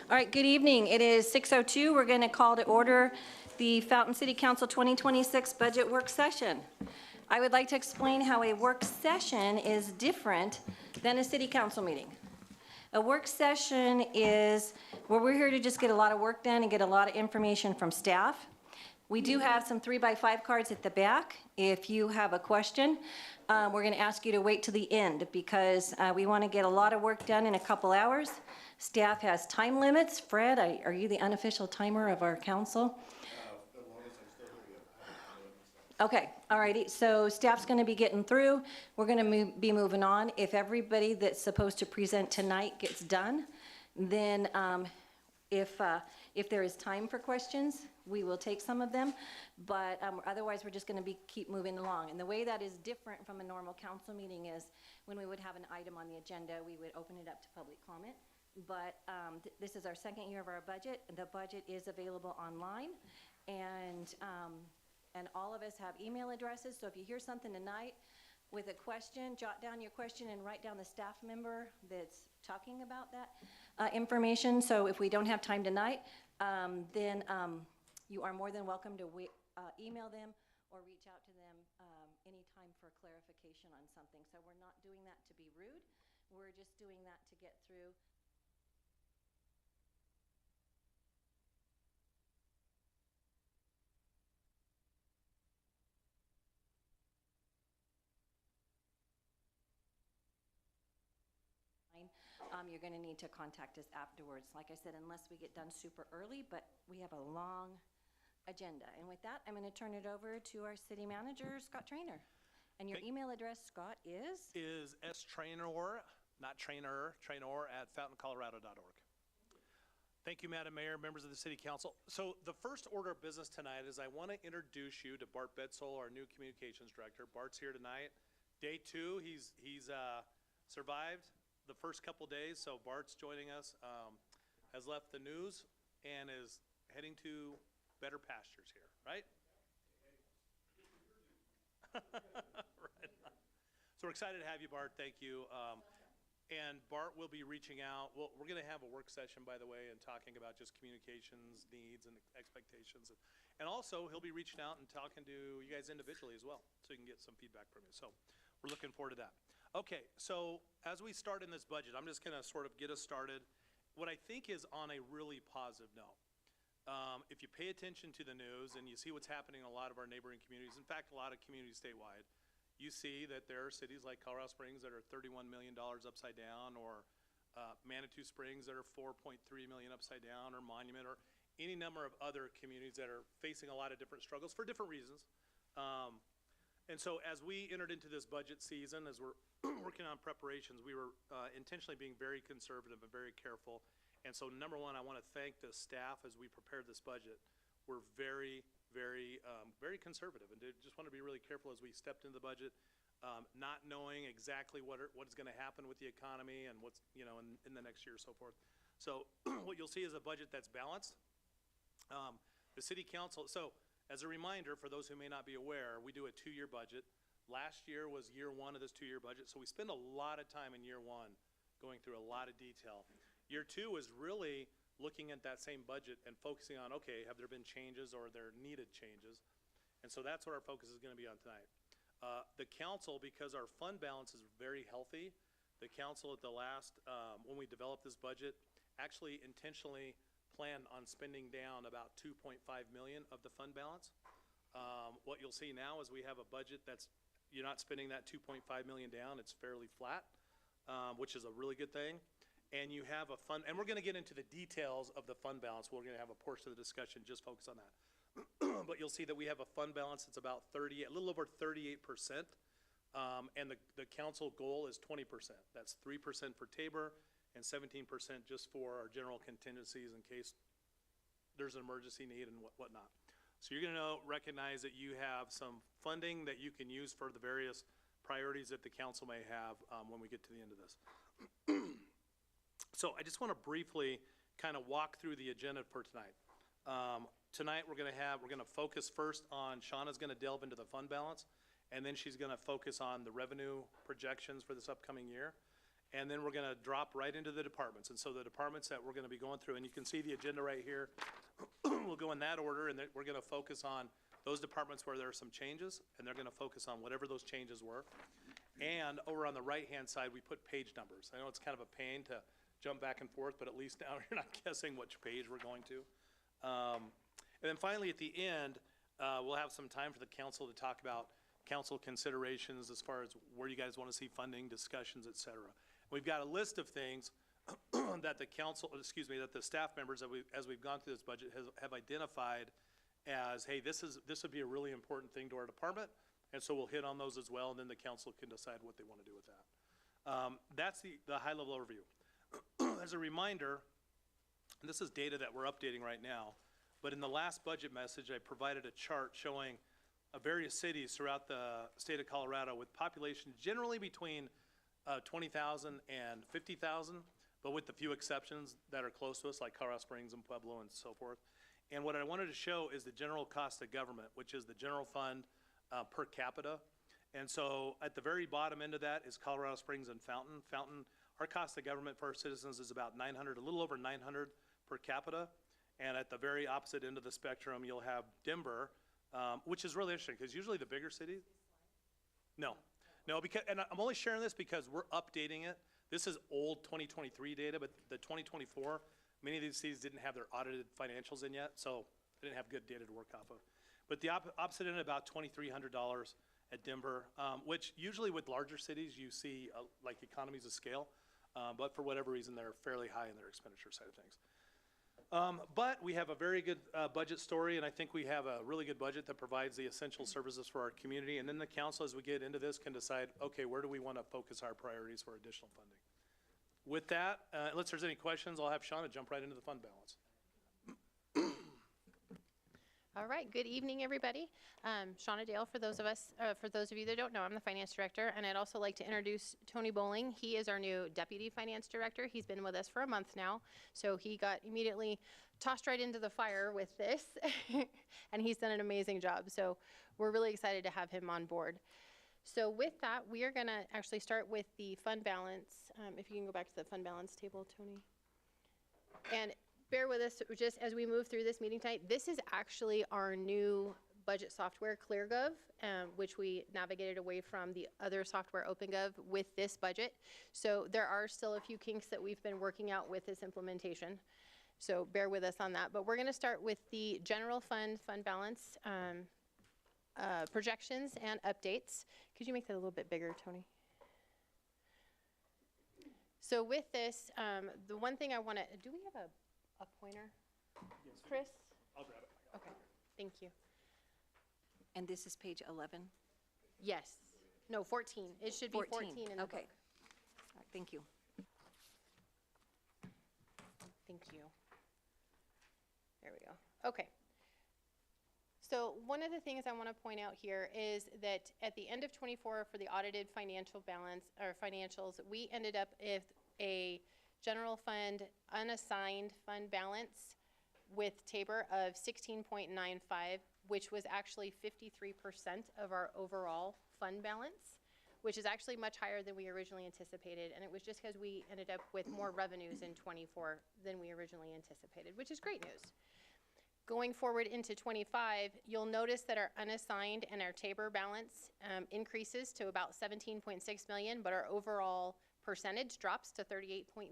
All right, good evening. It is 6:02. We're going to call to order the Fountain City Council 2026 Budget Work Session. I would like to explain how a work session is different than a city council meeting. A work session is where we're here to just get a lot of work done and get a lot of information from staff. We do have some 3x5 cards at the back. If you have a question, we're going to ask you to wait till the end because we want to get a lot of work done in a couple hours. Staff has time limits. Fred, are you the unofficial timer of our council? Okay, all righty. So staff's going to be getting through. We're going to be moving on. If everybody that's supposed to present tonight gets done, then if there is time for questions, we will take some of them. But otherwise, we're just going to keep moving along. And the way that is different from a normal council meeting is when we would have an item on the agenda, we would open it up to public comment. But this is our second year of our budget. The budget is available online, and all of us have email addresses. So if you hear something tonight with a question, jot down your question and write down the staff member that's talking about that information. So if we don't have time tonight, then you are more than welcome to email them or reach out to them anytime for clarification on something. So we're not doing that to be rude. We're just doing that to get through. You're going to need to contact us afterwards, like I said, unless we get done super early, but we have a long agenda. And with that, I'm going to turn it over to our city manager, Scott Traynor. And your email address, Scott, is? Is straynor, not trainer, traynor at fountaincolorado.org. Thank you, Madam Mayor, members of the City Council. So the first order of business tonight is I want to introduce you to Bart Bedsole, our new communications director. Bart's here tonight. Day two, he's survived the first couple days, so Bart's joining us, has left the news and is heading to better pastures here, right? Right. So we're excited to have you, Bart. Thank you. And Bart will be reaching out. Well, we're going to have a work session, by the way, and talking about just communications needs and expectations. And also, he'll be reaching out and talking to you guys individually as well, so you can get some feedback from you. So we're looking forward to that. Okay, so as we start in this budget, I'm just going to sort of get us started. What I think is on a really positive note. If you pay attention to the news and you see what's happening in a lot of our neighboring communities, in fact, a lot of communities statewide, you see that there are cities like Colorado Springs that are $31 million upside down, or Manitou Springs that are $4.3 million upside down, or Monument, or any number of other communities that are facing a lot of different struggles for different reasons. And so as we entered into this budget season, as we're working on preparations, we were intentionally being very conservative and very careful. And so number one, I want to thank the staff as we prepared this budget. We're very conservative, and just want to be really careful as we stepped into the budget, not knowing exactly what is going to happen with the economy and what's, in the next year or so forth. So what you'll see is a budget that's balanced. The City Council, so as a reminder, for those who may not be aware, we do a 2-year budget. Last year was year one of this 2-year budget, so we spend a lot of time in year one going through a lot of detail. Year two is really looking at that same budget and focusing on, okay, have there been changes or are there needed changes? And so that's what our focus is going to be on tonight. The council, because our fund balance is very healthy, the council at the last, when we developed this budget, actually intentionally planned on spending down about $2.5 million of the fund balance. What you'll see now is we have a budget that's, you're not spending that $2.5 million down, it's fairly flat, which is a really good thing. And you have a fund, and we're going to get into the details of the fund balance. We're going to have a portion of the discussion just focus on that. But you'll see that we have a fund balance that's about a little over 38%, and the council goal is 20%. That's 3% for Tabor and 17% just for our general contingencies in case there's an emergency need and whatnot. So you're going to recognize that you have some funding that you can use for the various priorities that the council may have when we get to the end of this. So I just want to briefly kind of walk through the agenda for tonight. Tonight we're going to focus first on, Shauna's going to delve into the fund balance, and then she's going to focus on the revenue projections for this upcoming year. and then we're going to drop right into the departments. And so the departments that we're going to be going through, and you can see the agenda right here, we'll go in that order, and then we're going to focus on those departments where there are some changes, and they're going to focus on whatever those changes were. And over on the right-hand side, we put page numbers. I know it's kind of a pain to jump back and forth, but at least now you're not guessing which page we're going to. And then finally, at the end, we'll have some time for the council to talk about council considerations as far as where you guys want to see funding, discussions, et cetera. We've got a list of things that the council, that the staff members, as we've gone through this budget, have identified as, hey, this would be a really important thing to our department, and so we'll hit on those as well, and then the council can decide what they want to do with that. That's the high-level overview. As a reminder, and this is data that we're updating right now, but in the last budget message, I provided a chart showing various cities throughout the state of Colorado with population generally between 20,000 and 50,000, but with the few exceptions that are close to us, like Colorado Springs and Pueblo and so forth. And what I wanted to show is the general cost of government, which is the general fund per capita. And so at the very bottom end of that is Colorado Springs and Fountain. Fountain, our cost of government for our citizens is about 900, a little over 900 per capita. And at the very opposite end of the spectrum, you'll have Denver, which is really interesting because usually the bigger cities. No, because, and I'm only sharing this because we're updating it. This is old 2023 data, but the 2024, many of these cities didn't have their audited financials in yet, so they didn't have good data to work off of. But the opposite end, about $2,300 at Denver, which usually with larger cities, you see like economies of scale, but for whatever reason, they're fairly high in their expenditure side of things. But we have a very good budget story, and I think we have a really good budget that provides the essential services for our community. And then the council, as we get into this, can decide, okay, where do we want to focus our priorities for additional funding? With that, unless there's any questions, I'll have Shauna jump right into the fund balance. All right, good evening, everybody. Shauna Dale, for those of you that don't know, I'm the finance director, and I'd also like to introduce Tony Bowling. He is our new deputy finance director. He's been with us for a month now, so he got immediately tossed right into the fire with this, and he's done an amazing job. So we're really excited to have him on board. So with that, we are going to actually start with the fund balance. If you can go back to the fund balance table, Tony. And bear with us just as we move through this meeting tonight. This is actually our new budget software, ClearGov, which we navigated away from the other software, OpenGov, with this budget. So there are still a few kinks that we've been working out with this implementation. So bear with us on that. But we're going to start with the general fund balance projections and updates. Could you make that a little bit bigger, Tony? So with this, the one thing I want to, do we have a pointer? Yes, Chris? I'll grab it. Okay, thank you. And this is page 11? Yes. No, 14. It should be 14 in the okay. book. All right, thank you. Thank you. There we go. Okay. So one of the things I want to point out here is that at the end of 24 for the audited financial balance or financials, we ended up with a general fund unassigned fund balance with Tabor of 16.95, which was actually 53% of our overall fund balance, which is actually much higher than we originally anticipated. And it was just because we ended up with more revenues in 24 than we originally anticipated, which is great news. Going forward into 25, you'll notice that our unassigned and our Tabor balance increases to about 17.6 million, but our overall percentage drops to 38.3%.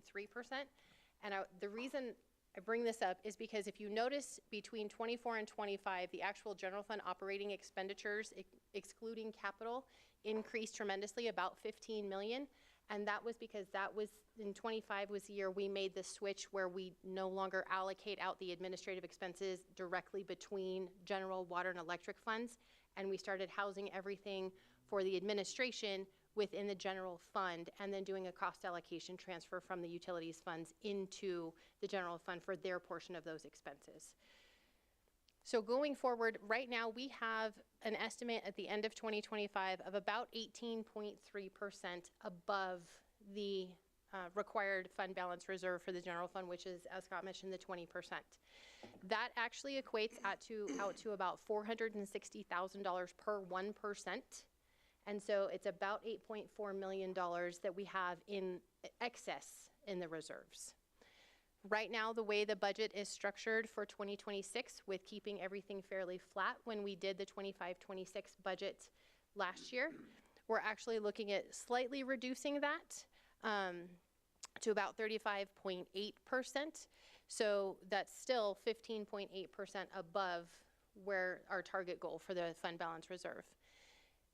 And the reason I bring this up is because if you notice between 24 and 25, the actual general fund operating expenditures, excluding capital, increased tremendously, about 15 million. And that was because that was, in 25 was the year we made the switch where we no longer allocate out the administrative expenses directly between general water and electric funds. And we started housing everything for the administration within the general fund and then doing a cost allocation transfer from the utilities funds into the general fund for their portion of those expenses. So going forward, right now we have an estimate at the end of 2025 of about 18.3% above the required fund balance reserve for the general fund, which is, as Scott mentioned, the 20%. That actually equates out to about $460,000 per 1%. And so it's about $8.4 million that we have in excess in the reserves. Right now, the way the budget is structured for 2026, with keeping everything fairly flat when we did the 25-26 budget last year, we're actually looking at slightly reducing that to about 35.8%. So that's still 15.8% above where our target goal for the fund balance reserve.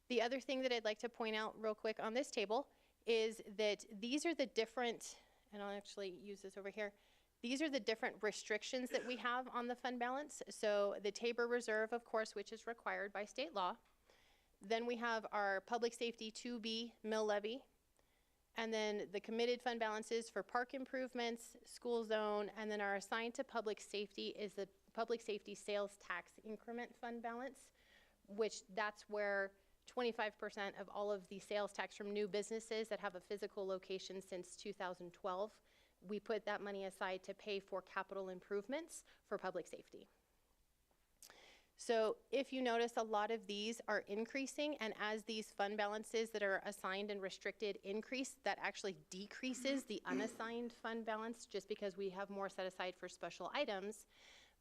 The other thing that I'd like to point out real quick on this table is that these are the different, and I'll actually use this over here, these are the different restrictions that we have on the fund balance. So the Tabor Reserve, of course, which is required by state law. Then we have our Public Safety 2B mill levy, and then the committed fund balances for park improvements, school zone, and then our assigned to public safety is the public safety sales tax increment fund balance, which that's where 25% of all of the sales tax from new businesses that have a physical location since 2012, we put that money aside to pay for capital improvements for public safety. So if you notice, a lot of these are increasing, and as these fund balances that are assigned and restricted increase, that actually decreases the unassigned fund balance just because we have more set aside for special items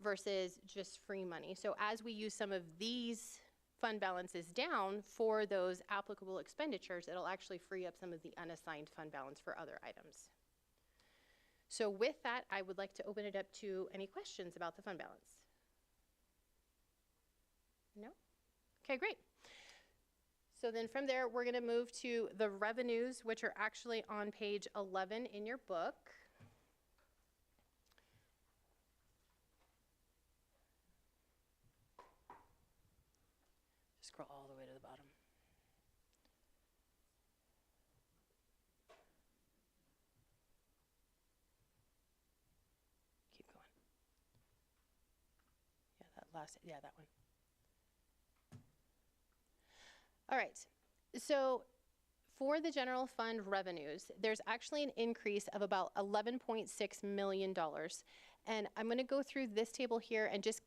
versus just free money. So as we use some of these fund balances down for those applicable expenditures, it'll actually free up some of the unassigned fund balance for other items. So with that, I would like to open it up to any questions about the fund balance. No? Okay, great. So then from there, we're gonna move to the revenues, which are actually on page 11 in your book. Scroll all the way to the bottom. Keep going. Yeah, that one. All right, so for the general fund revenues, there's actually an increase of about $11.6 million. And I'm gonna go through this table here and just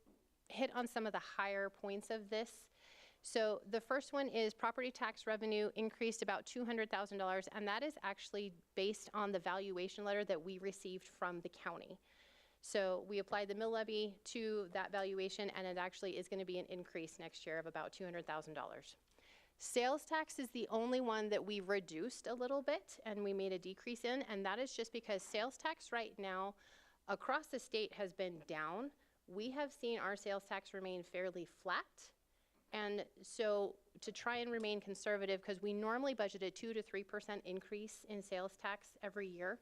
hit on some of the higher points of this. So the first one is property tax revenue increased about $200,000, and that is actually based on the valuation letter that we received from the county. So we applied the mill levy to that valuation, and it actually is gonna be an increase next year of about $200,000. Sales tax is the only one that we reduced a little bit and we made a decrease in, and that is just because sales tax right now across the state has been down. We have seen our sales tax remain fairly flat. And so to try and remain conservative, because we normally budget a 2 to 3% increase in sales tax every year,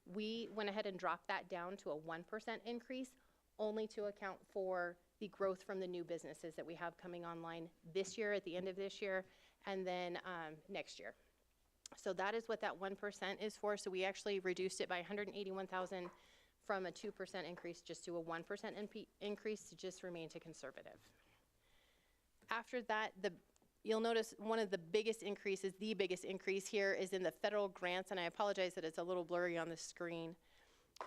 we went ahead and dropped that down to a 1% increase, only to account for the growth from the new businesses that we have coming online this year, at the end of this year, and then next year. So that is what that 1% is for. So we actually reduced it by $181,000 from a 2% increase just to a 1% increase to just remain to conservative. After that, you'll notice one of the biggest increases, the biggest increase here is in the federal grants, and I apologize that it's a little blurry on the screen.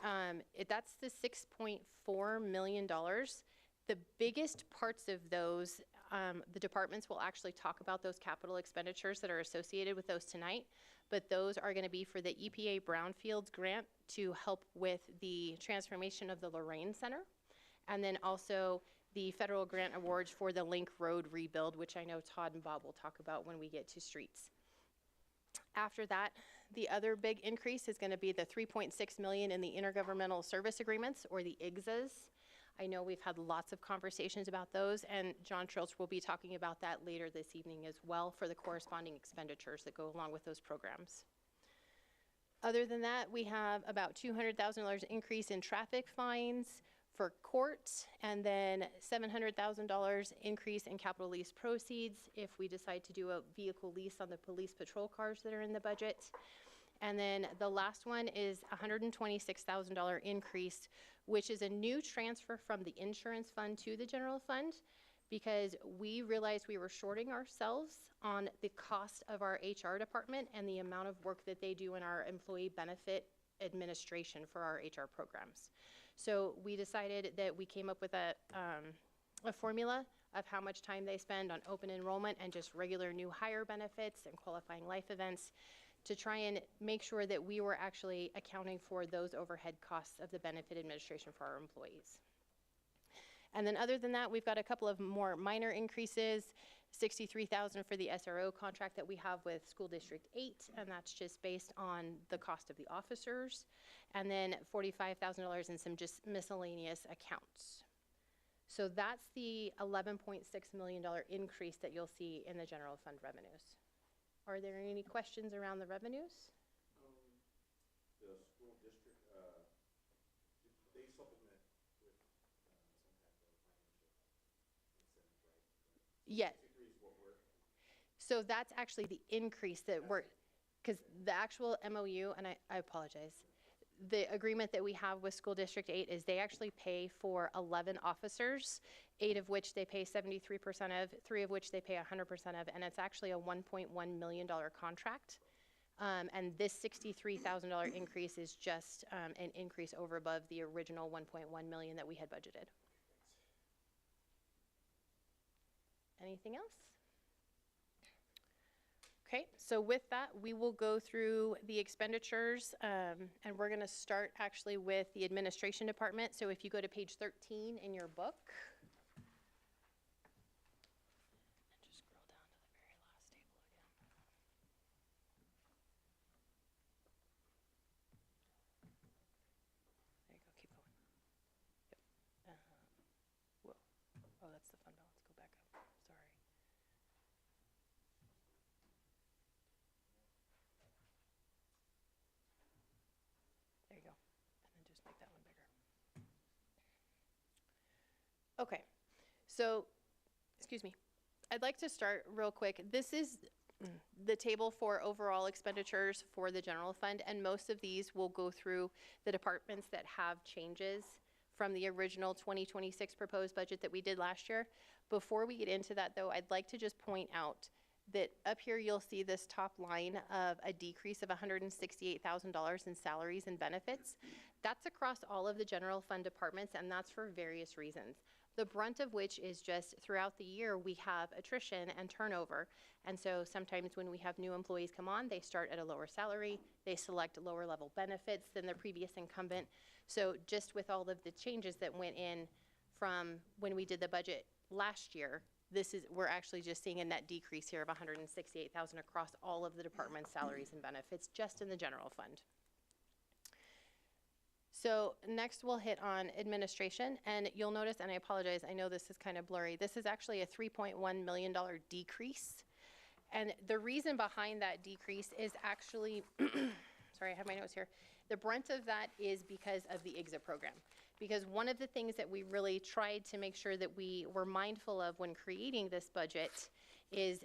That's the $6.4 million. The biggest parts of those, the departments will actually talk about those capital expenditures that are associated with those tonight, but those are gonna be for the EPA Brownfields grant to help with the transformation of the Lorraine Center, and then also the federal grant awards for the Link Road rebuild, which I know Todd and Bob will talk about when we get to streets. After that, the other big increase is gonna be the $3.6 million in the intergovernmental service agreements, or the IGZAs. I know we've had lots of conversations about those, and John Trilch will be talking about that later this evening as well for the corresponding expenditures that go along with those programs. Other than that, we have about $200,000 increase in traffic fines for courts, and then $700,000 increase in capital lease proceeds if we decide to do a vehicle lease on the police patrol cars that are in the budget. And then the last one is $126,000 increase, which is a new transfer from the insurance fund to the general fund, because we realized we were shorting ourselves on the cost of our HR department and the amount of work that they do in our employee benefit administration for our HR programs. So we decided that we came up with a formula of how much time they spend on open enrollment and just regular new hire benefits and qualifying life events to try and make sure that we were actually accounting for those overhead costs of the benefit administration for our employees. And then other than that, we've got a couple of more minor increases, $63,000 for the SRO contract that we have with School District 8, and that's just based on the cost of the officers, and then $45,000 in some just miscellaneous accounts. So that's the $11.6 million increase that you'll see in the general fund revenues. Are there any questions around the revenues? The school district, they supplement with some type of financial incentive, right? Yes. Basically is what we're, So that's actually the increase that we're, because the actual MOU, and I apologize, the agreement that we have with School District 8 is they actually pay for 11 officers, 8 of which they pay 73% of, 3 of which they pay 100% of, and it's actually a $1.1 million contract. And this $63,000 increase is just an increase over above the original $1.1 million that we had budgeted. Anything else? Okay, so with that, we will go through the expenditures, and we're going to start actually with the administration department. So if you go to page 13 in your book, and just scroll down to the very last table again. There you go, keep going. Yep. Whoa. Oh, that's the fund balance. Go back up. Sorry. There you go. And then just make that one bigger. Okay. So, excuse me. I'd like to start real quick. This is the table for overall expenditures for the general fund, and most of these will go through the departments that have changes from the original 2026 proposed budget that we did last year. Before we get into that though, I'd like to just point out that up here you'll see this top line of a decrease of $168,000 in salaries and benefits. That's across all of the general fund departments, and that's for various reasons. The brunt of which is just throughout the year we have attrition and turnover. And so sometimes when we have new employees come on, they start at a lower salary, they select lower level benefits than their previous incumbent. So just with all of the changes that went in from when we did the budget last year, we're actually just seeing a net decrease here of $168,000 across all of the department's salaries and benefits just in the general fund. So next we'll hit on administration, and you'll notice, and I apologize, I know this is kind of blurry, this is actually a $3.1 million decrease. And the reason behind that decrease is actually, sorry, I have my notes here. The brunt of that is because of the IGZA program. Because one of the things that we really tried to make sure that we were mindful of when creating this budget is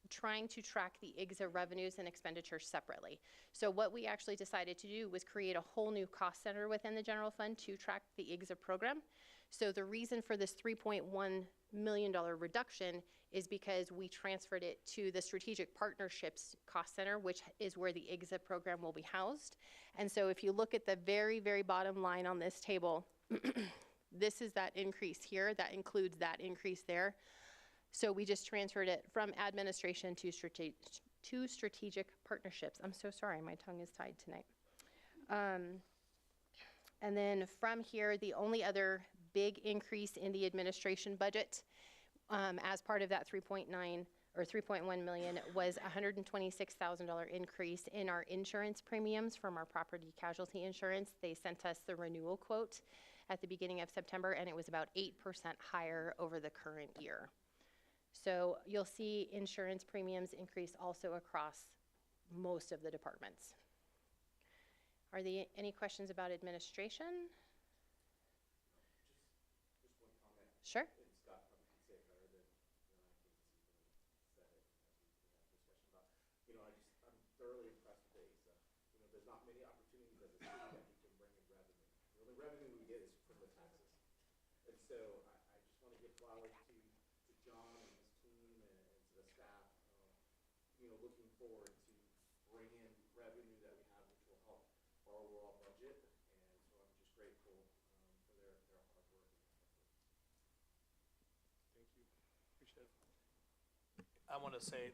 trying to track the IGZA revenues and expenditures separately. So what we actually decided to do was create a whole new cost center within the general fund to track the IGZA program. So the reason for this $3.1 million reduction is because we transferred it to the Strategic Partnerships Cost Center, which is where the IGZA program will be housed. And so if you look at the very, very bottom line on this table, this is that increase here. That includes that increase there. So we just transferred it from administration to strategic partnerships. I'm so sorry, my tongue is tied tonight. And then from here, the only other big increase in the administration budget as part of that 3.1 million was $126,000 increase in our insurance premiums from our property casualty insurance. They sent us the renewal quote at the beginning of September, and it was about 8% higher over the current year. So you'll see insurance premiums increase also across most of the departments. Are there any questions about administration? just one comment. Sure. And Scott probably can say it better than I can, said it as we had discussion about. You know, I'm thoroughly impressed with ASA. You know, there's not many opportunities as a city that we can bring in revenue. The only revenue we get is from the taxes. And so I just want to give flowers to John and his team and to the staff, you know, looking forward to bring in revenue that we have, which will help our overall budget. And so I'm just grateful for their hard work and effort. Thank you. Appreciate it.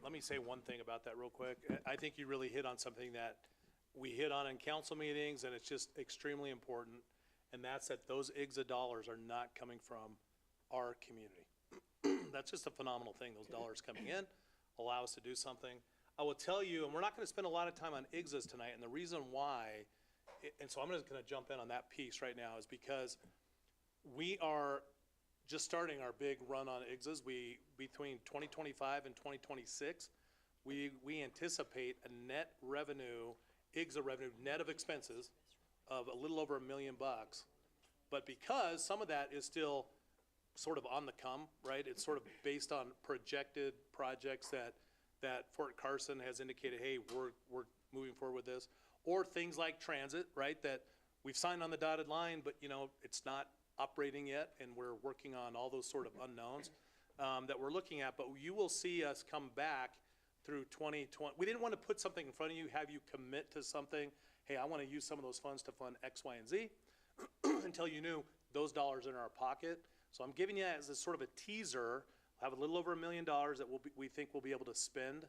let me say one thing about that real quick. I think you really hit on something that we hit on in council meetings, and it's just extremely important. And that's that those IGZA dollars are not coming from our community. That's just a phenomenal thing. Those dollars coming in allow us to do something. I will tell you, and we're not gonna spend a lot of time on IGZAs tonight, and the reason why, and so I'm just gonna jump in on that piece right now, is because we are just starting our big run on IGZAs. Between 2025 and 2026, we anticipate a net revenue, IGZA revenue, net of expenses, of a little over $1 million. But because some of that is still sort of on the come, right? It's sort of based on projected projects that Fort Carson has indicated, hey, we're moving forward with this. Or things like transit, right? That we've signed on the dotted line, but it's not operating yet, and we're working on all those sort of unknowns that we're looking at. But you will see us come back through 2020. We didn't want to put something in front of you, have you commit to something. Hey, I want to use some of those funds to fund X, Y, and Z until you knew those dollars in our pocket. So I'm giving you as a sort of a teaser. We'll have a little over $1 million that we think we'll be able to spend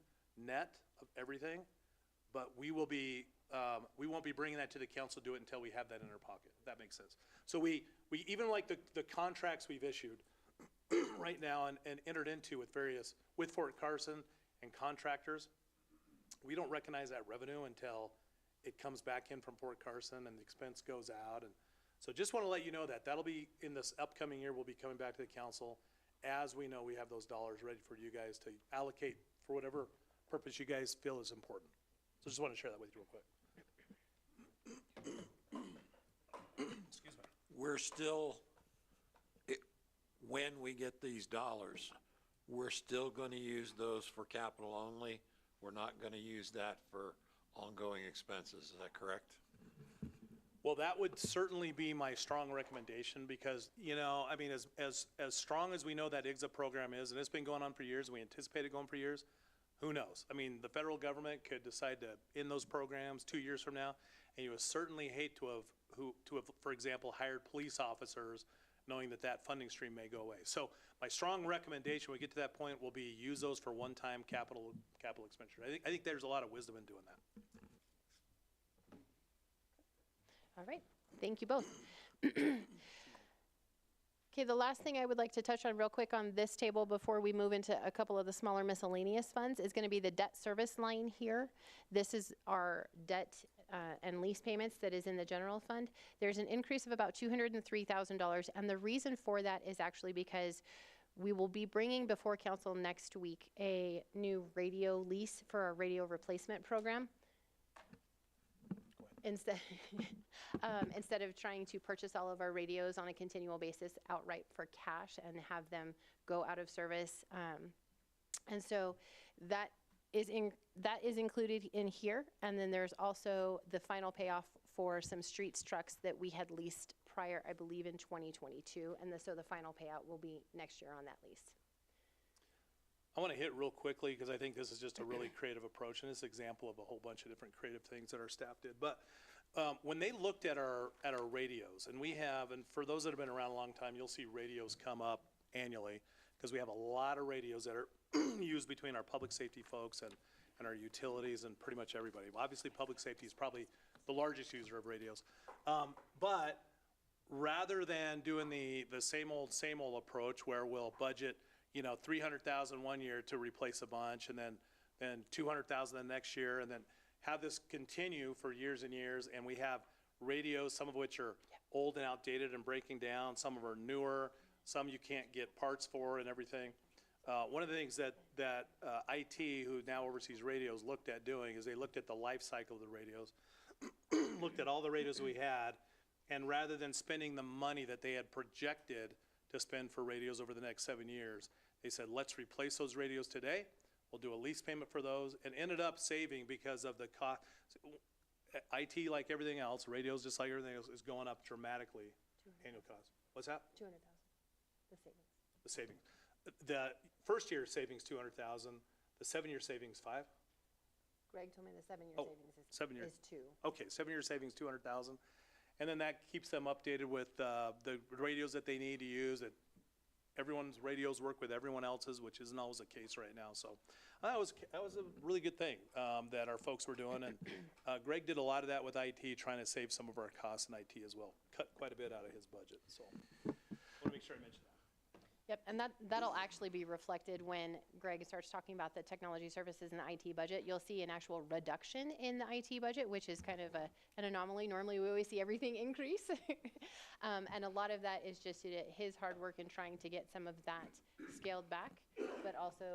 net of everything, but we won't be bringing that to the council, do it until we have that in our pocket, if that makes sense. So we even like the contracts we've issued right now and entered into with Fort Carson and contractors, we don't recognize that revenue until it comes back in from Fort Carson and the expense goes out. And so just want to let you know that that'll be in this upcoming year. We'll be coming back to the council as we know we have those dollars ready for you guys to allocate for whatever purpose you guys feel is important. So just want to share that with you real quick. Excuse me. We're still, when we get these dollars, we're still going to use those for capital only. We're not going to use that for ongoing expenses. Is that correct? Well, that would certainly be my strong recommendation because, I mean, as strong as we know that IGZA program is, and it's been going on for years, we anticipate it going for years, who knows? I mean, the federal government could decide to end those programs 2 years from now, and you would certainly hate to have, for example, hired police officers knowing that funding stream may go away. So my strong recommendation when we get to that point will be use those for one-time capital expenditure. I think there's a lot of wisdom in doing that. All right, thank you both. Okay, the last thing I would like to touch on real quick on this table before we move into a couple of the smaller miscellaneous funds is going to be the debt service line here. This is our debt and lease payments that is in the general fund. There's an increase of about $203,000, and the reason for that is actually because we will be bringing before council next week a new radio lease for our radio replacement program. Instead of trying to purchase all of our radios on a continual basis outright for cash and have them go out of service. And so that is included in here. And then there's also the final payoff for some streets trucks that we had leased prior, I believe, in 2022. And so the final payout will be next year on that lease. I want to hit real quickly because I think this is just a really creative approach, and it's an example of a whole bunch of different creative things that our staff did. But when they looked at our radios, and we have, and for those that have been around a long time, you'll see radios come up annually because we have a lot of radios that are used between our public safety folks and our utilities and pretty much everybody. Obviously, public safety is probably the largest user of radios. But rather than doing the same old approach where we'll budget $300,000 one year to replace a bunch, and then $200,000 the next year, and then have this continue for years and years. And we have radios, some of which are old and outdated and breaking down. Some of them are newer. Some you can't get parts for and everything. One of the things that IT, who now oversees radios, looked at doing is they looked at the life cycle of the radios, looked at all the radios we had, and rather than spending the money that they had projected to spend for radios over the next 7 years, they said, let's replace those radios today. We'll do a lease payment for those, and ended up saving because of the cost. IT, like everything else, radios, just like everything else, is going up dramatically. Annual cost. What's that? 200,000, the savings. The savings. The first year savings 200,000. The 7-year savings 5. Greg told me the 7-year Oh, savings 7 year. is 2. Okay, 7-year savings 200,000, and then that keeps them updated with the radios that they need to use. That everyone's radios work with everyone else's, which isn't always the case right now. So that was a really good thing that our folks were doing. And Greg did a lot of that with IT, trying to save some of our costs in IT as well. Cut quite a bit out of his budget. So I want to make sure I mention that. Yep, and that'll actually be reflected when Greg starts talking about the technology services and the IT budget. You'll see an actual reduction in the IT budget, which is kind of an anomaly. Normally, we always see everything increase. And a lot of that is just his hard work in trying to get some of that scaled back, but also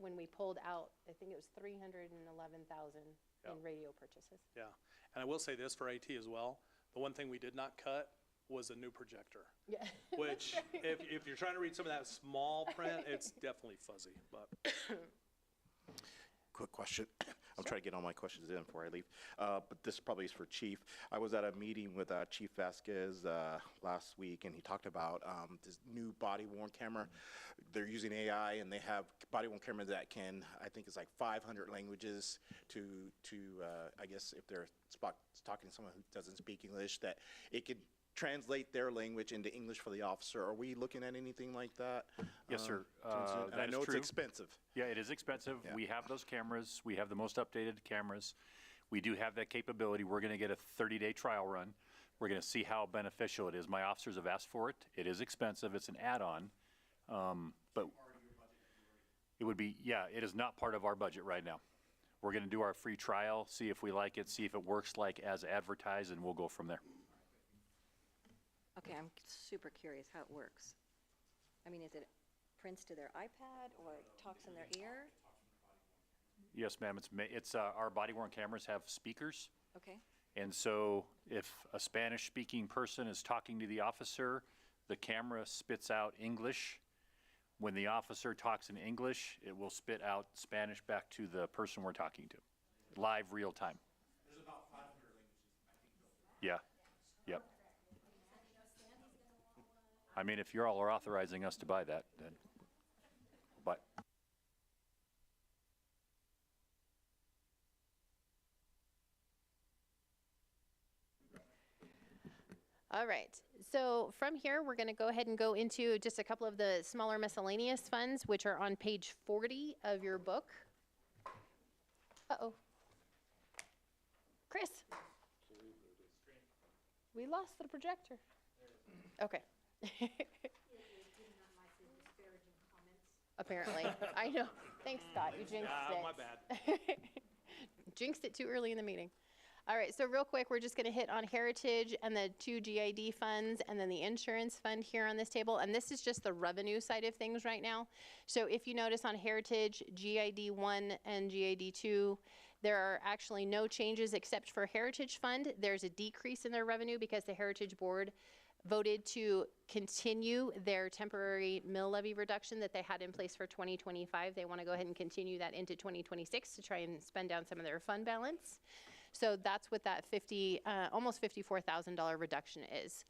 when we pulled out, I think it was 311,000 in radio purchases. Yeah, and I will say this for IT as well. The one thing we did not cut was a new projector. Yeah. Which, if you're trying to read some of that small print, it's definitely fuzzy, but. Quick question. I'm trying to get all my questions in before I leave. But this probably is for Chief. I was at a meeting with Chief Vasquez last week, and he talked about this new body-worn camera. They're using AI, and they have body-worn cameras that can, I think it's like 500 languages to I guess if they're talking to someone who doesn't speak English, that it could translate their language into English for the officer. Are we looking at anything like that? Yes, sir. And That I is know it's true. expensive. Yeah, it is expensive. Yeah. We have those cameras. We have the most updated cameras. We do have that capability. We're going to get a 30-day trial run. We're going to see how beneficial it is. My officers have asked for it. It is expensive. It's an add-on. But it would be, yeah, it is not part of our budget right now. We're going to do our free trial, see if we like it, see if it works like as advertised, and we'll go from there. Okay, I'm super curious how it works. I mean, is it prints to their iPad or talks in their ear? Yes, ma'am. It's our body-worn cameras have speakers. Okay, And so if a Spanish-speaking person is talking to the officer, the camera spits out English. When the officer talks in English, it will spit out Spanish back to the person we're talking to, live, real time. There's about 500 languages, I think. Yeah, yep. I mean, if you all are authorizing us to buy that, then, but. All right, so from here, we're gonna go ahead and go into just a couple of the smaller miscellaneous funds, which are on page 40 of your book. Uh-oh. Chris? We lost the projector. Okay. Apparently, I know. Thanks, Scott, you jinxed it. My bad. Jinxed it too early in the meeting. All right, so real quick, we're just going to hit on Heritage and the 2 GID funds and then the insurance fund here on this table. And this is just the revenue side of things right now. So if you notice on Heritage, GID 1 and GID 2, there are actually no changes except for Heritage Fund. There's a decrease in their revenue because the Heritage Board voted to continue their temporary mill levy reduction that they had in place for 2025. They want to go ahead and continue that into 2026 to try and spend down some of their fund balance. So that's what that almost $54,000 reduction is.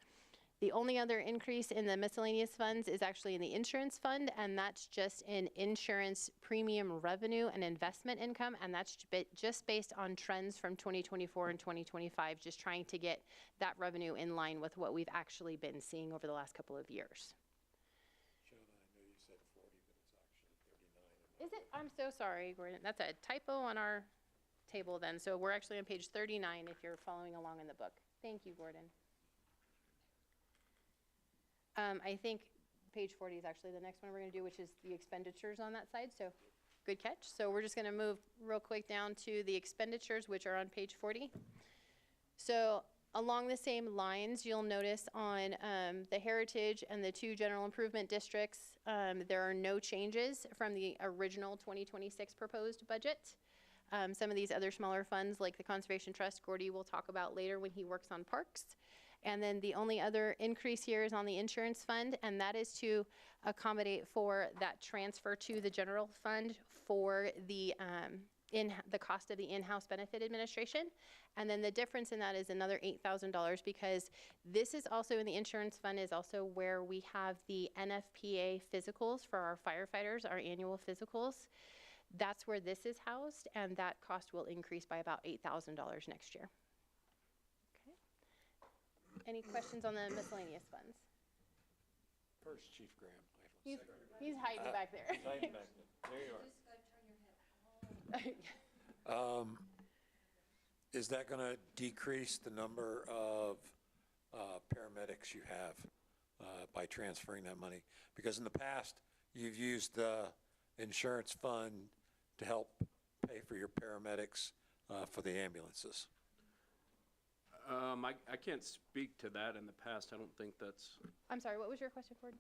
The only other increase in the miscellaneous funds is actually in the insurance fund, and that's just in insurance premium revenue and investment income, and that's just based on trends from 2024 and 2025, just trying to get that revenue in line with what we've actually been seeing over the last couple of years. Shona, I know you said 40, but it's actually 39. Is it? I'm so sorry, Gordon. That's a typo on our table then. So we're actually on page 39 if you're following along in the book. Thank you, Gordon. I think page 40 is actually the next one we're going to do, which is the expenditures on that side. So good catch. So we're just going to move real quick down to the expenditures, which are on page 40. So along the same lines, you'll notice on the Heritage and the 2 general improvement districts, there are no changes from the original 2026 proposed budget. Some of these other smaller funds, like the Conservation Trust, Gordy will talk about later when he works on parks. And then the only other increase here is on the insurance fund, and that is to accommodate for that transfer to the general fund for the cost of the in-house benefit administration. And then the difference in that is another $8,000 because this is also in the insurance fund is also where we have the NFPA physicals for our firefighters, our annual physicals. That's where this is housed, and that cost will increase by about $8,000 next year. Okay. Any questions on the miscellaneous funds? first, Chief Graham. He's hiding back there. He's hiding back there. There you are. Is that going to decrease the number of paramedics you have by transferring that money? Because in the past, you've used the insurance fund to help pay for your paramedics for the ambulances. I can't speak to that in the past. I don't think that's, I'm sorry, what was your question, Ford?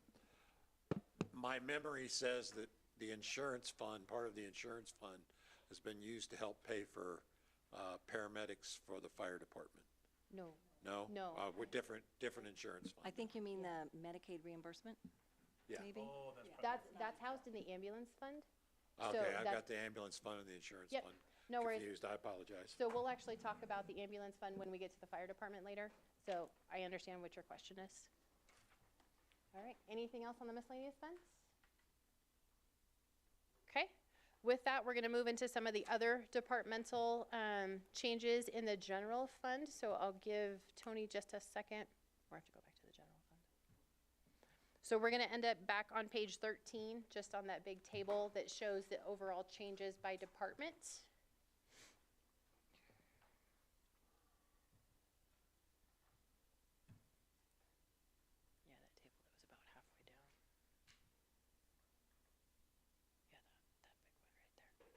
My memory says that the insurance fund, part of the insurance fund, has been used to help pay for paramedics for the fire department. No. No? No. We're different insurance I fund. think you mean the Medicaid reimbursement, Yeah. maybe? Oh, that's probably. That's housed in the ambulance fund. Okay, I've that's- got the ambulance fund and the insurance Yep, fund no worries. confused. I apologize. So we'll actually talk about the ambulance fund when we get to the fire department later. So I understand what your question is. All right, anything else on the miscellaneous funds? Okay, with that, we're gonna move into some of the other departmental changes in the general fund. So I'll give Tony just a second. Or I have to go back to the general fund. So we're gonna end up back on page 13, just on that big table that shows the overall changes by department. Yeah, that table that was about halfway down. Yeah, that big one right there.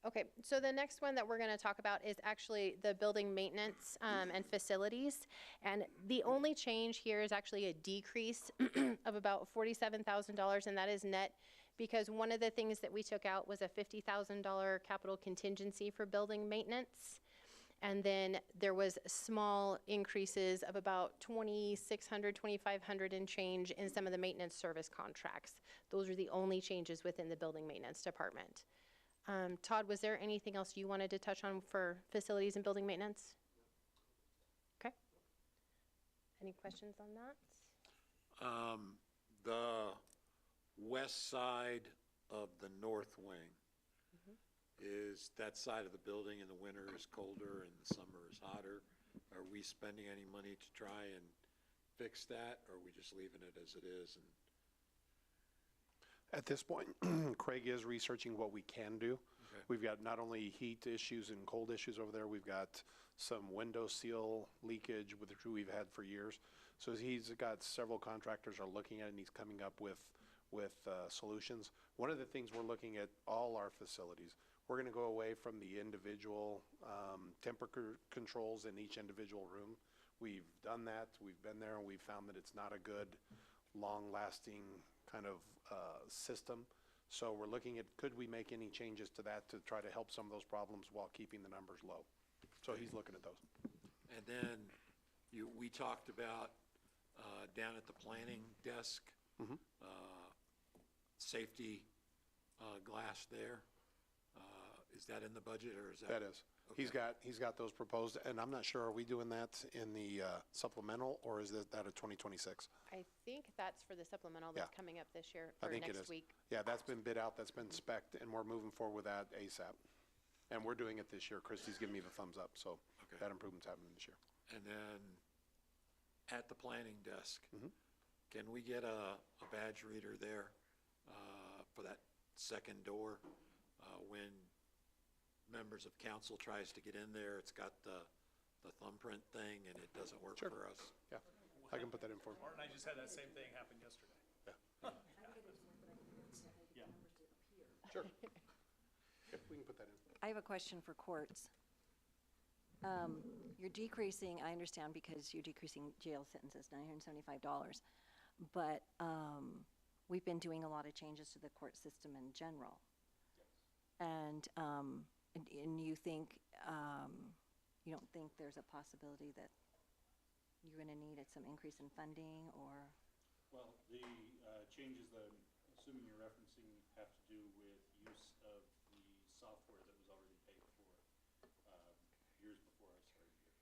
Okay, so the next one that we're gonna talk about is actually the building maintenance and facilities. And the only change here is actually a decrease of about $47,000, and that is net because one of the things that we took out was a $50,000 capital contingency for building maintenance. And then there was small increases of about 2,600, 2,500 and change in some of the maintenance service contracts. Those are the only changes within the building maintenance department. Todd, was there anything else you wanted to touch on for facilities and building maintenance? Okay. Any questions on that? The west side of the north wing, is that side of the building in the winter is colder and the summer is hotter? Are we spending any money to try and fix that, or are we just leaving it as it is? And At this point, Craig is researching what we can do. Okay. We've got not only heat issues and cold issues over there, we've got some window seal leakage, which we've had for years. So he's got several contractors are looking at it, and he's coming up with solutions. One of the things we're looking at all our facilities, we're going to go away from the individual temperature controls in each individual room. We've done that. We've been there, and we've found that it's not a good, long-lasting kind of system. So we're looking at, could we make any changes to that to try to help some of those problems while keeping the numbers low? So he's looking at those. And then we talked about down at the planning desk, safety glass there. Is that in the budget, or is that? That is. He's got those proposed, and I'm not sure, are we doing that in the supplemental, or is that a 2026? I think that's for the supplemental that's Yeah. coming up this year, I or think it next is. week. Yeah, that's been bid out, that's been spec'd, and we're moving forward with that ASAP. And we're doing it this year. Christie's giving me the thumbs up, so Okay. that improvement's happening this year. And then at the planning desk, can we get a badge reader there for that second door? When members of council tries to get in there, it's got the thumbprint thing and it doesn't work Sure. for us. Yeah, I can put that in for him. Martin and I just had that same thing happen yesterday. Sure. Yep, we can put that in. I have a question for courts. You're decreasing, I understand, because you're decreasing jail sentences, $975. But we've been doing a lot of changes to the court system in general. And you think, you don't think there's a possibility that you're going to need some increase in funding, or? Well, the changes that I'm assuming you're referencing have to do with use of the software that was already paid for years before I started here.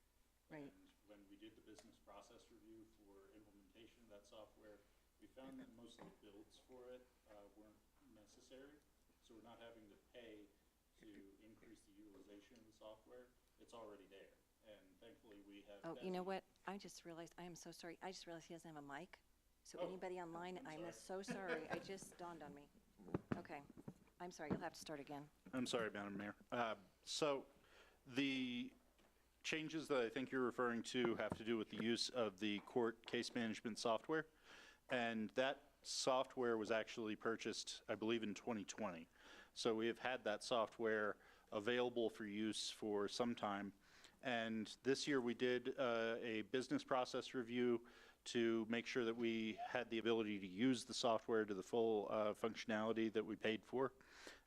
Right. And when we did the business process review for implementation of that software, we found that most of the builds for it weren't necessary. So we're not having to pay to increase the utilization of the software. It's that's already there. And thankfully, we have. Oh, you know Betsy- what? I just realized, I am so sorry. I just realized he doesn't have a mic. So Oh, anybody online, I'm so sorry. I just dawned on me. Okay. I'm sorry. You'll have to start again. I'm sorry, Madam Mayor. So the changes that I think you're referring to have to do with the use of the court case management software. And that software was actually purchased, I believe, in 2020. So we have had that software available for use for some time. And this year we did a business process review to make sure that we had the ability to use the software to the full functionality that we paid for.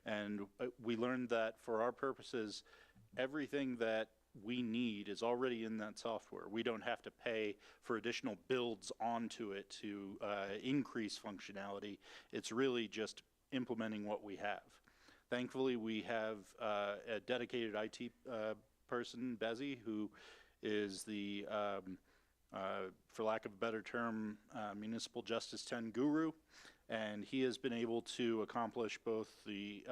And we learned that for our purposes, everything that we need is already in that software. We don't have to pay for additional builds onto it to increase functionality. It's really just implementing what we have. Thankfully, we have a dedicated IT person, Bezzy, who is the, for lack of a better term, municipal justice 10 guru. And he has been able to accomplish both the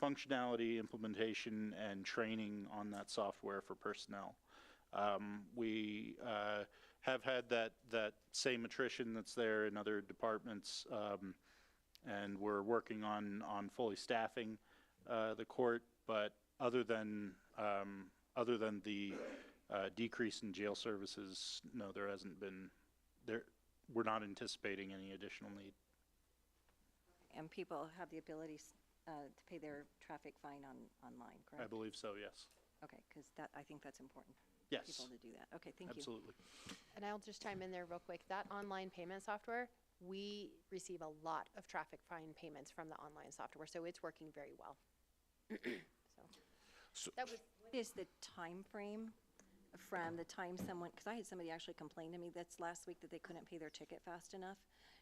functionality, implementation, and training on that software for personnel. We have had that same attrition that's there in other departments, and we're working on fully staffing the court. But other than the decrease in jail services, no, there hasn't been. We're not anticipating any additional need. And people have the ability to pay their traffic fine online, correct? I believe so, yes. Okay, because I think that's important. Yes. People to do that. Okay, thank you. Absolutely. And I'll just chime in there real quick. That online payment software, we receive a lot of traffic fine payments from the online software, so it's working very well. So that was, What is the time frame from the time someone, because I had somebody actually complain to me that's last week that they couldn't pay their ticket fast enough.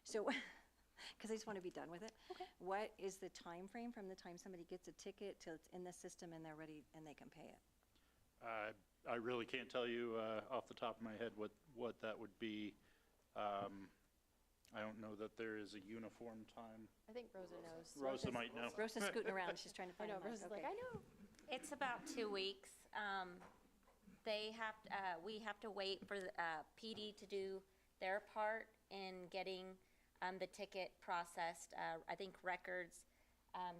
So, because they just want to be done with it. Okay. What is the time frame from the time somebody gets a ticket till it's in the system and they're ready and they can pay it? I really can't tell you off the top of my head what that would be. I don't know that there is a uniform time. I think Rosa knows. Rosa might know. Rosa's scooting around, she's trying to I find know, a mic. Rosa's like, Okay. I know. It's about 2 weeks. We have to wait for the PD to do their part in getting the ticket processed. I think Records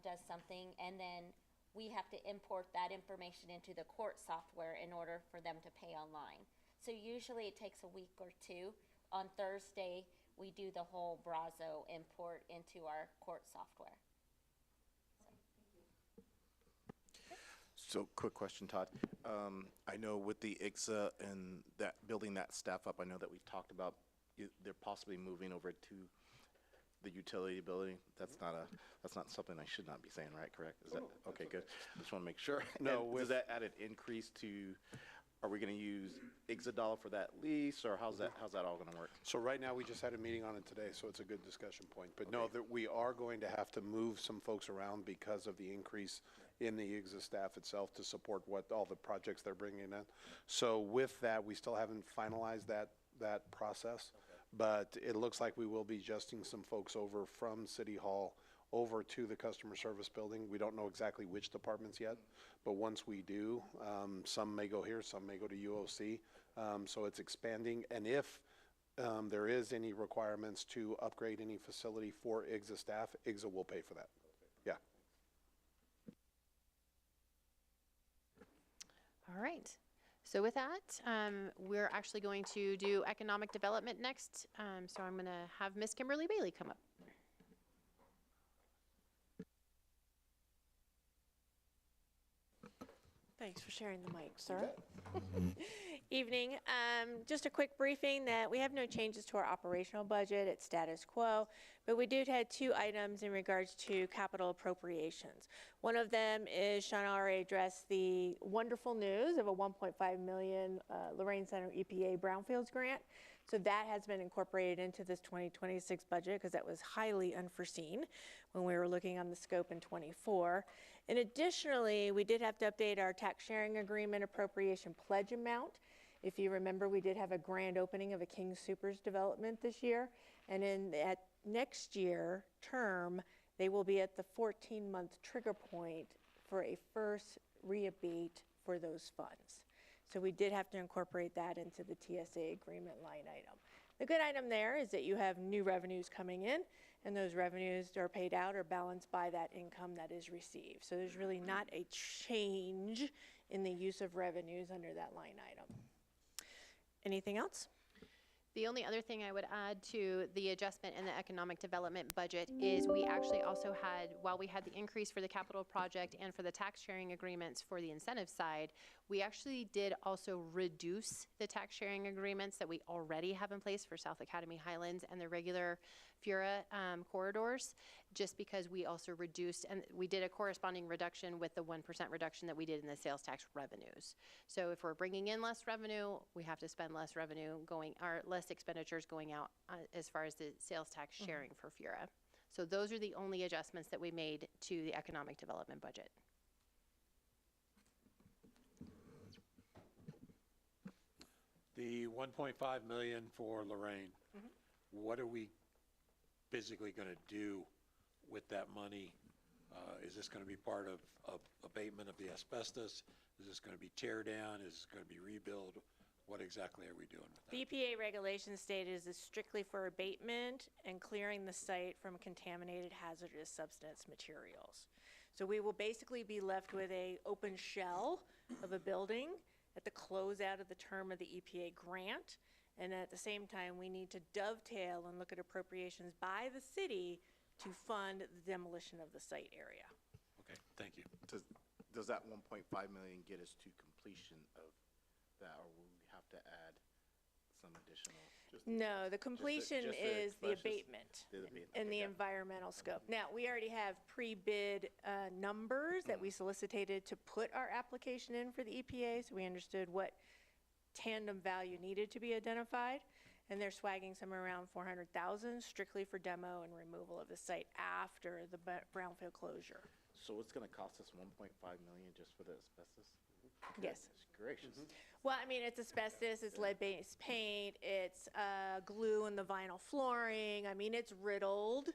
does something, and then we have to import that information into the court software in order for them to pay online. So usually it takes a week or two. On Thursday, we do the whole Brazo import into our court software. So, quick question, Todd. I know with the IGSA and that, building that staff up, I know that we've talked about they're possibly moving over to the utility building. That's not something I should not be saying, right? Correct? Is that, okay, good. Just want to make sure. No, And does that add an increase to, are we going to use IGSA dollar for that lease, or how's that all going to work? So right now, we just had a meeting on it today, so it's a good discussion point. But no, that we are going to have to move some folks around because of the increase in the IGSA staff itself to support what all the projects they're bringing in. So with that, we still haven't finalized that process. But it looks like we will be adjusting some folks over from City Hall over to the customer service building. We don't know exactly which departments yet, but once we do, some may go here, some may go to UOC. So it's expanding. And if there is any requirements to upgrade any facility for IGSA staff, IGSA will pay for that. Yeah. All right. So with that, we're actually going to do economic development next. So I'm going to have Miss Kimberly Bailey come up. Thanks for sharing the mic, sir. Evening. Just a quick briefing that we have no changes to our operational budget. It's status quo, but we did have 2 items in regards to capital appropriations. One of them is Sean already addressed the wonderful news of a $1.5 million Lorraine Center EPA Brownfields grant. So that has been incorporated into this 2026 budget because that was highly unforeseen when we were looking on the scope in '24. And additionally, we did have to update our tax sharing agreement appropriation pledge amount. If you remember, we did have a grand opening of a King Supers development this year. And in that next year term, they will be at the 14-month trigger point for a first rebate for those funds. So we did have to incorporate that into the TSA agreement line item. The good item there is that you have new revenues coming in, and those revenues are paid out or balanced by that income that is received. So there's really not a change in the use of revenues under that line item. Anything else? The only other thing I would add to the adjustment in the economic development budget is we actually also had, while we had the increase for the capital project and for the tax sharing agreements for the incentive side, we actually did also reduce the tax sharing agreements that we already have in place for South Academy Highlands and the regular FURA corridors, just because we also reduced, and we did a corresponding reduction with the 1% reduction that we did in the sales tax revenues. So if we're bringing in less revenue, we have to spend less revenue going, or less expenditures going out as far as the sales tax sharing for FURA. So those are the only adjustments that we made to the economic development budget. The 1.5 million for Lorraine, what are we physically going to do with that money? Is this going to be part of abatement of the asbestos? Is this going to be tear down? Is it going to be rebuild? What exactly are we doing with that? The EPA regulations stated is strictly for abatement and clearing the site from contaminated hazardous substance materials. So we will basically be left with a open shell of a building at the closeout of the term of the EPA grant. And at the same time, we need to dovetail and look at appropriations by the city to fund the demolition of the site area. Okay, thank you. Does that 1.5 million get us to completion of that, or will we have to add some additional? No, the completion just the is the expressions? abatement The abatement, and okay, the got it. environmental scope. Now, we already have pre-bid numbers that we solicited to put our application in for the EPA, so we understood what tandem value needed to be identified, and they're swagging somewhere around 400,000 strictly for demo and removal of the site after the brownfield closure. So it's gonna cost us 1.5 million just for the asbestos? Yes. Goodness gracious. Well, I mean, it's asbestos, it's lead-based paint, it's glue in the vinyl flooring. I mean, it's riddled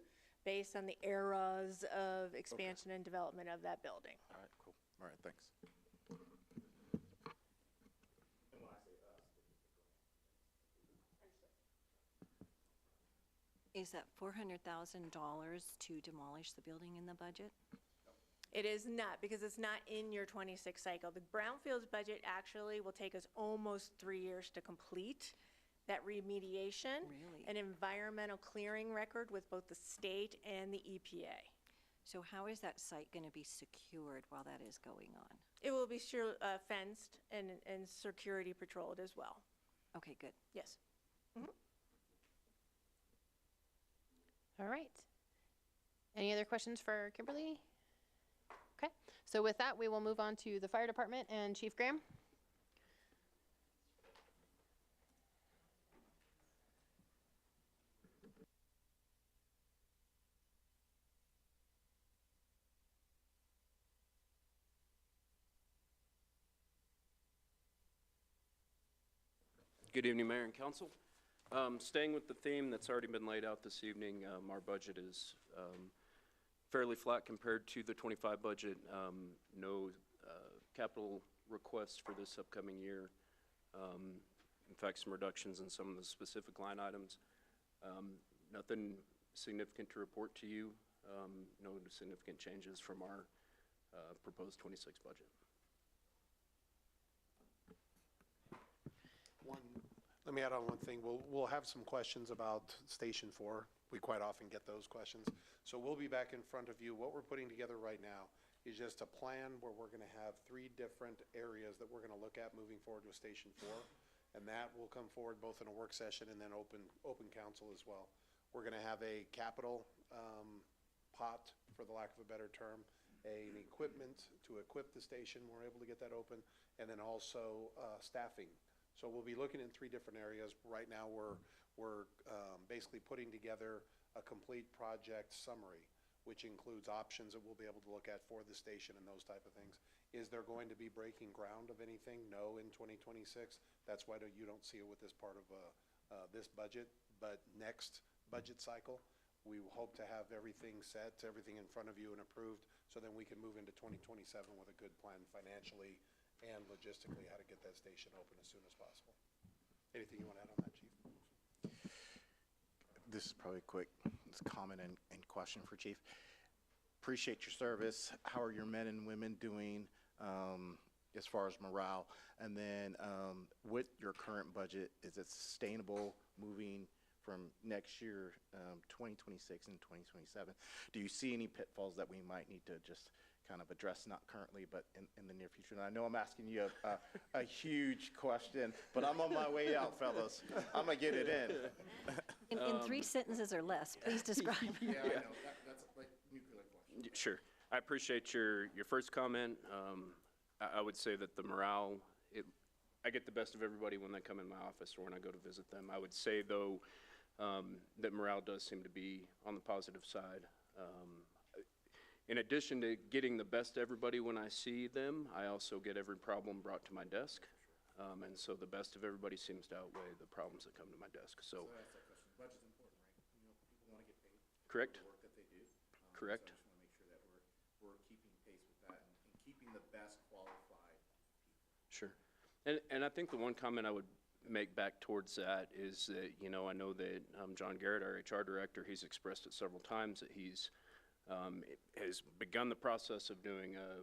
based on the eras of expansion and development of that building. All right, cool. All right, thanks. Is that $400,000 to demolish the building in the budget? It is not, because it's not in your 26 cycle. The brownfields budget actually will take us almost 3 years to complete that remediation. Really? An environmental clearing record with both the state and the EPA. So how is that site going to be secured while that is going on? It will be sure fenced and security patrolled as well. Okay, good. Yes. All right. Any other questions for Kimberly? Okay, so with that, we will move on to the fire department and Chief Graham. Good evening, Mayor and Council. Staying with the theme that's already been laid out this evening, our budget is fairly flat compared to the 25 budget. No capital requests for this upcoming year. In fact, some reductions in some of the specific line items. Nothing significant to report to you. No significant changes from our proposed 26 budget. Let me add on one thing. We'll have some questions about Station 4. We quite often get those questions. So we'll be back in front of you. What we're putting together right now is just a plan where we're going to have 3 different areas that we're going to look at moving forward with Station 4. And that will come forward both in a work session and then open council as well. We're going to have a capital pot, for the lack of a better term, an equipment to equip the station. We're able to get that open. And then also staffing. So we'll be looking in 3 different areas. Right now, we're basically putting together a complete project summary, which includes options that we'll be able to look at for the station and those type of things. Is there going to be breaking ground of anything? No, in 2026. That's why you don't see it with this part of this budget. But next budget cycle, we hope to have everything set, everything in front of you and approved, so then we can move into 2027 with a good plan financially and logistically how to get that station open as soon as possible. Anything you want to add on that, Chief? This is probably a quick comment and question for Chief. Appreciate your service. How are your men and women doing as far as morale? And then with your current budget, is it sustainable moving from next year, 2026 and 2027? Do you see any pitfalls that we might need to just kind of address, not currently, but in the near future? And I know I'm asking you a huge question, but I'm on my way out, fellas. I'm going to get it in. In 3 sentences or less, please describe. Yeah, I know. That's like nuclear question. Sure. I appreciate your first comment. I would say that the morale, I get the best of everybody when they come in my office or when I go to visit them. I would say, though, that morale does seem to be on the positive side. In addition to getting the best of everybody when I see them, I also get every problem brought to my desk. And so the best of everybody seems to outweigh the problems that come to my desk. So that's that question. Budget's important, right? You know, people want to get paid correct? for the work that they do. Correct. So I just want to make sure that we're keeping pace with that and keeping the best qualified people. Sure. And I think the one comment I would make back towards that is that, you know, I know that John Garrett, our HR director, he's expressed it several times that he's has begun the process of doing a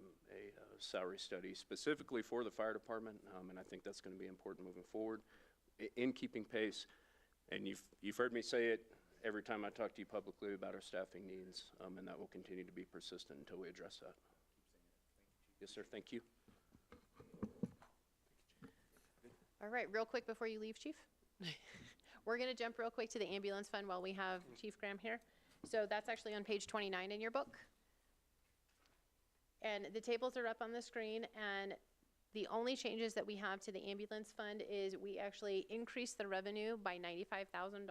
salary study specifically for the fire department, and I think that's going to be important moving forward in keeping pace. And you've heard me say it every time I talk to you publicly about our staffing needs, and that will continue to be persistent until we address that. Yes, sir. Thank you. All right, real quick before you leave, Chief. We're going to jump real quick to the ambulance fund while we have Chief Graham here. So that's actually on page 29 in your book. And the tables are up on the screen, and the only changes that we have to the ambulance fund is we actually increased the revenue by $95,000,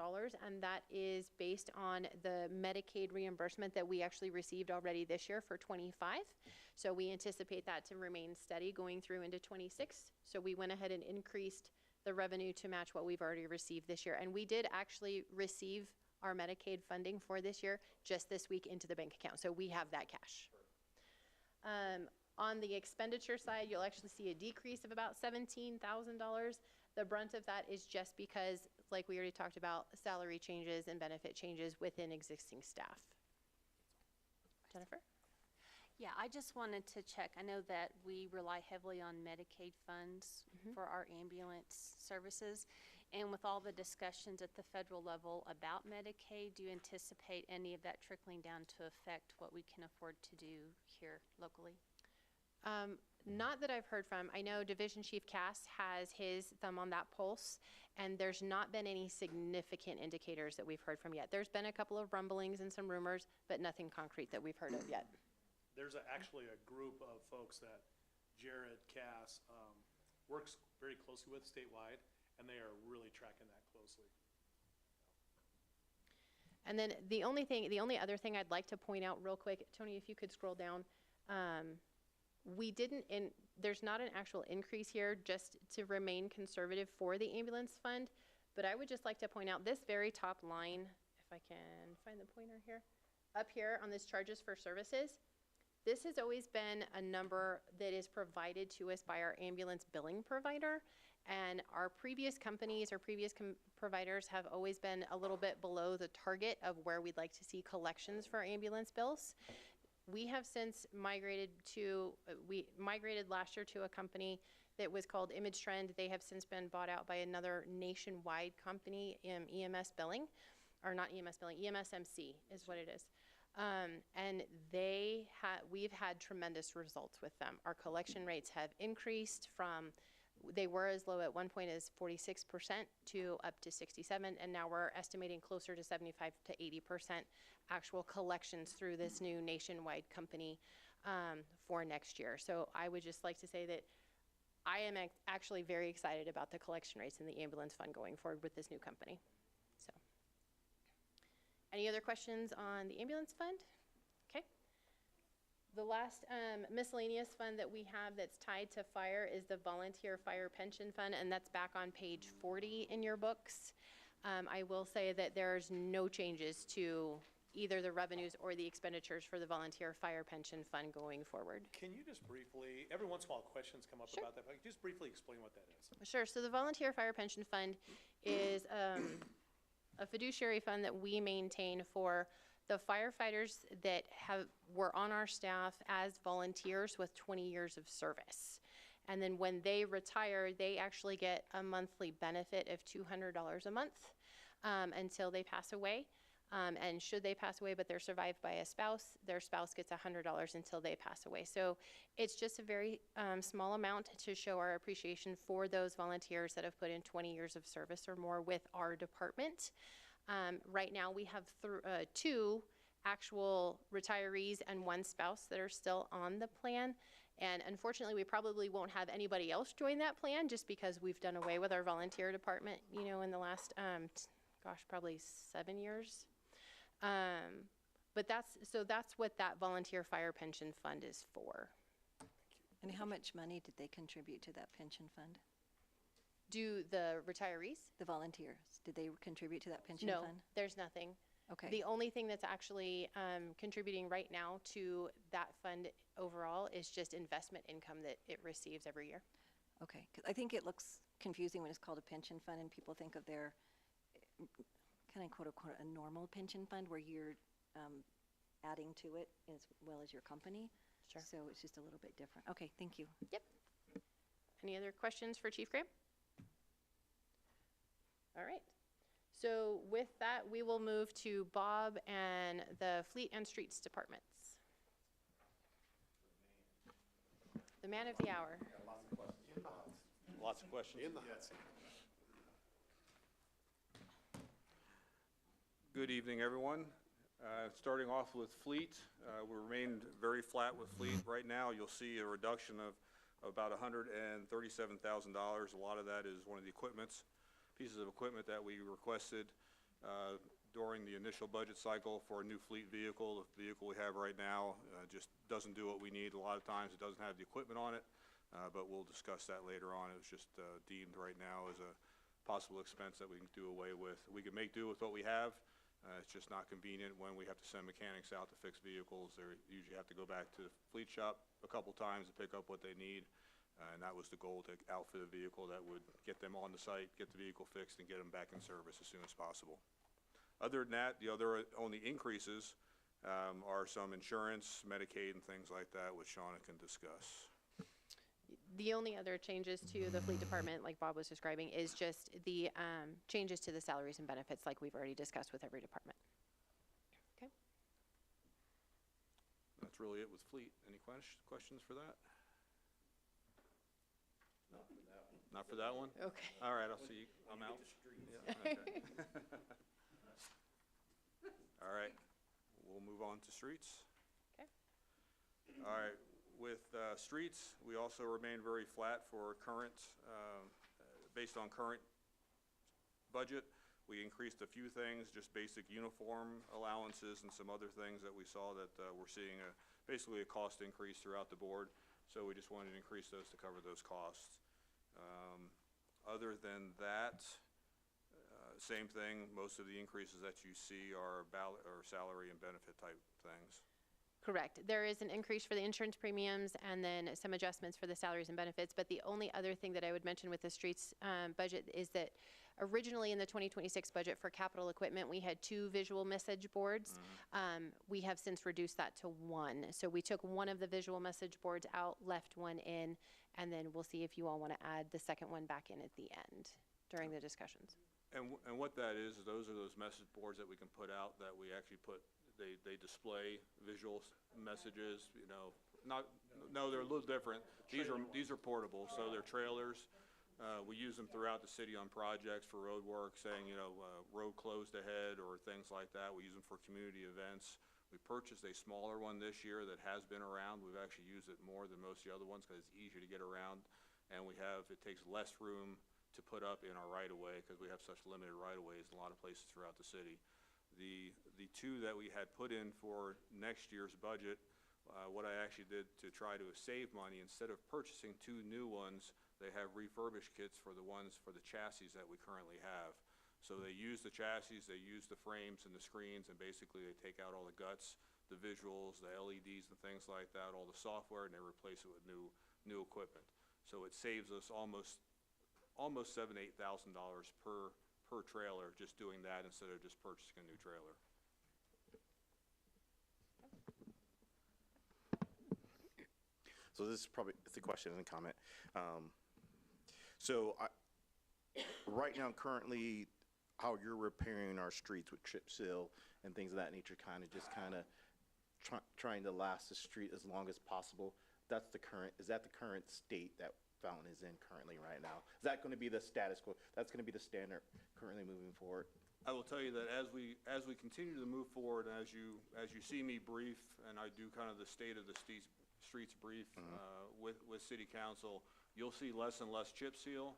and that is based on the Medicaid reimbursement that we actually received already this year for 25. So we anticipate that to remain steady going through into 26. So we went ahead and increased the revenue to match what we've already received this year. And we did actually receive our Medicaid funding for this year just this week into the bank account. So we have that cash. On the expenditure side, you'll actually see a decrease of about $17,000. The brunt of that is just because, like we already talked about, salary changes and benefit changes within existing staff. Jennifer? Yeah, I just wanted to check. I know that we rely heavily on Medicaid funds for our ambulance services. And with all the discussions at the federal level about Medicaid, do you anticipate any of that trickling down to affect what we can afford to do here locally? Not that I've heard from. I know Division Chief Cass has his thumb on that pulse, and there's not been any significant indicators that we've heard from yet. There's been a couple of rumblings and some rumors, but nothing concrete that we've heard of yet. There's actually a group of folks that Jared Cass works very closely with statewide, and they are really tracking that closely. And then the only other thing I'd like to point out real quick, Tony, if you could scroll down, there's not an actual increase here, just to remain conservative for the ambulance fund, but I would just like to point out this very top line, if I can find the pointer here, up here on this charges for services. This has always been a number that is provided to us by our ambulance billing provider. And our previous companies or previous providers have always been a little bit below the target of where we'd like to see collections for ambulance bills. We have since migrated we migrated last year to a company that was called Image Trend. They have since been bought out by another nationwide company, EMS Billing, or not EMS Billing, EMSMC is what it is. And we've had tremendous results with them. Our collection rates have increased from, they were as low at one point as 46% to up to 67, and now we're estimating closer to 75 to 80% actual collections through this new nationwide company for next year. So I would just like to say that I am actually very excited about the collection rates in the ambulance fund going forward with this new company. So, any other questions on the ambulance fund? Okay. The last miscellaneous fund that we have that's tied to fire is the Volunteer Fire Pension Fund, and that's back on page 40 in your books. I will say that there's no changes to either the revenues or the expenditures for the volunteer fire pension fund going forward. Can you just briefly, every once in a while questions come up Sure. about that, but just briefly explain what that is? Sure, so the volunteer fire pension fund is a fiduciary fund that we maintain for the firefighters that were on our staff as volunteers with 20 years of service. And then when they retire, they actually get a monthly benefit of $200 a month until they pass away. And should they pass away but they're survived by a spouse, their spouse gets $100 until they pass away. So it's just a very small amount to show our appreciation for those volunteers that have put in 20 years of service or more with our department. Right now we have 2 actual retirees and 1 spouse that are still on the plan. And unfortunately, we probably won't have anybody else join that plan just because we've done away with our volunteer department, you know, in the last, probably 7 years. But that's what that volunteer fire pension fund is for. And how much money did they contribute to that pension fund? Do the retirees? The volunteers, did they contribute to that pension No, fund? there's nothing. Okay. The only thing that's actually contributing right now to that fund overall is just investment income that it receives every year. Okay, 'cause I think it looks confusing when it's called a pension fund and people think of their kind of quote unquote a normal pension fund where you're adding to it as well as your company. Sure. So it's just a little bit different. Okay, thank you. Yep. Any other questions for Chief Graham? All right. So with that, we will move to Bob and the Fleet and Streets departments. The man of the hour. Lots of questions. In the hot seat. Good evening, everyone. Starting off with fleet, we remained very flat with fleet. Right now, you'll see a reduction of about $137,000. A lot of that is one of the pieces of equipment that we requested during the initial budget cycle for a new fleet vehicle. The vehicle we have right now just doesn't do what we need. A lot of times, it doesn't have the equipment on it, but we'll discuss that later on. It was just deemed right now as a possible expense that we can do away with. We can make do with what we have. It's just not convenient when we have to send mechanics out to fix vehicles. They usually have to go back to the fleet shop a couple times to pick up what they need. And that was the goal, to outfit a vehicle that would get them on the site, get the vehicle fixed, and get them back in service as soon as possible. Other than that, the other only increases are some insurance, Medicaid, and things like that, which Shauna can discuss. The only other changes to the fleet department, like Bob was describing, is just the changes to the salaries and benefits like we've already discussed with every department. Okay. That's really it with fleet. Any questions for that? Not for that one? Okay. All right, I'll see you. I'm out. Yeah, okay. All right, we'll move on to streets. Okay. All right, with streets, we also remain very flat for current, based on current budget. We increased a few things, just basic uniform allowances and some other things that we saw that we're seeing basically a cost increase throughout the board. So we just wanted to increase those to cover those costs. Other than that, same thing. Most of the increases that you see are salary and benefit type things. Correct. There is an increase for the insurance premiums and then some adjustments for the salaries and benefits. But the only other thing that I would mention with the streets budget is that originally in the 2026 budget for capital equipment, we had 2 visual message boards. We have since reduced that to 1. So we took one of the visual message boards out, left one in, and then we'll see if you all want to add the second one back in at the end during the discussions. And what that is those are those message boards that we can put out that we actually they display visual messages, you know, no, they're a little different. These are portable, so they're trailers. We use them throughout the city on projects for road work, saying, you know, road closed ahead or things like that. We use them for community events. We purchased a smaller one this year that has been around. We've actually used it more than most of the other ones because it's easier to get around. And it takes less room to put up in our right-of-way because we have such limited right-of-ways in a lot of places throughout the city. The 2 that we had put in for next year's budget, what I actually did to try to save money, instead of purchasing 2 new ones, they have refurbished kits for the ones for the chassis that we currently have. So they use the chassis, they use the frames and the screens, and basically they take out all the guts, the visuals, the LEDs and things like that, all the software, and they replace it with new equipment. So it saves us almost $7,000 to $8,000 per trailer just doing that instead of just purchasing a new trailer. So this is probably, it's a question and a comment. Right now, currently, how you're repairing our streets with chip seal and things of that nature, kind of trying to last the street as long as possible. Is that the current state that Fountain is in currently right now? Is that going to be the status quo? That's going to be the standard currently moving forward? I will tell you that as we continue to move forward, as you see me brief, and I do kind of the state of the streets brief with City Council, you'll see less and less chip seal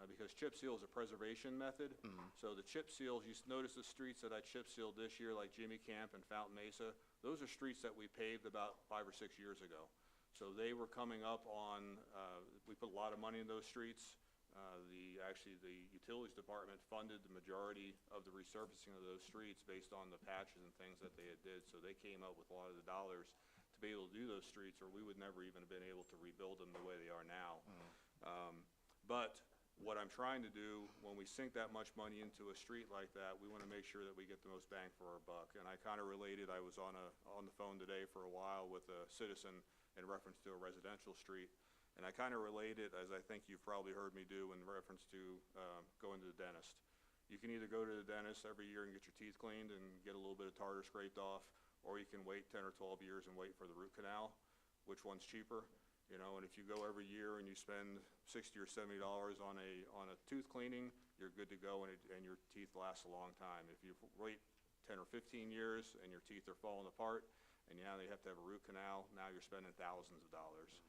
because chip seal is a preservation method. So the chip seals, you notice the streets that I chip sealed this year, like Jimmy Camp and Fountain Mesa, those are streets that we paved about 5 or 6 years ago. So they were coming up on, we put a lot of money in those streets. Actually, the utilities department funded the majority of the resurfacing of those streets based on the patches and things that they had did. So they came up with a lot of the dollars to be able to do those streets, or we would never even have been able to rebuild them the way they are now. But what I'm trying to do, when we sink that much money into a street like that, we want to make sure that we get the most bang for our buck. And I kind of related, I was on the phone today for a while with a citizen in reference to a residential street. And I kind of related, as I think you've probably heard me do, in reference to going to the dentist. You can either go to the dentist every year and get your teeth cleaned and get a little bit of tartar scraped off, or you can wait 10 or 12 years and wait for the root canal. Which one's cheaper? You know, and if you go every year and you spend $60 or $70 on a tooth cleaning, you're good to go, and your teeth last a long time. If you wait 10 or 15 years and your teeth are falling apart, and now you have to have a root canal, now you're spending thousands of dollars.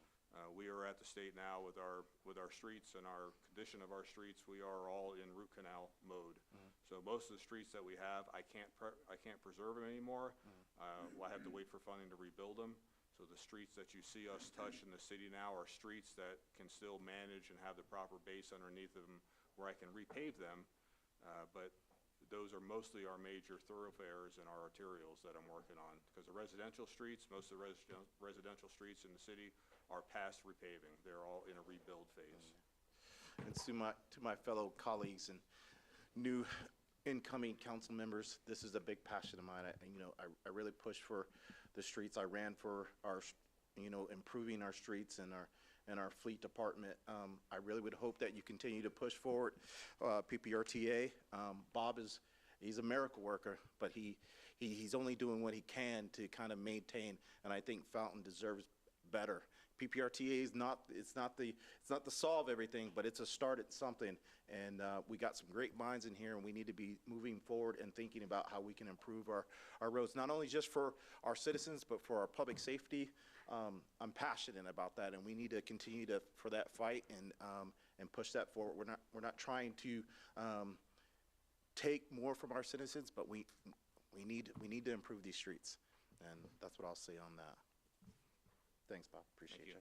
We are at the state now with our streets and our condition of our streets. We are all in root canal mode. So most of the streets that we have, I can't preserve them anymore. I have to wait for funding to rebuild them. So the streets that you see us touch in the city now are streets that can still manage and have the proper base underneath them where I can repave them. But those are mostly our major thoroughfares and our arterials that I'm working on. Because the residential streets, most of the residential streets in the city are past repaving. They're all in a rebuild phase. And to my fellow colleagues and new incoming council members, this is a big passion of mine. I really push for the streets. I ran for our, improving our streets and our fleet department. I really would hope that you continue to push forward PPRTA. Bob he's a miracle worker, but he's only doing what he can to kind of maintain, and I think Fountain deserves better. PPRTA is not to solve everything, but it's a start at something. And we got some great minds in here, and we need to be moving forward and thinking about how we can improve our roads, not only just for our citizens, but for our public safety. I'm passionate about that, and we need to continue for that fight and push that forward. We're not trying to take more from our citizens, but we need to improve these streets, and that's what I'll say on that. Thanks, Bob. Appreciate you.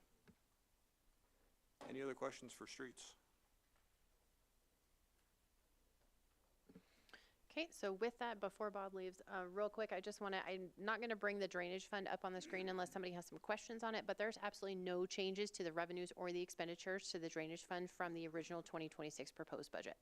Any other questions for streets? Okay, so with that, before Bob leaves, real quick, I'm not going to bring the drainage fund up on the screen unless somebody has some questions on it, but there's absolutely no changes to the revenues or the expenditures to the drainage fund from the original 2026 proposed budget.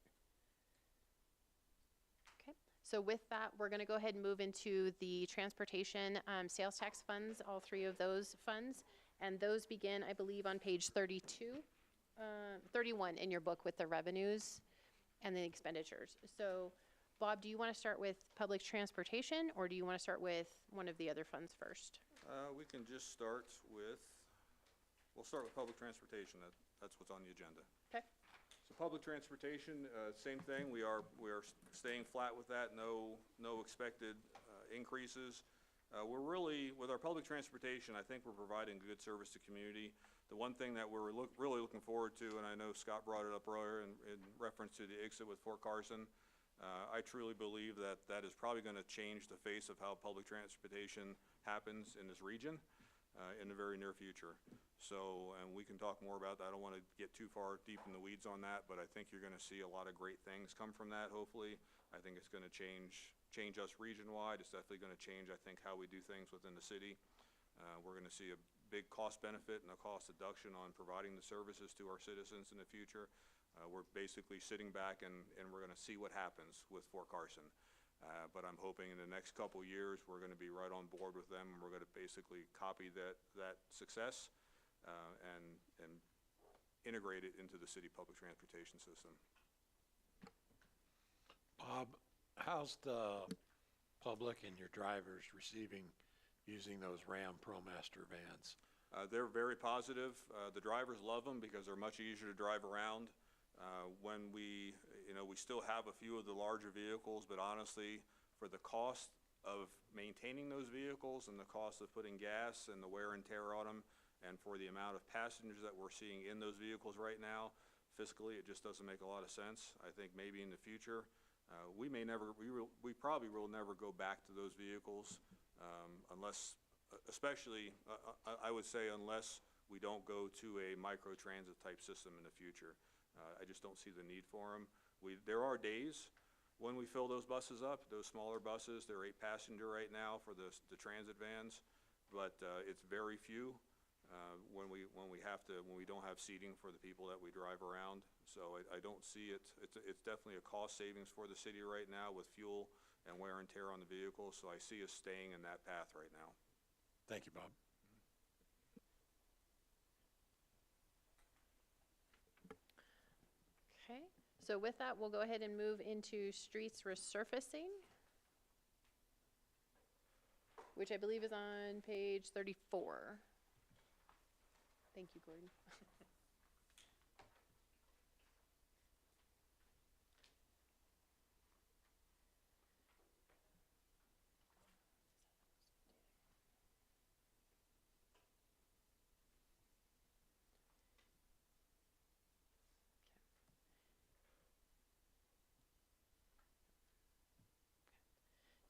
Okay, so with that, we're going to go ahead and move into the transportation sales tax funds, all three of those funds, and those begin, I believe, on page 31 in your book with the revenues and the expenditures. So Bob, do you want to start with public transportation, or do you want to start with one of the other funds first? We can just start with, we'll start with public transportation. That's what's on the agenda. Okay. So public transportation, same thing. We are staying flat with that. No expected increases. We're really, with our public transportation, I think we're providing good service to community. The one thing that we're really looking forward to, and I know Scott brought it up earlier in reference to the exit with Fort Carson, I truly believe that is probably going to change the face of how public transportation happens in this region. in the very near future. So, and we can talk more about that. I don't want to get too far deep in the weeds on that, but I think you're going to see a lot of great things come from that, hopefully. I think it's going to change us region-wide. It's definitely going to change, I think, how we do things within the city. We're going to see a big cost benefit and a cost deduction on providing the services to our citizens in the future. We're basically sitting back and we're going to see what happens with Fort Carson. But I'm hoping in the next couple years, we're going to be right on board with them, and we're going to basically copy that success and integrate it into the city public transportation system. Bob, how's the public and your drivers receiving using those Ram ProMaster vans? They're very positive. The drivers love them because they're much easier to drive around. When we still have a few of the larger vehicles, but honestly, for the cost of maintaining those vehicles and the cost of putting gas and the wear and tear on them, and for the amount of passengers that we're seeing in those vehicles right now, fiscally, it just doesn't make a lot of sense. I think maybe in the future, we probably will never go back to those vehicles unless, especially, I would say unless we don't go to a microtransit type system in the future. I just don't see the need for them. There are days when we fill those buses up, those smaller buses. They're 8 passenger right now for the transit vans, but it's very few when we don't have seating for the people that we drive around. So I don't see it. It's definitely a cost savings for the city right now with fuel and wear and tear on the vehicles. So I see us staying in that path right now. Thank you, Bob. Okay, so with that, we'll go ahead and move into streets resurfacing, which I believe is on page 34. Thank you, Gordon.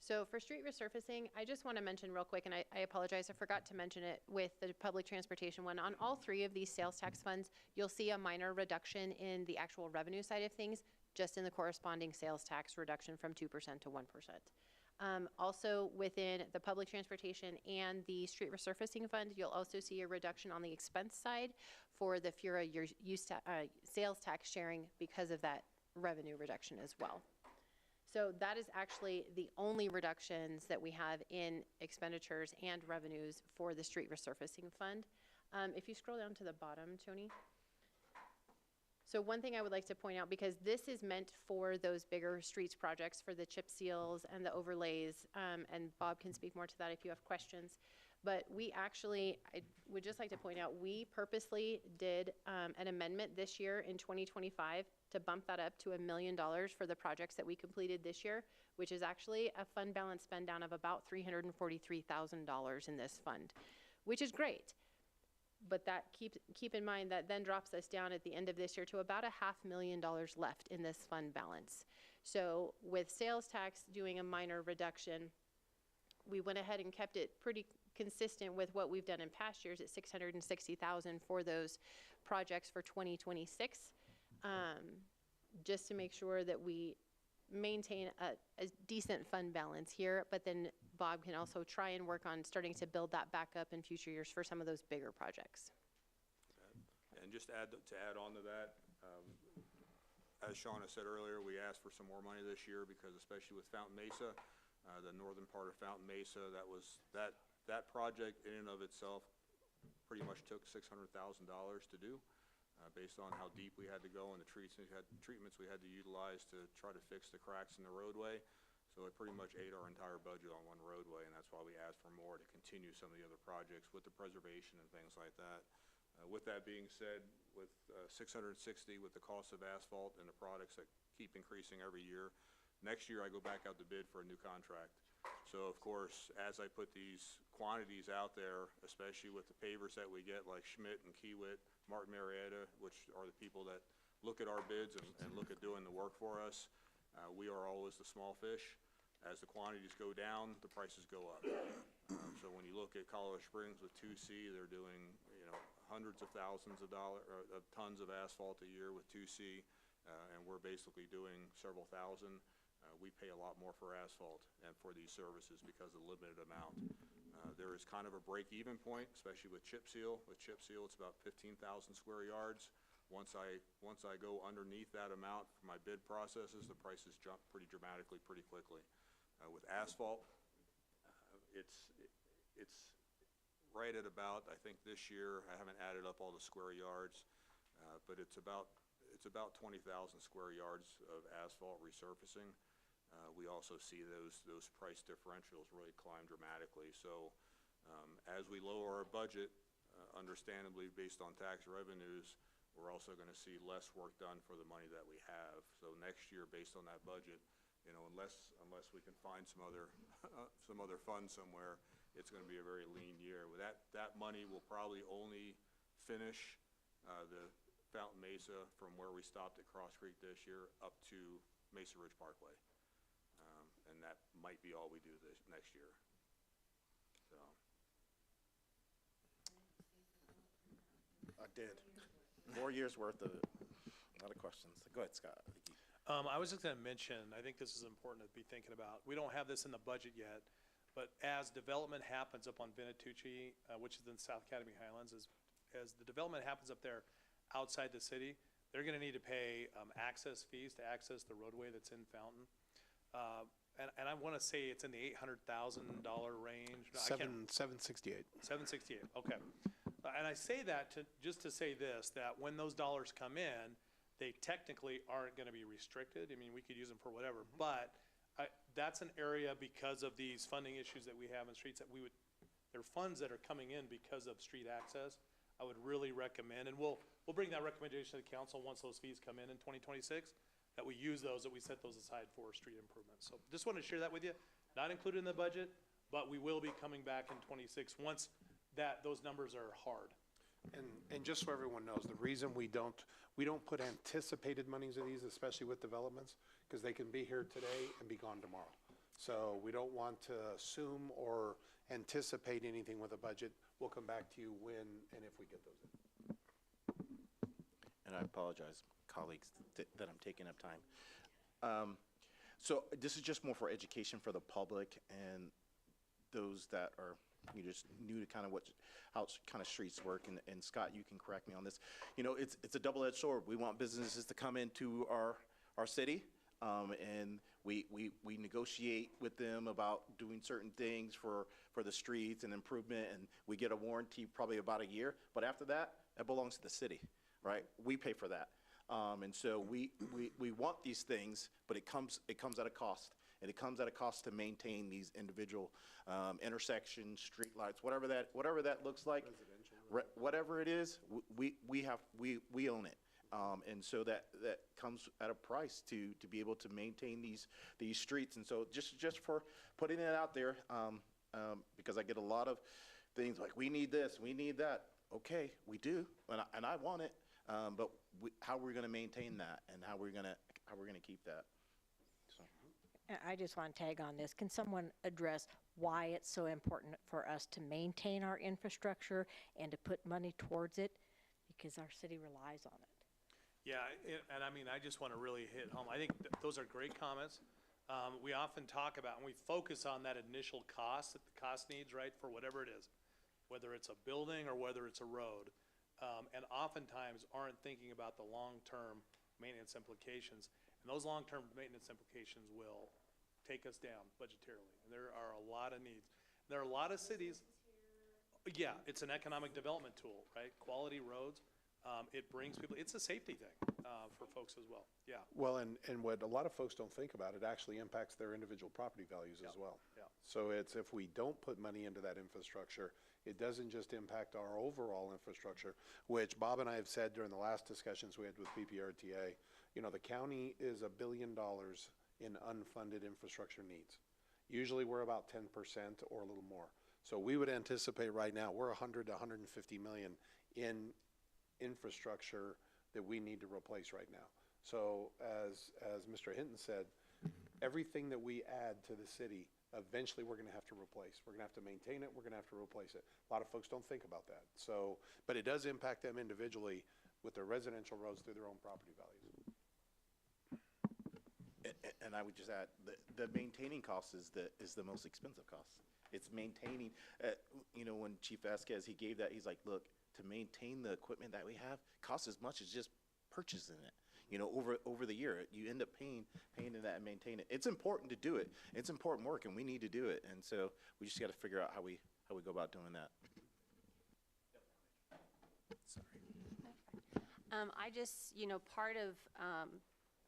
So for street resurfacing, I just want to mention real quick, and I apologize, I forgot to mention it with the public transportation one. On all 3 of these sales tax funds, you'll see a minor reduction in the actual revenue side of things, just in the corresponding sales tax reduction from 2% to 1%. Also, within the public transportation and the street resurfacing fund, you'll also see a reduction on the expense side for the FURA sales tax sharing because of that revenue reduction as well. So that is actually the only reductions that we have in expenditures and revenues for the street resurfacing fund. If you scroll down to the bottom, Tony. So one thing I would like to point out, because this is meant for those bigger streets projects, for the chip seals and the overlays, and Bob can speak more to that if you have questions. But we actually, I would just like to point out, we purposely did an amendment this year in 2025 to bump that up to $1 million for the projects that we completed this year, which is actually a fund balance spend down of about $343,000 in this fund, which is great. But that keep in mind that then drops us down at the end of this year to about $500,000 left in this fund balance. So with sales tax doing a minor reduction, we went ahead and kept it pretty consistent with what we've done in past years at $660,000 for those projects for 2026, just to make sure that we maintain a decent fund balance here. But then Bob can also try and work on starting to build that back up in future years for some of those bigger projects. And just to add on to that, as Shauna said earlier, we asked for some more money this year because especially with Fountain Mesa, the northern part of Fountain Mesa, that project in and of itself pretty much took $600,000 to do, based on how deep we had to go and the treatments we had to utilize to try to fix the cracks in the roadway. So it pretty much ate our entire budget on one roadway, and that's why we asked for more to continue some of the other projects with the preservation and things like that. With that being said, with $660 with the cost of asphalt and the products that keep increasing every year, next year I go back out to bid for a new contract. So of course, as I put these quantities out there, especially with the pavers that we get like Schmidt and Kiewit, Martin Marietta, which are the people that look at our bids and look at doing the work for us, we are always the small fish. As the quantities go down, the prices go up. So when you look at Colorado Springs with 2C, they're doing, hundreds of thousands of tons of asphalt a year with 2C, and we're basically doing several thousand. We pay a lot more for asphalt and for these services because of the limited amount. There is kind of a break-even point, especially with chip seal. With chip seal, it's about 15,000 square yards. Once I go underneath that amount for my bid processes, the prices jump pretty dramatically, pretty quickly. With asphalt, it's right at about, I think this year, I haven't added up all the square yards, but it's about 20,000 square yards of asphalt resurfacing. We also see those price differentials really climb dramatically. So as we lower our budget, understandably based on tax revenues, we're also going to see less work done for the money that we have. So next year, based on that budget, unless we can find some other funds somewhere, it's going to be a very lean year. With that money will probably only finish the Fountain Mesa from where we stopped at Cross Creek this year up to Mesa Ridge Parkway. And that might be all we do this next year. So. I did. 4 years worth of it. A lot of questions. Go ahead, Scott. I was just going to mention, I think this is important to be thinking about. We don't have this in the budget yet, but as development happens up on Vinatucci, which is in South Academy Highlands, as the development happens up there outside the city, they're going to need to pay access fees to access the roadway that's in Fountain. And I want to say it's in the $800,000 range. No, I can't- 768. 768, okay. And I say that just to say this, that when those dollars come in, they technically aren't going to be restricted. I mean, we could use them for whatever, but that's an area because of these funding issues that we have in streets that they're funds that are coming in because of street access. I would really recommend, and we'll bring that recommendation to the council once those fees come in 2026, that we use those, that we set those aside for street improvements. So just wanted to share that with you. Not included in the budget, but we will be coming back in 26 once those numbers are hard. And just so everyone knows, the reason we don't put anticipated monies of these, especially with developments, because they can be here today and be gone tomorrow. So we don't want to assume or anticipate anything with a budget. We'll come back to you when and if we get those in. And I apologize, colleagues, that I'm taking up time. So this is just more for education for the public and those that are just new to kind of how kind of streets work. And Scott, you can correct me on this. It's a double-edged sword. We want businesses to come into our city, and we negotiate with them about doing certain things for the streets and improvement, and we get a warranty probably about a year. But after that, that belongs to the city, right? We pay for that. And so we want these things, but it comes at a cost. And it comes at a cost to maintain these individual intersections, streetlights, whatever that looks like, whatever it is, we own it. And so that comes at a price to be able to maintain these streets. And so just for putting it out there, because I get a lot of things like, we need this, we need that. Okay, we do, and I want it. But how we're going to maintain that, and how we're going to keep that. So. I just want to tag on this. Can someone address why it's so important for us to maintain our infrastructure and to put money towards it? Because our city relies on it. Yeah, and I mean, I just want to really hit home. I think those are great comments. We often talk about, and we focus on that initial cost, that the cost needs, right, for whatever it is, whether it's a building or whether it's a road. And oftentimes aren't thinking about the long-term maintenance implications. And those long-term maintenance implications will take us down budgetarily. And there are a lot of needs. There are a lot of cities. Yeah, it's an economic development tool, right? Quality roads. It brings people, it's a safety thing for folks as well. Yeah. Well, and what a lot of folks don't think about, it actually impacts their individual property values as well. Yeah. So it's, if we don't put money into that infrastructure, it doesn't just impact our overall infrastructure, which Bob and I have said during the last discussions we had with BPRTA. The county is $1 billion in unfunded infrastructure needs. Usually we're about 10% or a little more. So we would anticipate right now we're 100 to 150 million in infrastructure that we need to replace right now. So as Mr. Hinton said, everything that we add to the city, eventually we're gonna have to replace. We're gonna have to maintain it, we're gonna have to replace it. A lot of folks don't think about that. So, but it does impact them individually with their residential roads through their own property values. And I would just add, the maintaining cost is the most expensive cost. It's maintaining, when Chief Vasquez, he gave that, he's like, look, to maintain the equipment that we have costs as much as just purchasing it. Over the year, you end up paying in that and maintain it. It's important to do it. It's important work, and we need to do it. And so we just got to figure out how we go about doing that. Sorry. I just, part of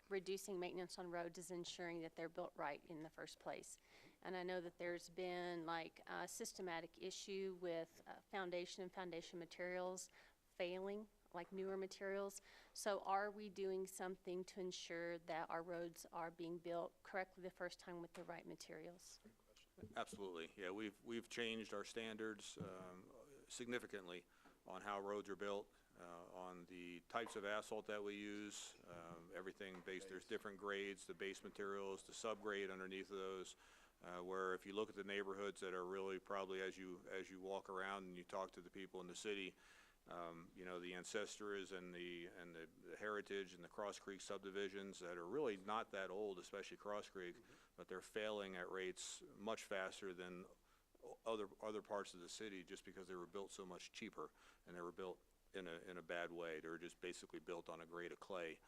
reducing maintenance on roads is ensuring that they're built right in the first place. And I know that there's been like a systematic issue with foundation and foundation materials failing, like newer materials. So are we doing something to ensure that our roads are being built correctly the first time with the right materials? Absolutely, yeah, we've changed our standards significantly on how roads are built, on the types of asphalt that we use, everything based, there's different grades, the base materials, the subgrade underneath of those, where if you look at the neighborhoods that are really probably as you walk around and you talk to the people in the city, the Ancestors and the Heritage and the Cross Creek subdivisions that are really not that old, especially Cross Creek, but they're failing at rates much faster than other parts of the city just because they were built so much cheaper and they were built in a bad way. They were just basically built on a grade of clay,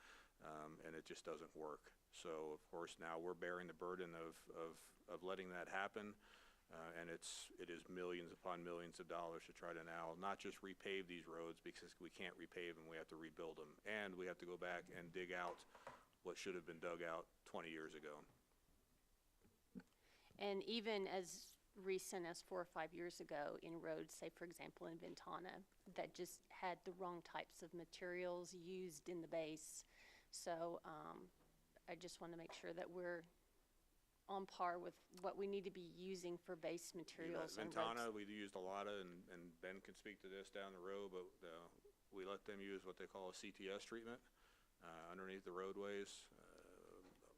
and it just doesn't work. So of course now we're bearing the burden of letting that happen. And it is millions upon millions of dollars to try to now not just repave these roads because we can't repave them, we have to rebuild them. And we have to go back and dig out what should have been dug out 20 years ago. And even as recent as 4 or 5 years ago in roads, say for example in Ventana, that just had the wrong types of materials used in the base. So I just want to make sure that we're on par with what we need to be using for base materials on roads. Ventana, we used a lot of, and Ben can speak to this down the road, but we let them use what they call a CTS treatment underneath the roadways.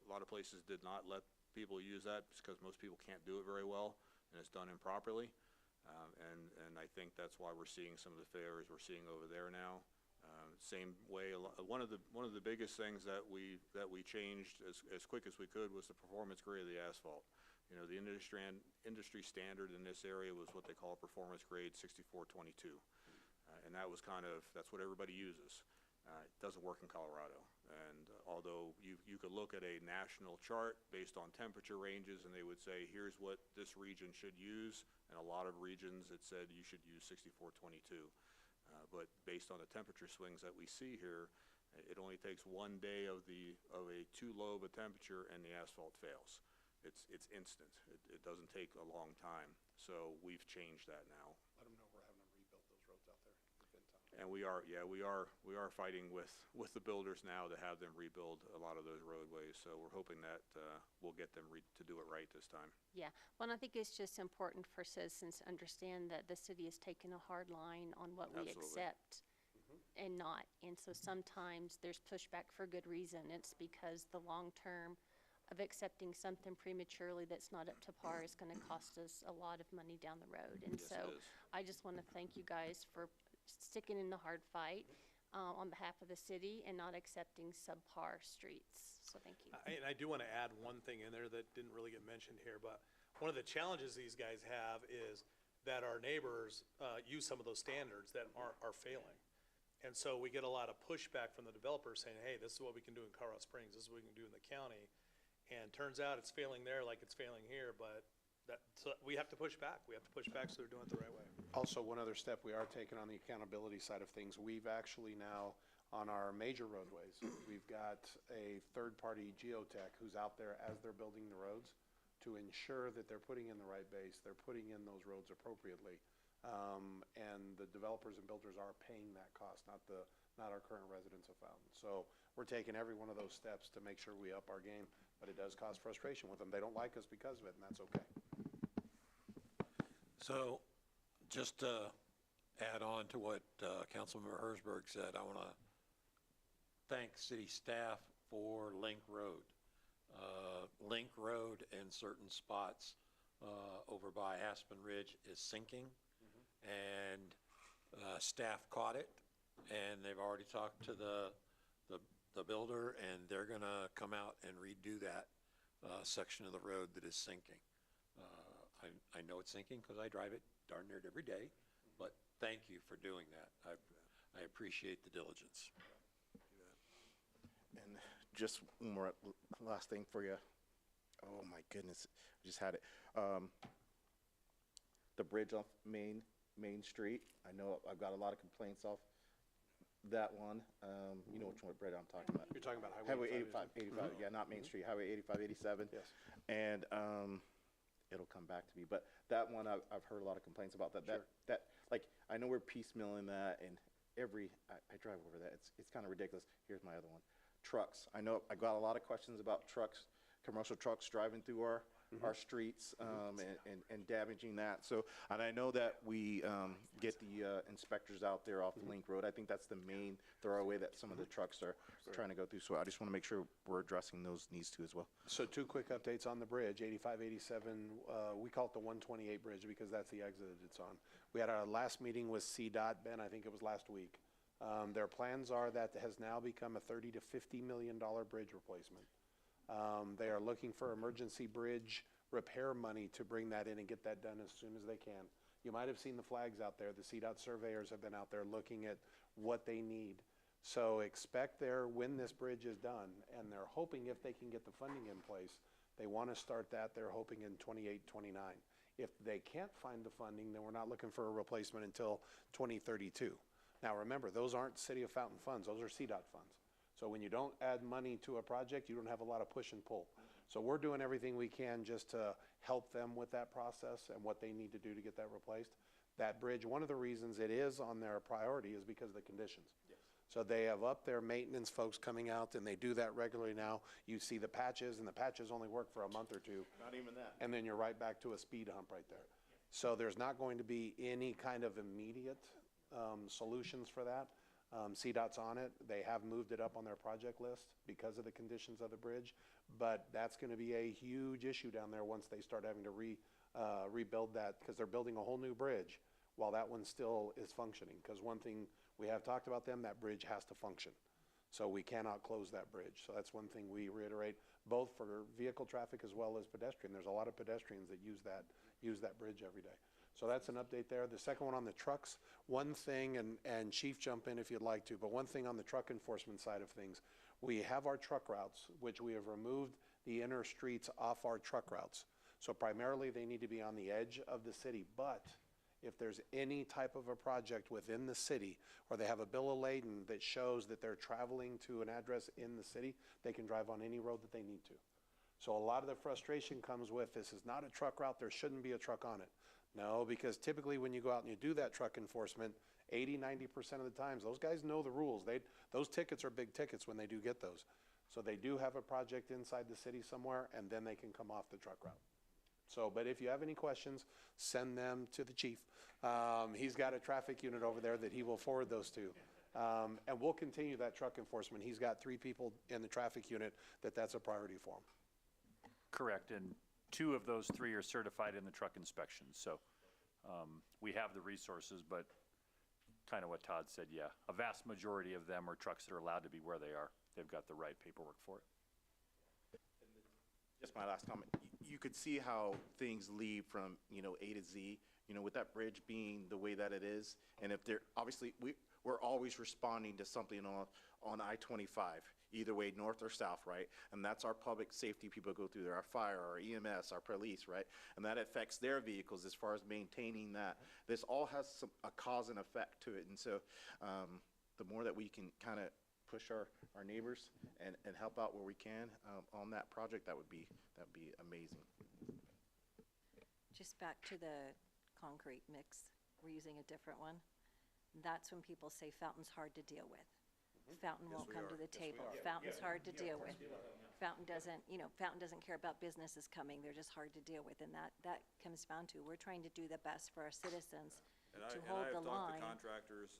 A lot of places did not let people use that because most people can't do it very well, and it's done improperly. And I think that's why we're seeing some of the failures we're seeing over there now. Same way, one of the biggest things that we changed as quick as we could was the performance grade of the asphalt. The industry standard in this area was what they call performance grade 6422, and that's what everybody uses. It doesn't work in Colorado, and although you could look at a national chart based on temperature ranges, and they would say here's what this region should use, and a lot of regions it said you should use 6422. But based on the temperature swings that we see here, it only takes 1 day of a too low of a temperature and the asphalt fails. It's instant. It doesn't take a long time. So we've changed that now. Let them know we're having to rebuild those roads out there in Ventana. And we are fighting with the builders now to have them rebuild a lot of those roadways. So we're hoping that we'll get them to do it right this time. Yeah, well, and I think it's just important for citizens to understand that the city has taken a hard line on what we Absolutely. accept and not. And so sometimes there's pushback for good reason. It's because the long term of accepting something prematurely that's not up to par is going to cost us a lot of money down the road. And Yes, so it is. I just want to thank you guys for sticking in the hard fight on behalf of the city and not accepting subpar streets. So thank you. And I do want to add one thing in there that didn't really get mentioned here, but one of the challenges these guys have is that our neighbors use some of those standards that are failing. And so we get a lot of pushback from the developers saying, hey, this is what we can do in Colorado Springs, this is what we can do in the county. And turns out it's failing there like it's failing here, but so we have to push back. We have to push back so they're doing it the right way. Also, one other step we are taking on the accountability side of things, we've actually now, on our major roadways, we've got a third-party geotech who's out there as they're building the roads to ensure that they're putting in the right base, they're putting in those roads appropriately. And the developers and builders are paying that cost, not our current residents of Fountain. So we're taking every one of those steps to make sure we up our game, but it does cause frustration with them. They don't like us because of it, and that's okay. So, just to add on to what Councilmember Hersberg said, I want to thank city staff for Link Road. Link Road in certain spots over by Aspen Ridge is sinking. And staff caught it, and they've already talked to the builder, and they're gonna come out and redo that section of the road that is sinking. I know it's sinking because I drive it darn near every day, but thank you for doing that. I appreciate the diligence. And just one more last thing for you. Oh my goodness, I just had it. The bridge off Main Street. I know I've got a lot of complaints off that one. You know which one bridge I'm talking about. You're talking about Highway 85, yeah, not Main Street, Highway 85, 87. Yes. And it'll come back to me, but that one, I've heard a lot of complaints about that. That, like, I know we're piecemealing that, and I drive over that, it's kind of ridiculous. Here's my other one. Trucks. I know I got a lot of questions about trucks, commercial trucks driving through our streets, and damaging that. So, and I know that we get the inspectors out there off the Link Road. I think that's the main thoroughway that some of the trucks are trying to go through. So I just want to make sure we're addressing those needs too as well. So 2 quick updates on the bridge, 85, 87, we call it the 128 bridge because that's the exit that it's on. We had our last meeting with CDOT, Ben, I think it was last week. Their plans are that has now become a $30 to $50 million bridge replacement. They are looking for emergency bridge repair money to bring that in and get that done as soon as they can. You might have seen the flags out there. The CDOT surveyors have been out there looking at what they need. So expect there when this bridge is done, and they're hoping if they can get the funding in place, they want to start that, they're hoping in 28, 29. If they can't find the funding, then we're not looking for a replacement until 2032. Now remember, those aren't City of Fountain funds, those are CDOT funds. So when you don't add money to a project, you don't have a lot of push and pull. So we're doing everything we can just to help them with that process and what they need to do to get that replaced. That bridge, one of the reasons it is on their priority is because of the conditions. Yes. So they have up their maintenance folks coming out, and they do that regularly now. You see the patches, and the patches only work for a month or two. Not even that. And then you're right back to a speed hump right there. So there's not going to be any kind of immediate solutions for that. CDOT's on it. They have moved it up on their project list because of the conditions of the bridge, but that's going to be a huge issue down there once they start having to rebuild that, because they're building a whole new bridge while that one still is functioning. Because one thing we have talked about them, that bridge has to function. So we cannot close that bridge. So that's one thing we reiterate, both for vehicle traffic as well as pedestrian. There's a lot of pedestrians that use that bridge every day. So that's an update there. The second one on the trucks, one thing, and Chief, jump in if you'd like to, but one thing on the truck enforcement side of things, we have our truck routes, which we have removed the inner streets off our truck routes. So primarily they need to be on the edge of the city, but if there's any type of a project within the city, or they have a bill of lading that shows that they're traveling to an address in the city, they can drive on any road that they need to. So a lot of the frustration comes with, this is not a truck route, there shouldn't be a truck on it. No, because typically when you go out and you do that truck enforcement, 80, 90% of the times, those guys know the rules. Those tickets are big tickets when they do get those. So they do have a project inside the city somewhere, and then they can come off the truck route. So, but if you have any questions, send them to the chief. He's got a traffic unit over there that he will forward those to. And we'll continue that truck enforcement. He's got 3 people in the traffic unit that's a priority for him. Correct, and 2 of those 3 are certified in the truck inspections. So we have the resources, but kind of what Todd said, yeah. A vast majority of them are trucks that are allowed to be where they are. They've got the right paperwork for it. Just my last comment. You could see how things lead from, A to Z, with that bridge being the way that it is. And if they're, obviously, we're always responding to something on I-25, either way, north or south, right? And that's our public safety people go through there, our fire, our EMS, our police, right? And that affects their vehicles as far as maintaining that. This all has a cause and effect to it. And so the more that we can kind of push our neighbors and help out where we can on that project, that'd be amazing. Just back to the concrete mix, we're using a different one. That's when people say Fountain's hard to deal with. Fountain won't come to the table. Fountain's hard to deal with. Fountain doesn't care about businesses coming. They're just hard to deal with, and that comes down to, we're trying to do the best for our citizens to hold the line. And I have talked to contractors,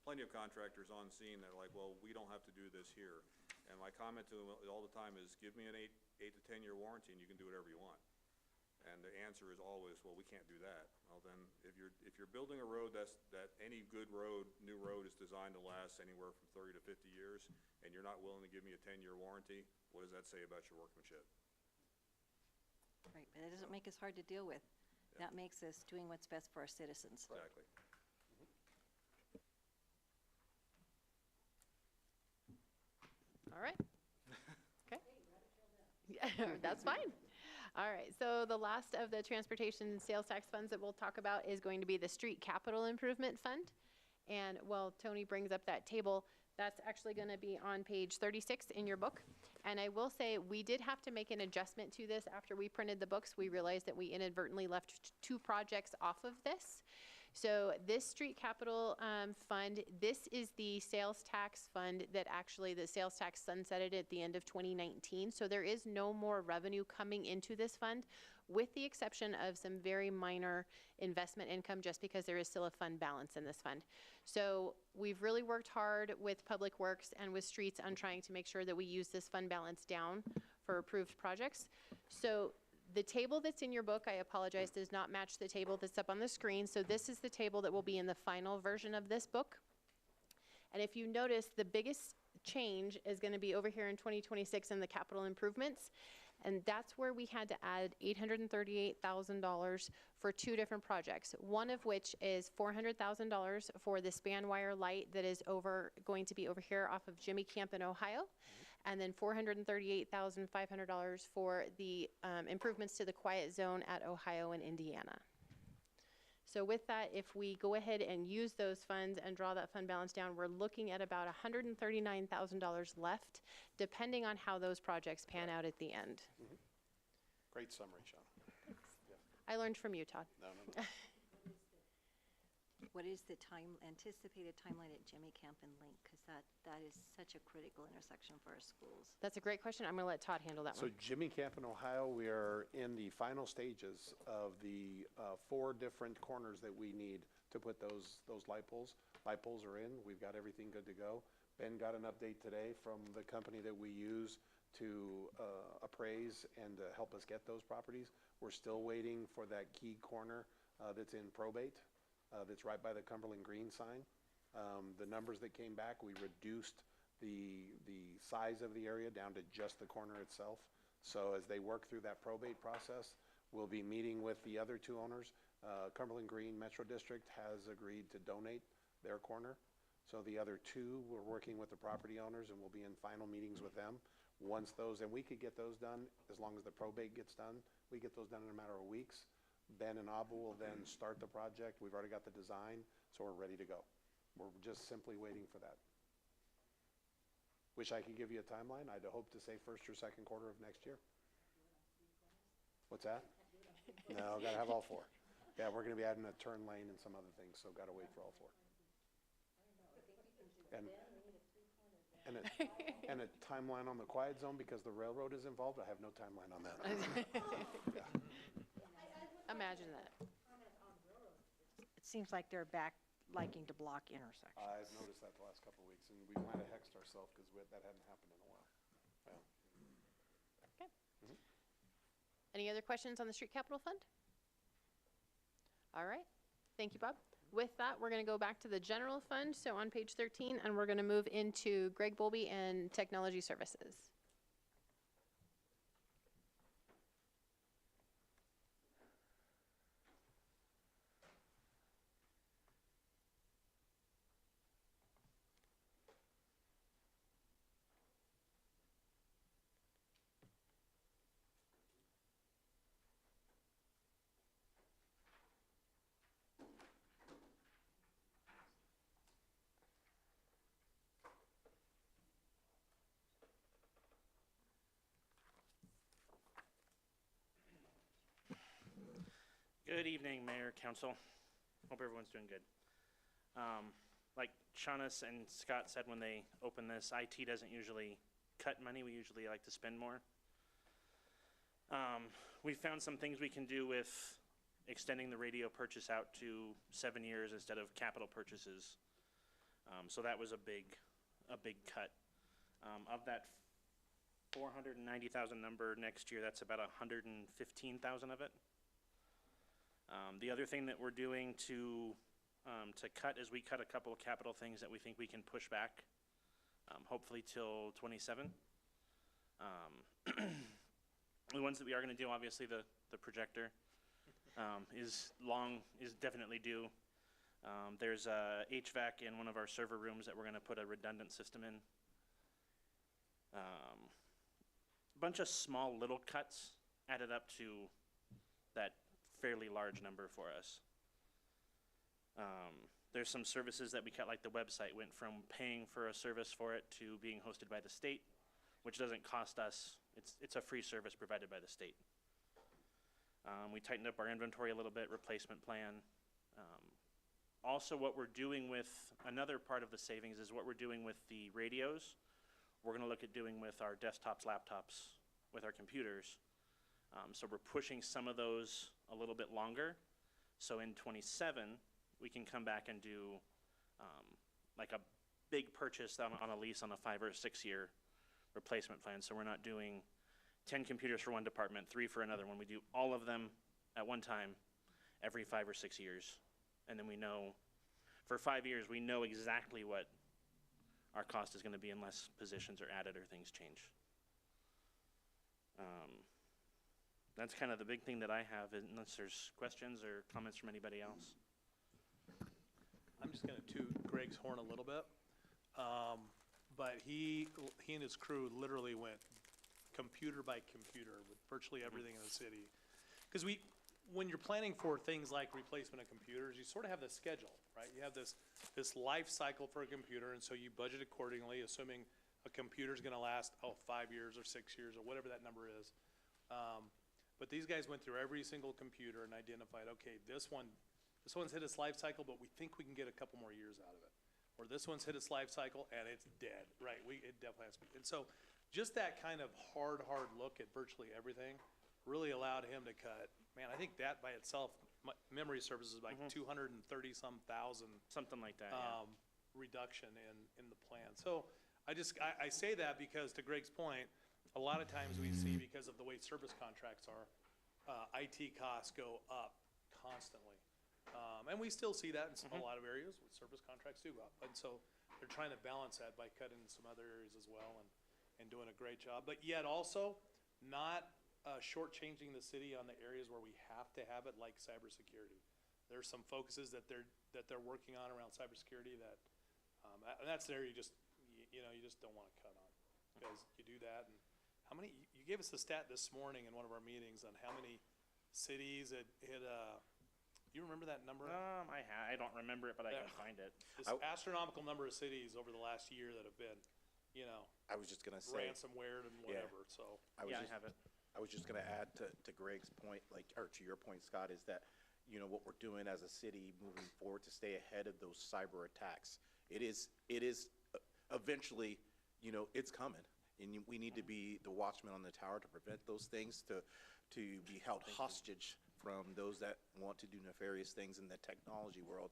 plenty of contractors on scene that are like, well, we don't have to do this here. And my comment to them all the time is, give me an 8 to 10 year warranty and you can do whatever you want. And the answer is always, well, we can't do that. Well, then, if you're building a road that any good road, new road is designed to last anywhere from 30 to 50 years, and you're not willing to give me a 10-year warranty, what does that say about your workmanship? Right, but it doesn't make us hard to deal with. That makes us doing what's best for our citizens. Exactly. All right. Okay. Yeah, that's fine. All right, so the last of the transportation sales tax funds that we'll talk about is going to be the Street Capital Improvement Fund. And while Tony brings up that table, that's actually going to be on page 36 in your book. And I will say, we did have to make an adjustment to this after we printed the books. We realized that we inadvertently left 2 projects off of this. So this Street Capital Fund, this is the sales tax fund that actually the sales tax sunsetted at the end of 2019. So there is no more revenue coming into this fund, with the exception of some very minor investment income, just because there is still a fund balance in this fund. So we've really worked hard with Public Works and with Streets on trying to make sure that we use this fund balance down for approved projects. So the table that's in your book, I apologize, does not match the table that's up on the screen. So this is the table that will be in the final version of this book. And if you notice, the biggest change is going to be over here in 2026 in the capital improvements. And that's where we had to add $838,000 for 2 different projects. One of which is $400,000 for the span wire light that is going to be over here off of Jimmy Camp in Ohio. And then $438,500 for the improvements to the quiet zone at Ohio and Indiana. So with that, if we go ahead and use those funds and draw that fund balance down, we're looking at about $139,000 left, depending on how those projects pan out at the end. Great summary, Sean. I learned from you, Todd. No. What is the anticipated timeline at Jimmy Camp and Link? Because that is such a critical intersection for our schools. That's a great question. I'm going to let Todd handle that So one. Jimmy Camp in Ohio, we are in the final stages of the 4 different corners that we need to put those light poles. Light poles are in. We've got everything good to go. Ben got an update today from the company that we use to appraise and help us get those properties. We're still waiting for that key corner that's in probate. That's right by the Cumberland Green sign. The numbers that came back, we reduced the size of the area down to just the corner itself. So as they work through that probate process, we'll be meeting with the other 2 owners. Cumberland Green Metro District has agreed to donate their corner. So the other 2, we're working with the property owners, and we'll be in final meetings with them. Once those, and we could get those done as long as the probate gets done. We get those done in a matter of weeks. Ben and Abu will then start the project. We've already got the design, so we're ready to go. We're just simply waiting for that. Wish I could give you a timeline. I'd hope to say first or second quarter of next year. What's that? No, gotta have all 4. Yeah, we're gonna be adding a turn lane and some other things, so gotta wait for all 4. And a timeline on the quiet zone because the railroad is involved. I have no timeline on that. Yeah. Imagine that. It seems like they're back liking to block intersections. I've noticed that the last couple of weeks, and we might have hexed ourselves because that hadn't happened in a while. Yeah. Okay. Any other questions on the Street Capital Fund? All right. Thank you, Bob. With that, we're going to go back to the general fund, so on page 13, and we're going to move into Greg Bolby and Technology Services. Good evening, Mayor, Council. Hope everyone's doing good. Like Shaughness and Scott said when they opened this, IT doesn't usually cut money. We usually like to spend more. We found some things we can do with extending the radio purchase out to 7 years instead of capital purchases. So that was a big cut. Of that 490,000 number next year, that's about 115,000 of it. The other thing that we're doing to cut is we cut a couple of capital things that we think we can push back, hopefully till 27. The ones that we are going to do, obviously the projector is definitely due. There's a HVAC in one of our server rooms that we're going to put a redundant system in. Bunch of small little cuts added up to that fairly large number for us. There's some services that we cut, like the website went from paying for a service for it to being hosted by the state, which doesn't cost us. It's a free service provided by the state. We tightened up our inventory a little bit, replacement plan. Also, what we're doing with, another part of the savings is what we're doing with the radios. We're going to look at doing with our desktops, laptops, with our computers. So we're pushing some of those a little bit longer. So in 27, we can come back and do like a big purchase on a lease on a 5 or 6 year replacement plan. So we're not doing 10 computers for one department, 3 for another one. We do all of them at one time every 5 or 6 years. And then we know, for 5 years, we know exactly what our cost is going to be unless positions are added or things change. That's kind of the big thing that I have, unless there's questions or comments from anybody else. I'm just going to toot Greg's horn a little bit. But he and his crew literally went computer by computer with virtually everything in the city. Because when you're planning for things like replacement of computers, you sort of have this schedule, right? You have this life cycle for a computer, and so you budget accordingly, assuming a computer's going to last, 5 years or 6 years or whatever that number is. But these guys went through every single computer and identified, okay, this one's hit its life cycle, but we think we can get a couple more years out of it. Or this one's hit its life cycle and it's dead, right? It definitely has to be. And so just that kind of hard look at virtually everything really allowed him to cut, man, I think that by itself, memory services like 230 some thousand. Something like that, yeah. Reduction in the plan. So I say that because, to Greg's point, a lot of times we see, because of the way service contracts are, IT costs go up constantly. And we still see that in a lot of areas with service contracts do go up. And so they're trying to balance that by cutting some other areas as well and doing a great job. But yet also not shortchanging the city on the areas where we have to have it, like cybersecurity. There's some focuses that they're working on around cybersecurity that, and that's an area you just don't want to cut on, because you do that. And how many, you gave us the stat this morning in one of our meetings on how many cities it hit, you remember that number? I don't remember it, but I can find it. This astronomical number of cities over the last year that have been, I was just gonna say, ransomware and whatever, so. I have it. I was just gonna add to Greg's point, or to your point, Scott, is that, what we're doing as a city moving forward to stay ahead of those cyber attacks. It is eventually, it's coming. And we need to be the watchman on the tower to prevent those things, to be held hostage from those that want to do nefarious things in the technology world,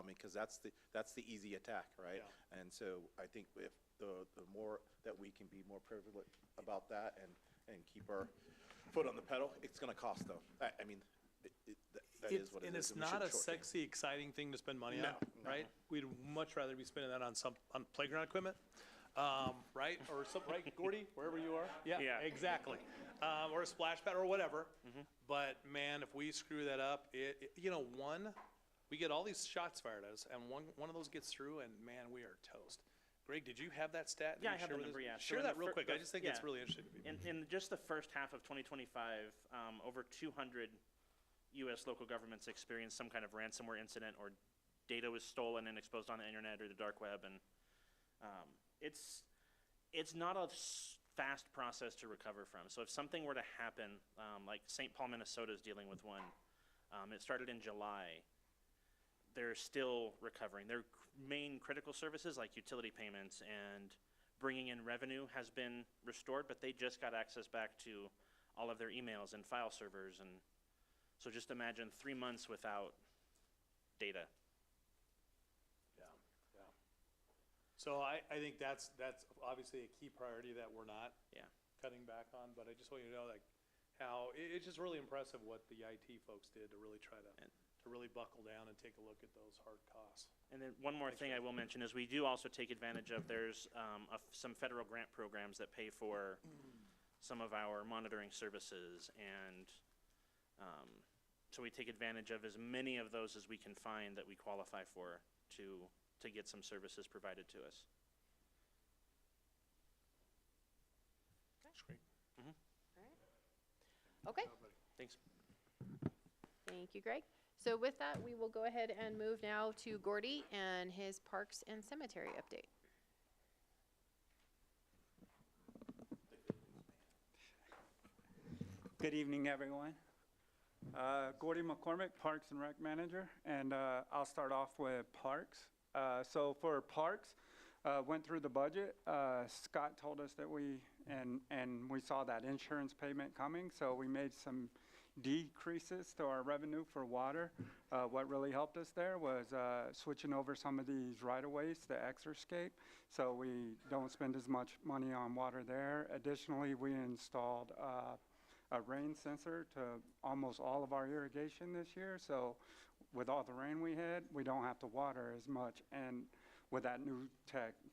because that's the easy attack, right? Yeah. And so I think if the more that we can be more privileged about that and keep our foot on the pedal, it's going to cost though. I mean, that is what it is. And it's we not a shouldn't shortchange. sexy, exciting thing to spend money on, No. right? We'd much rather be spending that on playground equipment, right? Or something, right, Gordy, wherever you are? Yeah, exactly. Or a splash pad or whatever. But man, if we screw that up, we get all these shots fired at us, and one of those gets through, and man, we are toast. Greg, did you have that stat? Yeah, I have the number, yeah. Share that real quick. I just think it's really interesting to people. In just the first half of 2025, over 200 U.S. local governments experienced some kind of ransomware incident, or data was stolen and exposed on the internet or the dark web, and it's not a fast process to recover from. So if something were to happen, like St. Paul, Minnesota is dealing with one, it started in July. They're still recovering. Their main critical services like utility payments and bringing in revenue has been restored, but they just got access back to all of their emails and file servers. And so just imagine 3 months without data. So I think that's obviously a key priority that we're not cutting back on, but I just want you to know, like, how, it's just really impressive what the IT folks did to really try to really buckle down and take a look at those hard costs. And then one more thing I will mention is we do also take advantage of, there's some federal grant programs that pay for some of our monitoring services, and so we take advantage of as many of those as we can find that we qualify for to get some services provided to us. That's great. Okay, Thanks. thank you, Greg. So with that, we will go ahead and move now to Gordy and his Parks and Cemetery update. Good evening, everyone. Gordy McCormick, Parks and Rec Manager, and I'll start off with Parks. So for Parks, went through the budget. Scott told us that we saw that insurance payment coming, so we made some decreases to our revenue for water. What really helped us there was switching over some of these right-of-ways to Exerscape, so we don't spend as much money on water there. Additionally, we installed a rain sensor to almost all of our irrigation this year, so with all the rain we had, we don't have to water as much. And with that new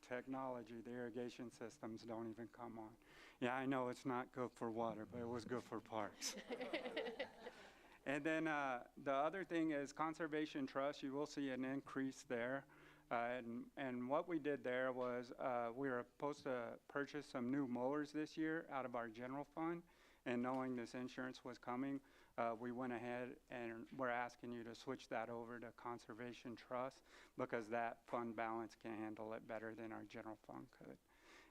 technology, the irrigation systems don't even come on. Yeah, I know it's not good for water, but it was good for parks. And then the other thing is Conservation Trust. You will see an increase there. And what we did there was we were supposed to purchase some new mowers this year out of our general fund. And knowing this insurance was coming, we went ahead and we're asking you to switch that over to Conservation Trust because that fund balance can handle it better than our general fund could.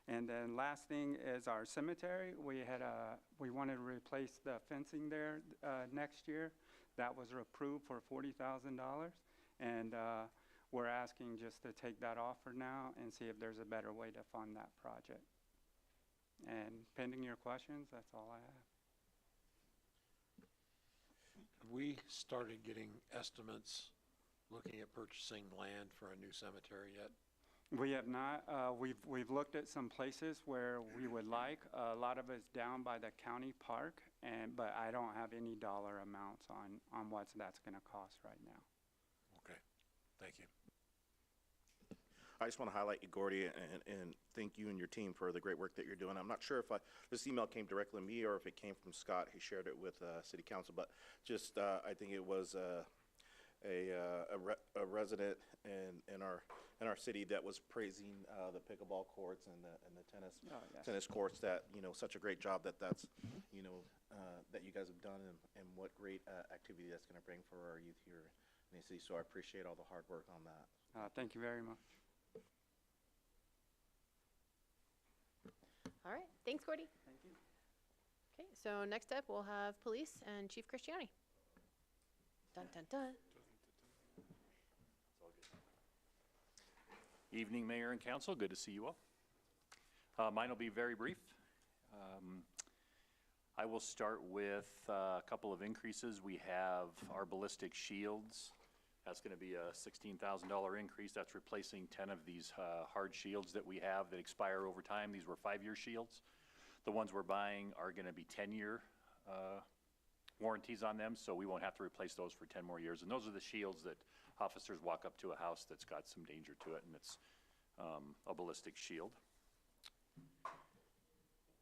And then last thing is our cemetery. We wanted to replace the fencing there next year. That was approved for $40,000, and we're asking just to take that off for now and see if there's a better way to fund that project. And pending your questions, that's all I have. Have we started getting estimates, looking at purchasing land for a new cemetery yet? We have not. We've looked at some places where we would like. A lot of it's down by the county park, but I don't have any dollar amounts on what that's going to cost right now. Okay, thank you. I just want to highlight you, Gordy, and thank you and your team for the great work that you're doing. I'm not sure if this email came directly to me or if it came from Scott. He shared it with City Council, but just I think it was a resident in our city that was praising the pickleball courts and the tennis courts. That such a great job that's that you guys have done, and what great activity that's going to bring for our youth here in the city. So I appreciate all the hard work on that. Thank you very much. All right, thanks, Gordy. Thank you. Okay, so next up, we'll have Police and Chief Cristiani. Dun, dun, dun. Evening, Mayor and Council. Good to see you all. Mine will be very brief. I will start with a couple of increases. We have our ballistic shields. That's going to be a $16,000 increase. That's replacing 10 of these hard shields that we have that expire over time. These were 5-year shields. The ones we're buying are going to be 10-year warranties on them, so we won't have to replace those for 10 more years. And those are the shields that officers walk up to a house that's got some danger to it, and it's a ballistic shield.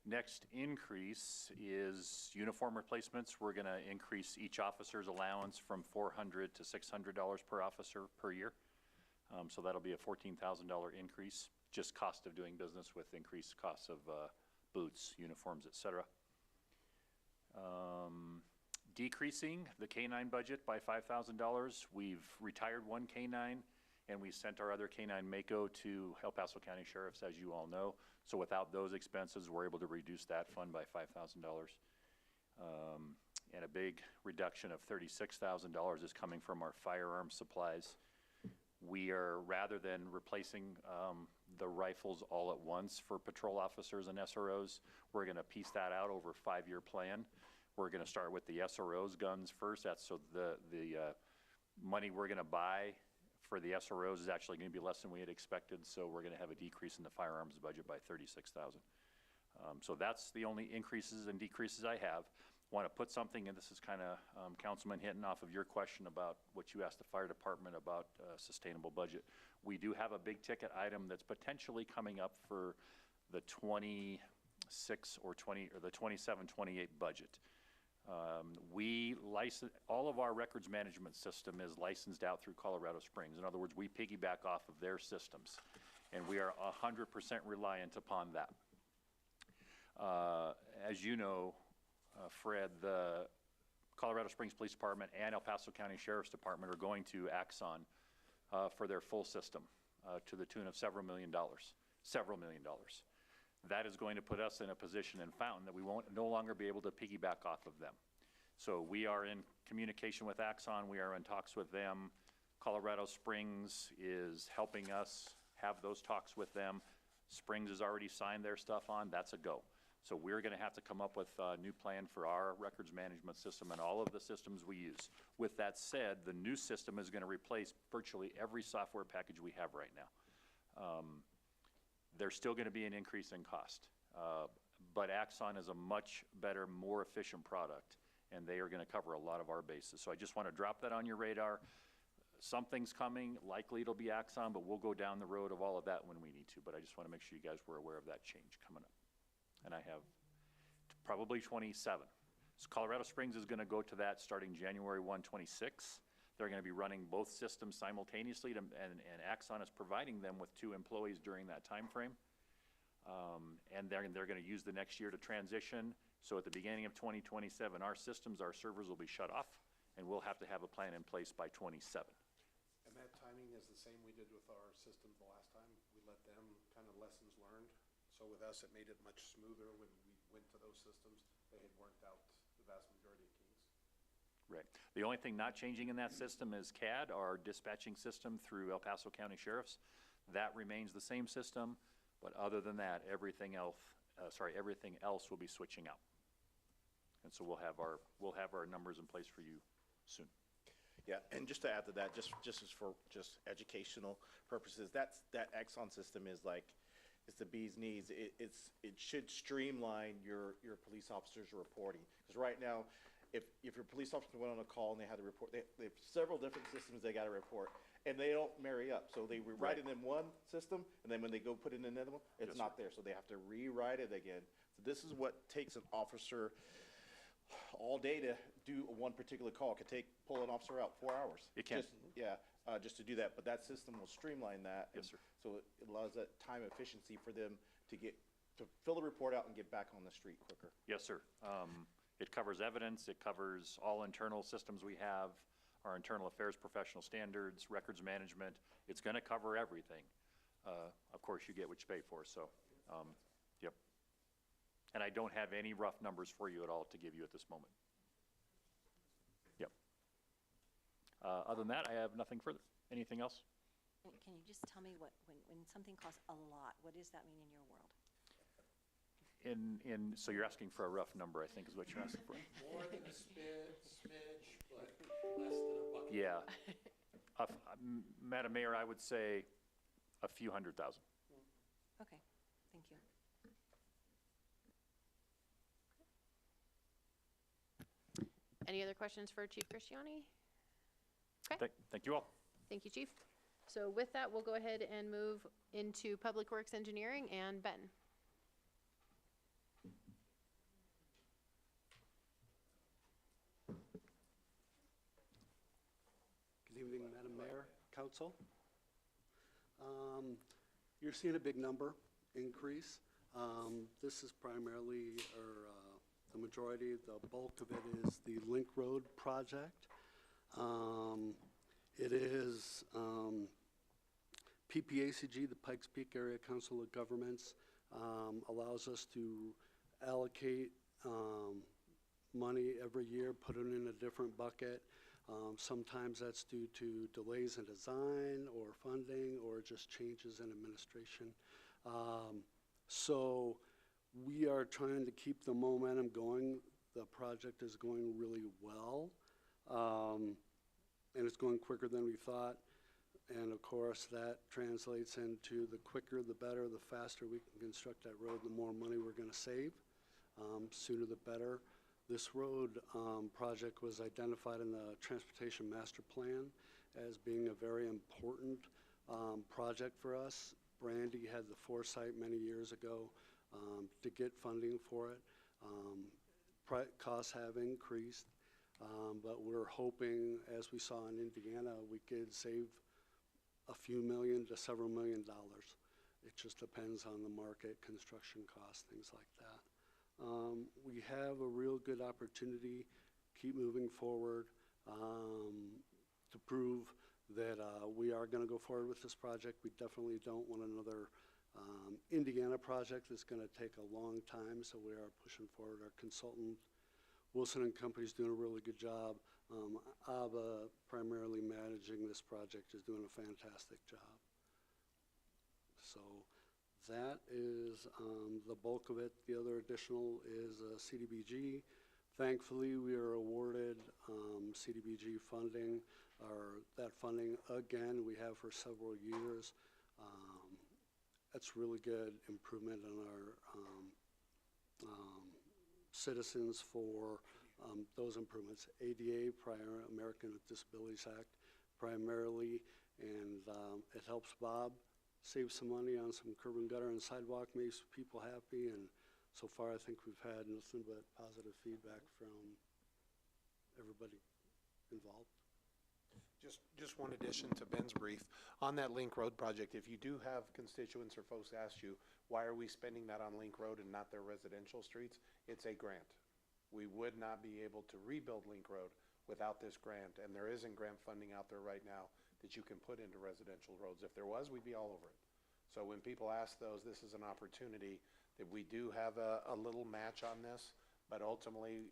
Next increase is uniform replacements. We're going to increase each officer's allowance from $400 to $600 per officer per year. So that'll be a $14,000 increase, just cost of doing business with increased costs of boots, uniforms, etc. Decreasing the K-9 budget by $5,000. We've retired one K-9, and we sent our other K-9 Mako to El Paso County Sheriff's, as you all know. So without those expenses, we're able to reduce that fund by $5,000. And a big reduction of $36,000 is coming from our firearm supplies. We are, rather than replacing the rifles all at once for patrol officers and SROs, we're going to piece that out over a 5-year plan. We're going to start with the SROs guns first. That's so the money we're going to buy for the SROs is actually going to be less than we had expected, so we're going to have a decrease in the firearms budget by $36,000. So that's the only increases and decreases I have. Want to put something, and this is kind of, Councilman, hitting off of your question about what you asked the fire department about sustainable budget. We do have a big ticket item that's potentially coming up for the 26 or 20, or the 27, 28 budget. We license, all of our records management system is licensed out through Colorado Springs. In other words, we piggyback off of their systems, and we are 100% reliant upon that. As you know, Fred, the Colorado Springs Police Department and El Paso County Sheriff's Department are going to Axon for their full system to the tune of several million dollars. That is going to put us in a position in Fountain that we won't no longer be able to piggyback off of them. So we are in communication with Axon. We are in talks with them. Colorado Springs is helping us have those talks with them. Springs has already signed their stuff on. That's a go. So we're going to have to come up with a new plan for our records management system and all of the systems we use. With that said, the new system is going to replace virtually every software package we have right now. There's still going to be an increase in cost, but Axon is a much better, more efficient product, and they are going to cover a lot of our bases. So I just want to drop that on your radar. Something's coming, likely it'll be Axon, but we'll go down the road of all of that when we need to. But I just want to make sure you guys were aware of that change coming up. And I have probably 27. So Colorado Springs is going to go to that starting January 1, 26. They're going to be running both systems simultaneously, and Axon is providing them with 2 employees during that time frame. And they're going to use the next year to transition. So at the beginning of 2027, our systems, our servers will be shut off, and we'll have to have a plan in place by 27. And that timing is the same we did with our systems the last time. We let them kind of lessons learned. So with us, it made it much smoother when we went to those systems. They had worked out the vast majority of keys. Right. The only thing not changing in that system is CAD, our dispatching system through El Paso County Sheriff's. That remains the same system, but other than that, everything else will be switching out. And so we'll have our numbers in place for you soon. Yeah, and just to add to that, just as for just educational purposes, that Axon system is like, it's the bee's knees. It should streamline your police officers' reporting. Because right now, if your police officer went on a call and they had to report, they have several different systems they got to report, and they don't marry up. So they rewrite it in one system, and then when they go put it in another one, it's not there. So they have to rewrite it again. So this is what takes an officer all day to do one particular call. It could pull an officer out 4 hours. It can. Just to do that. But that system will streamline that. Yes, sir. So it allows that time efficiency for them to fill the report out and get back on the street quicker. Yes, sir. It covers evidence. It covers all internal systems we have, our internal affairs professional standards, records management. It's going to cover everything. Of course, you get what you pay for. So, yep. And I don't have any rough numbers for you at all to give you at this moment. Yep. Other than that, I have nothing further. Anything else? Can you just tell me when something costs a lot, what does that mean in your world? So you're asking for a rough number, I think is what you're asking for. More than a smidge, but less than a bucket. Yeah. Madam Mayor, I would say a few $100,000. Okay, thank you. Any other questions for Chief Cristiani? Okay. Thank you all. Thank you, Chief. So with that, we'll go ahead and move into Public Works Engineering and Ben. Good evening, Madam Mayor, Council. You're seeing a big number increase. This is primarily, the majority, the bulk of it is the Link Road project. It is PPACG, the Pikes Peak Area Council of Governments, allows us to allocate money every year, put it in a different bucket. Sometimes that's due to delays in design or funding or just changes in administration. So we are trying to keep the momentum going. The project is going really well, and it's going quicker than we thought. And of course, that translates into the quicker, the better, the faster we can construct that road, the more money we're going to save. Sooner the better. This road project was identified in the Transportation Master Plan as being a very important project for us. Brandy had the foresight many years ago to get funding for it. Costs have increased, but we're hoping, as we saw in Indiana, we could save a few million to several $1 million. It just depends on the market, construction costs, things like that. We have a real good opportunity, keep moving forward, to prove that we are going to go forward with this project. We definitely don't want another Indiana project that's going to take a long time, so we are pushing forward. Our consultant, Wilson and Company, is doing a really good job. ABBA, primarily managing this project, is doing a fantastic job. So that is the bulk of it. The other additional is CDBG. Thankfully, we are awarded CDBG funding, or that funding again we have for several years. That's really good improvement on our citizens for those improvements. ADA, prior American with Disabilities Act, primarily, and it helps Bob save some money on some curb and gutter and sidewalk, makes people happy, and so far I think we've had nothing but positive feedback from everybody involved. Just one addition to Ben's brief. On that Link Road project, if you do have constituents or folks ask you, why are we spending that on Link Road and not their residential streets? It's a grant. We would not be able to rebuild Link Road without this grant, and there isn't grant funding out there right now that you can put into residential roads. If there was, we'd be all over it. So when people ask those, this is an opportunity that we do have a little match on this, but ultimately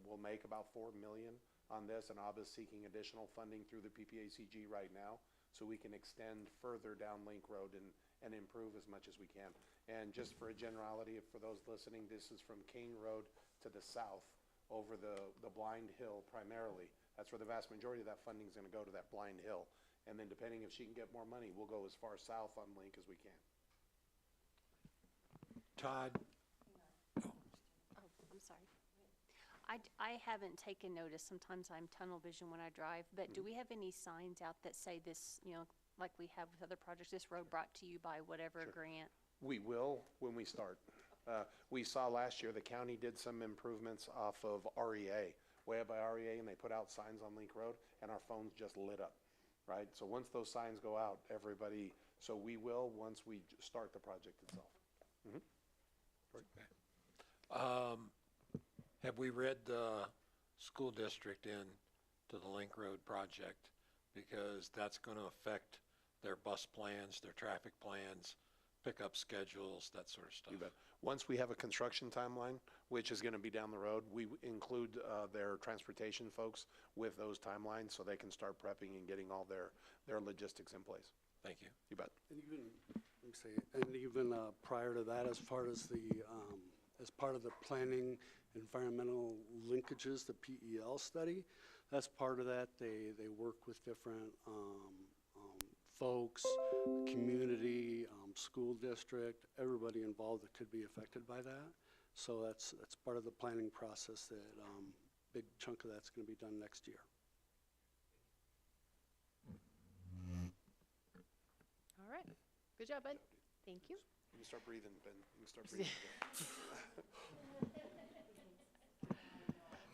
we'll make about $4 million on this, and ABBA's seeking additional funding through the PPACG right now, so we can extend further down Link Road and improve as much as we can. And just for a generality, for those listening, this is from Kane Road to the south over the Blind Hill primarily. That's where the vast majority of that funding is going to go, to that Blind Hill. And then depending if she can get more money, we'll go as far south on Link as we can. Todd? Oh, I'm sorry. I haven't taken notice. Sometimes I'm tunnel vision when I drive, but do we have any signs out that say this, like we have with other projects, this road brought to you by whatever grant? We will when we start. We saw last year the county did some improvements off of REA, way up by REA, and they put out signs on Link Road, and our phones just lit up, right? So once those signs go out, so we will once we start the project itself. Mm-hmm. Have we read the school district into the Link Road project? Because that's going to affect their bus plans, their traffic plans, pickup schedules, that sort of stuff. You bet. Once we have a construction timeline, which is going to be down the road, we include their transportation folks with those timelines so they can start prepping and getting all their logistics in place. Thank you. You bet. And even, let me say, and even prior to that, as far as as part of the planning environmental linkages, the PEL study, that's part of that. They work with different folks, community, school district, everybody involved that could be affected by that. So that's part of the planning process. That big chunk of that's going to be done next year. All right. Good job, bud. Thank you. You can start breathing, Ben. You can start breathing.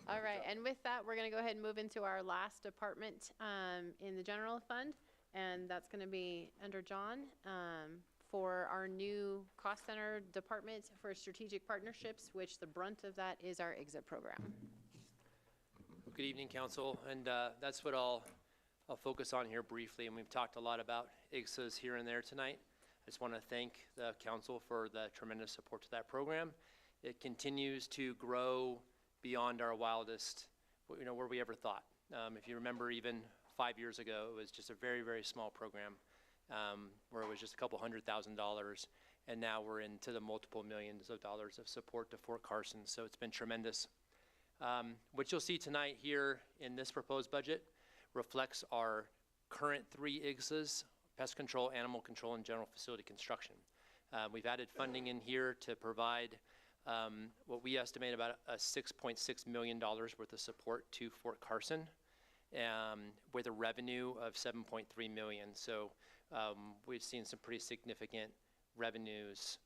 All right, and with that, we're going to go ahead and move into our last department in the general fund, and that's going to be under John for our new cost center department for strategic partnerships, which the brunt of that is our exit program. Good evening, Council, and that's what I'll focus on here briefly, and we've talked a lot about IGSAs here and there tonight. I just want to thank the Council for the tremendous support to that program. It continues to grow beyond our wildest, where we ever thought. If you remember, even 5 years ago, it was just a very, very small program where it was just a couple $100,000, and now we're into the multiple millions of dollars of support to Fort Carson, so it's been tremendous. What you'll see tonight here in this proposed budget reflects our current 3 IGSAs, pest control, animal control, and general facility construction. We've added funding in here to provide what we estimate about a $6.6 million worth of support to Fort Carson with a revenue of $7.3 million. So we've seen some pretty significant revenues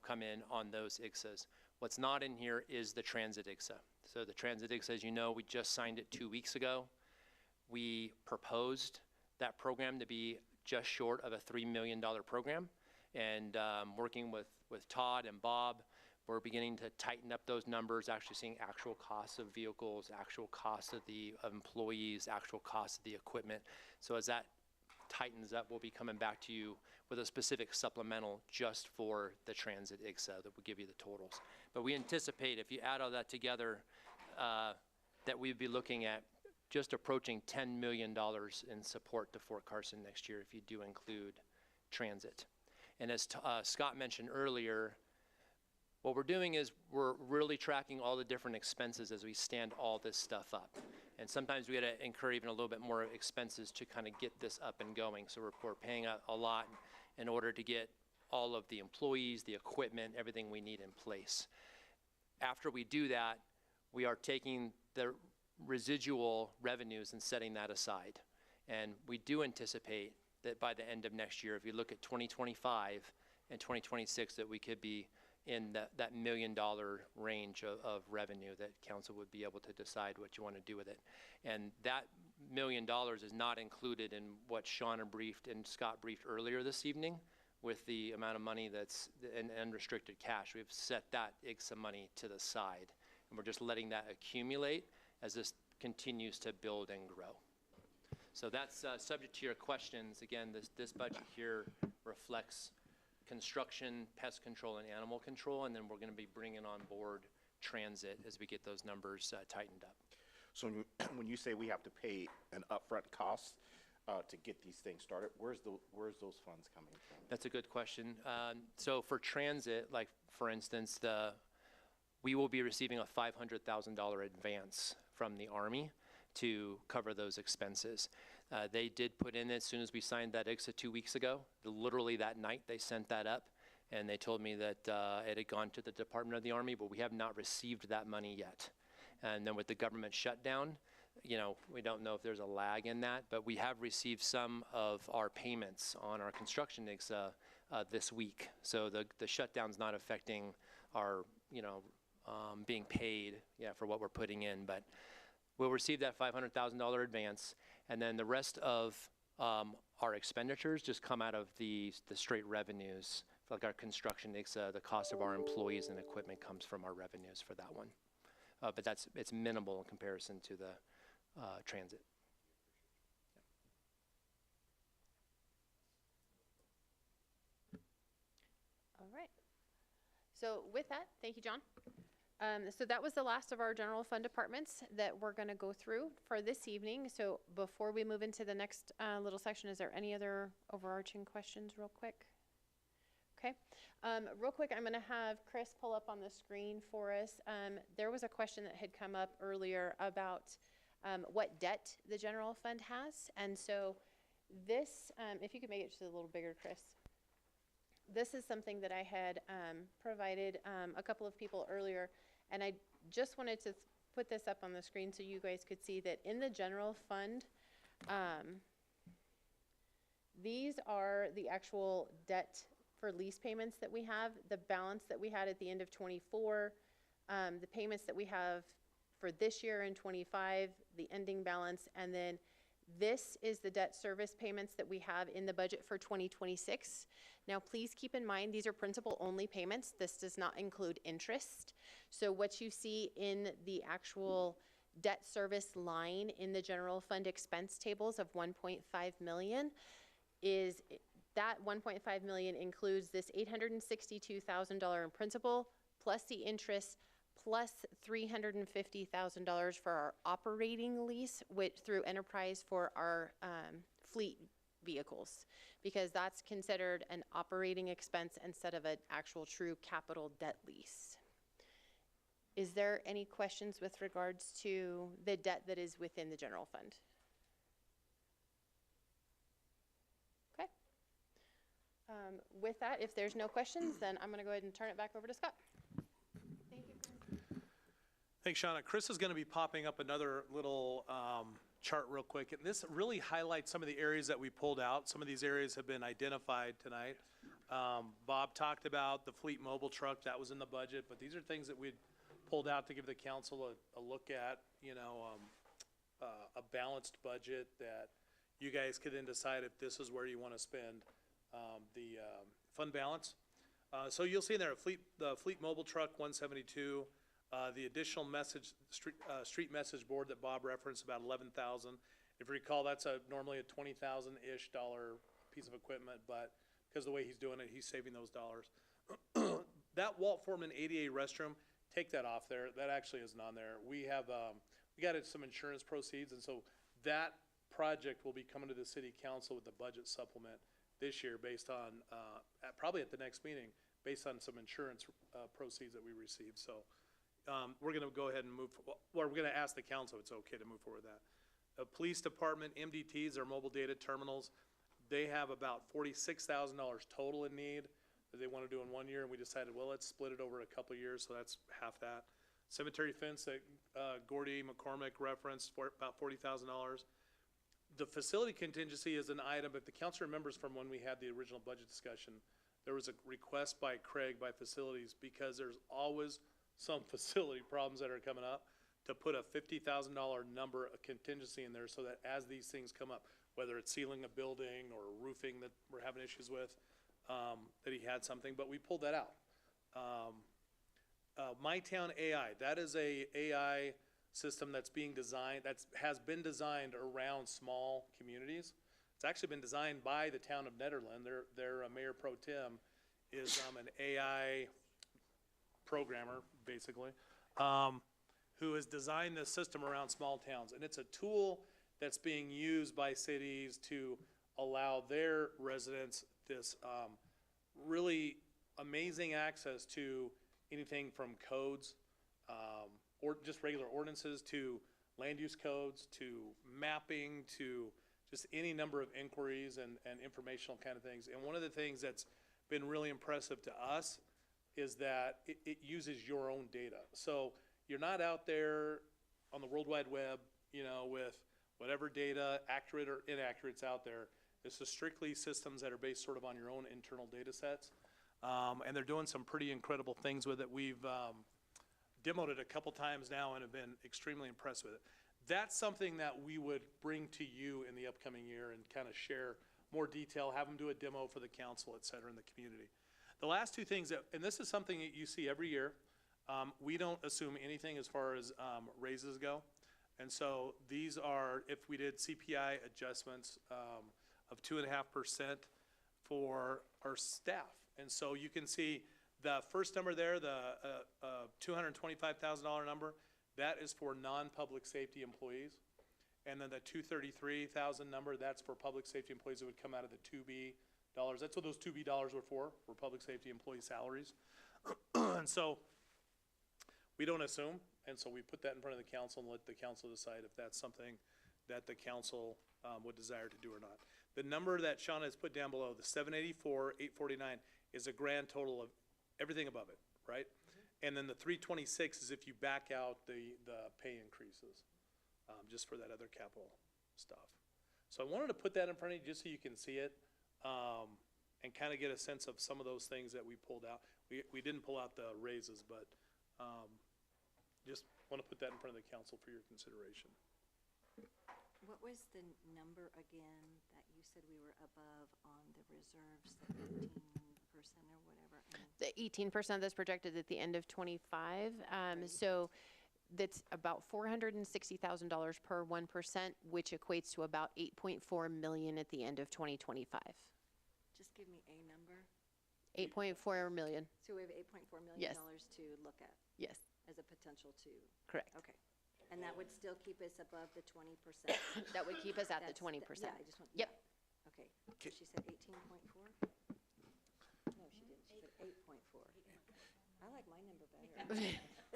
come in on those IGSAs. What's not in here is the transit IGSA. So the transit IGSA, as you know, we just signed it 2 weeks ago. We proposed that program to be just short of a $3 million program. And working with Todd and Bob, we're beginning to tighten up those numbers, actually seeing actual costs of vehicles, actual costs of the employees, actual costs of the equipment. So as that tightens up, we'll be coming back to you with a specific supplemental just for the transit IGSA that will give you the totals. But we anticipate, if you add all that together, that we'd be looking at just approaching $10 million in support to Fort Carson next year if you do include transit. And as Scott mentioned earlier, what we're doing is we're really tracking all the different expenses as we stand all this stuff up. And sometimes we got to incur even a little bit more expenses to kind of get this up and going. So we're paying a lot in order to get all of the employees, the equipment, everything we need in place. After we do that, we are taking the residual revenues and setting that aside. And we do anticipate that by the end of next year, if you look at 2025 and 2026, that we could be in that $1 million range of revenue that council would be able to decide what you want to do with it. And that $1 million is not included in what Shauna briefed and Scott briefed earlier this evening with the amount of money that's in unrestricted cash. We've set that IGSA money to the side, and we're just letting that accumulate as this continues to build and grow. So that's subject to your questions. Again, this budget here reflects construction, pest control, and animal control, and then we're going to be bringing on board transit as we get those numbers tightened up. So when you say we have to pay an upfront cost to get these things started, where's those funds coming from? That's a good question. So for transit, like for instance, we will be receiving a $500,000 advance from the Army to cover those expenses. They did put in, as soon as we signed that IGSA 2 weeks ago, literally that night they sent that up, and they told me that it had gone to the Department of the Army, but we have not received that money yet. And then with the government shutdown, you know, we don't know if there's a lag in that, but we have received some of our payments on our construction IGSA this week. So the shutdown's not affecting our, you know, being paid for what we're putting in, but we'll receive that $500,000 advance, and then the rest of our expenditures just come out of the straight revenues. Like our construction IGSA, the cost of our employees and equipment comes from our revenues for that one. But it's minimal in comparison to the transit. All right. So with that, thank you, John. So that was the last of our general fund departments that we're going to go through for this evening. So before we move into the next little section, is there any other overarching questions real quick? Okay. Real quick, I'm going to have Chris pull up on the screen for us. There was a question that had come up earlier about what debt the general fund has. And so this, if you could make it just a little bigger, Chris. This is something that I had provided a couple of people earlier, and I just wanted to put this up on the screen so you guys could see that in the general fund, these are the actual debt for lease payments that we have, the balance that we had at the end of 24, the payments that we have for this year in 25, the ending balance, and then this is the debt service payments that we have in the budget for 2026. Now, please keep in mind, these are principal only payments. This does not include interest. So what you see in the actual debt service line in the general fund expense tables of 1.5 million is that 1.5 million includes this $862,000 in principal plus the interest plus $350,000 for our operating lease through Enterprise for our fleet vehicles, because that's considered an operating expense instead of an actual true capital debt lease. Is there any questions with regards to the debt that is within the general fund? With that, if there's no questions, then I'm going to go ahead and turn it back over to Scott. Thanks, Shauna. Chris is going to be popping up another little chart real quick. And this really highlights some of the areas that we pulled out. Some of these areas have been identified tonight. Bob talked about the fleet mobile truck. That was in the budget. But these are things that we'd pulled out to give the council a look at, a balanced budget that you guys could then decide if this is where you want to spend the fund balance. So you'll see in there, the fleet mobile truck, 172. The additional street message board that Bob referenced, about 11,000. If you recall, that's normally a $20,000-ish piece of equipment, but because of the way he's doing it, he's saving those dollars. That Walt Foreman ADA restroom, take that off there. That actually isn't on there. We have, we got some insurance proceeds, and so that project will be coming to the city council with the budget supplement this year based on, probably at the next meeting, based on some insurance proceeds that we received. So we're going to go ahead and move, we're going to ask the council if it's okay to move forward with that. The police department, MDTs, or mobile data terminals, they have about $46,000 total in need that they want to do in 1 year, and we decided, well, let's split it over a couple of years, so that's half that. Cemetery fence that Gordy McCormick referenced, for about $40,000. The facility contingency is an item, if the council remembers from when we had the original budget discussion, there was a request by Craig, by facilities, because there's always some facility problems that are coming up, to put a $50,000 number, a contingency in there, so that as these things come up, whether it's sealing a building or roofing that we're having issues with, that he had something, but we pulled that out. MyTown AI, that is a AI system that's being designed, has been designed around small communities. It's actually been designed by the town of Nederland. Their Mayor Pro Tem is an AI programmer, basically, who has designed this system around small towns. And it's a tool that's being used by cities to allow their residents this really amazing access to anything from codes, or just regular ordinances, to land use codes, to mapping, to just any number of inquiries and informational kind of things. And one of the things that's been really impressive to us is that it uses your own data. So you're not out there on the World Wide Web, with whatever data, accurate or inaccurate, is out there. This is strictly systems that are based sort of on your own internal data sets. And they're doing some pretty incredible things with it. We've demoed it a couple times now and have been extremely impressed with it. That's something that we would bring to you in the upcoming year and kind of share more detail, have them do a demo for the council, et cetera, in the community. The last two things, and this is something that you see every year, we don't assume anything as far as raises go. And so these are, if we did CPI adjustments of 2.5% for our staff. And so you can see the first number there, the $225,000 number, that is for non-public safety employees. And then the $233,000 number, that's for public safety employees that would come out of the 2B dollars. That's what those 2B dollars were for public safety employee salaries. And so we don't assume, and so we put that in front of the council and let the council decide if that's something that the council would desire to do or not. The number that Shauna has put down below, the 784,849, is a grand total of everything above it, right? And then the 326 is if you back out the pay increases, just for that other capital stuff. So I wanted to put that in front of you just so you can see it, and kind of get a sense of some of those things that we pulled out. We didn't pull out the raises, but just want to put that in front of the council for your consideration. What was the number again that you said we were above on the reserves, the 18% or whatever? The 18% that's projected at the end of '25. So that's about $460,000 per 1%, which equates to about $8.4 million at the end of 2025. Just give me a number. $8.4 million. So we have $8.4 million Yes. to look at. Yes. As a potential to. Correct. Okay. And that would still keep us above the 20%. That would keep us at the That's 20%. Yeah, I just want. Yep. yeah. Okay. So she said 18.4? No, she didn't. She said 8.4. I like my number better.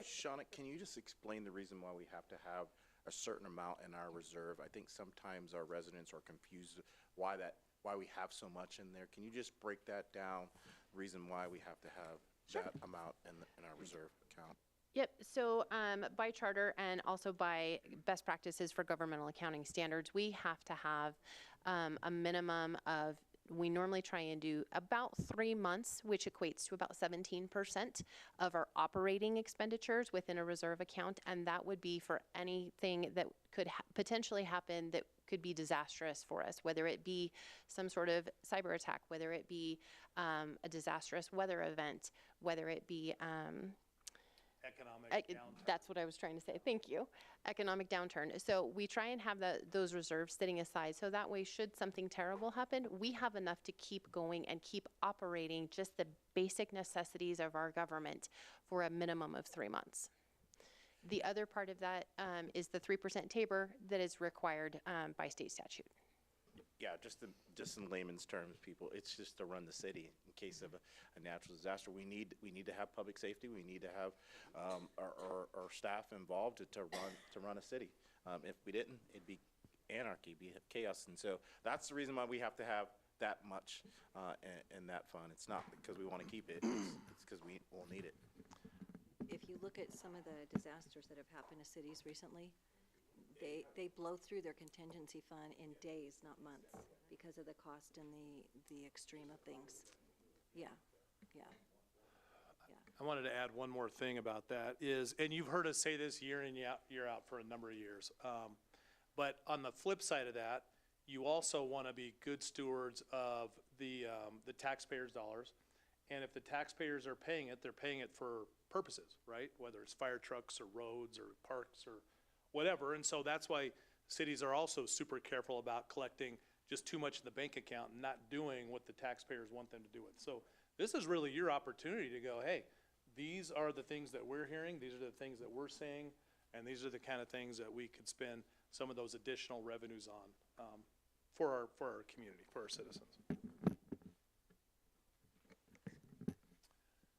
Shauna, can you just explain the reason why we have to have a certain amount in our reserve? I think sometimes our residents are confused why that why we have so much in there. Can you just break that down, reason why we have to have that amount in our reserve account? Yep, so by charter and also by best practices for governmental accounting standards, we have to have a minimum of, we normally try and do about 3 months, which equates to about 17% of our operating expenditures within a reserve account, and that would be for anything that could potentially happen that could be disastrous for us, whether it be some sort of cyber attack, whether it be a disastrous weather event, whether it be Economic downturn. that's what I was trying to say. Thank you. Economic downturn. So we try and have those reserves sitting aside. So that way, should something terrible happen, we have enough to keep going and keep operating just the basic necessities of our government for a minimum of 3 months. The other part of that is the 3% tabor that is required by state statute. Yeah, just in layman's terms, people, it's just to run the city in case of a natural disaster. We need to have public safety. We need to have our staff involved to run a city. If we didn't, it'd be anarchy, be chaos. And so that's the reason why we have to have that much in that fund. It's not because we want to keep it. It's because we will need it. If you look at some of the disasters that have happened to cities recently, they blow through their contingency fund in days, not months, because of the cost and the extreme of things. Yeah. I wanted to add one more thing about that is, and you've heard us say this year in, year out for a number of years, but on the flip side of that, you also want to be good stewards of the taxpayers' dollars. And if the taxpayers are paying it, they're paying it for purposes, right? Whether it's fire trucks or roads or parks or whatever. And so that's why cities are also super careful about collecting just too much in the bank account and not doing what the taxpayers want them to do with. So this is really your opportunity to go, hey, these are the things that we're hearing, these are the things that we're seeing, and these are the kind of things that we could spend some of those additional revenues on for our community, for our citizens.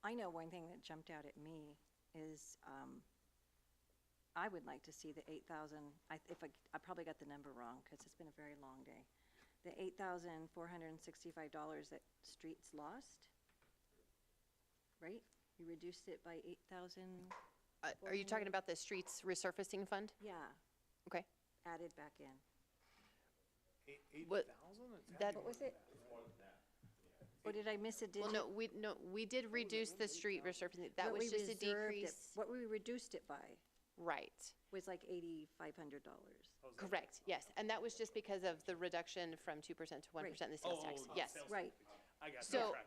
I know one thing that jumped out at me is I would like to see the 8,000, I probably got the number wrong because it's been a very long day. The $8,465 that streets lost, right? You reduced it by 8,000. Are you talking about the streets resurfacing fund? Yeah. Okay. Added back in. 8,000? What was it? Or did I miss a digit? Well, no, we did reduce the street resurfacing. That What was we just a reserved it- decrease. What we reduced it by Right. was like $8,500. Correct, yes. And that was just because of the reduction from 2% to 1% in the sales tax. Yes. Right. I got So, track.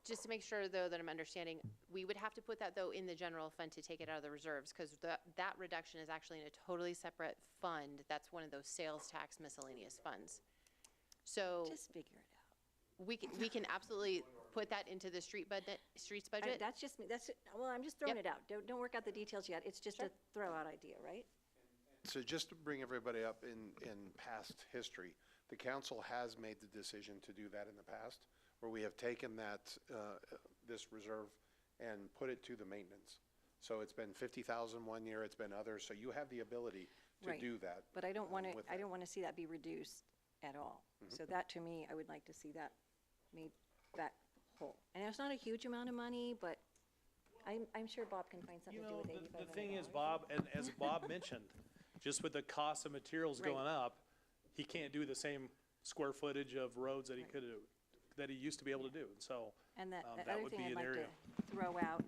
just to make sure, though, that I'm understanding, we would have to put that, though, in the general fund to take it out of the reserves, because that reduction is actually in a totally separate fund. That's one of those sales tax miscellaneous funds. So Just figure it out. we can absolutely put that into the streets budget. That's just me, well, I'm just throwing Yep. it out. Don't work out the details yet. It's just a throw-out idea, right? So just to bring everybody up in past history, the council has made the decision to do that in the past, where we have taken that, this reserve and put it to the maintenance. So it's been 50,000 one year, it's been others, so you have the ability to Right. do that. But I don't want with to, I that. don't want to see that be reduced at all. So that, to me, I would like to see that made back whole. And it's not a huge amount of money, but I'm sure Bob can find something You to do know, with the $8,500. thing is, Bob, and as Bob mentioned, just with the cost of materials Right. going up, he can't do the same square footage of roads that he could have, that he used to be able to do. And so, And the that other would thing be I'd an like area. to throw out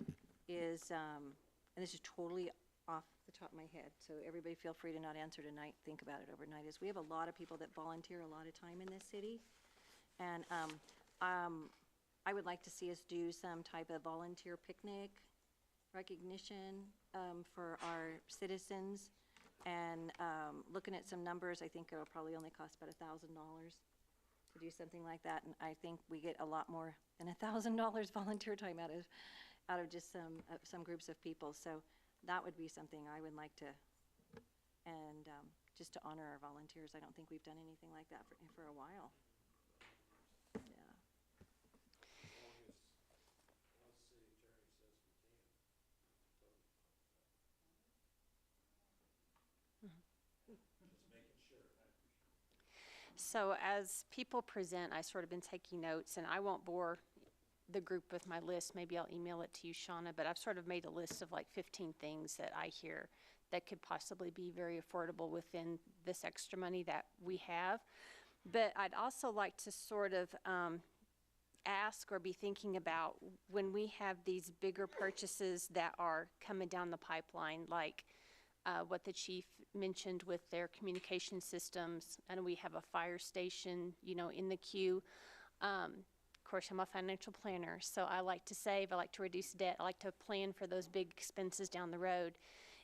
is, and this is totally off the top of my head, so everybody feel free to not answer tonight, think about it overnight, is we have a lot of people that volunteer a lot of time in this city. And I would like to see us do some type of volunteer picnic recognition for our citizens. And looking at some numbers, I think it'll probably only cost about $1,000 to do something like that. And I think we get a lot more than $1,000 volunteer time out of just some groups of people. So that would be something I would like to, and just to honor our volunteers. I don't think we've done anything like that for a while. Yeah. So as people present, I sort of been taking notes, and I won't bore the group with my list. Maybe I'll email it to you, Shauna, but I've sort of made a list of like 15 things that I hear that could possibly be very affordable within this extra money that we have. But I'd also like to sort of ask or be thinking about when we have these bigger purchases that are coming down the pipeline, like what the chief mentioned with their communication systems, and we have a fire station, you know, in the queue. Of course, I'm a financial planner, so I like to save, I like to reduce debt, I like to plan for those big expenses down the road.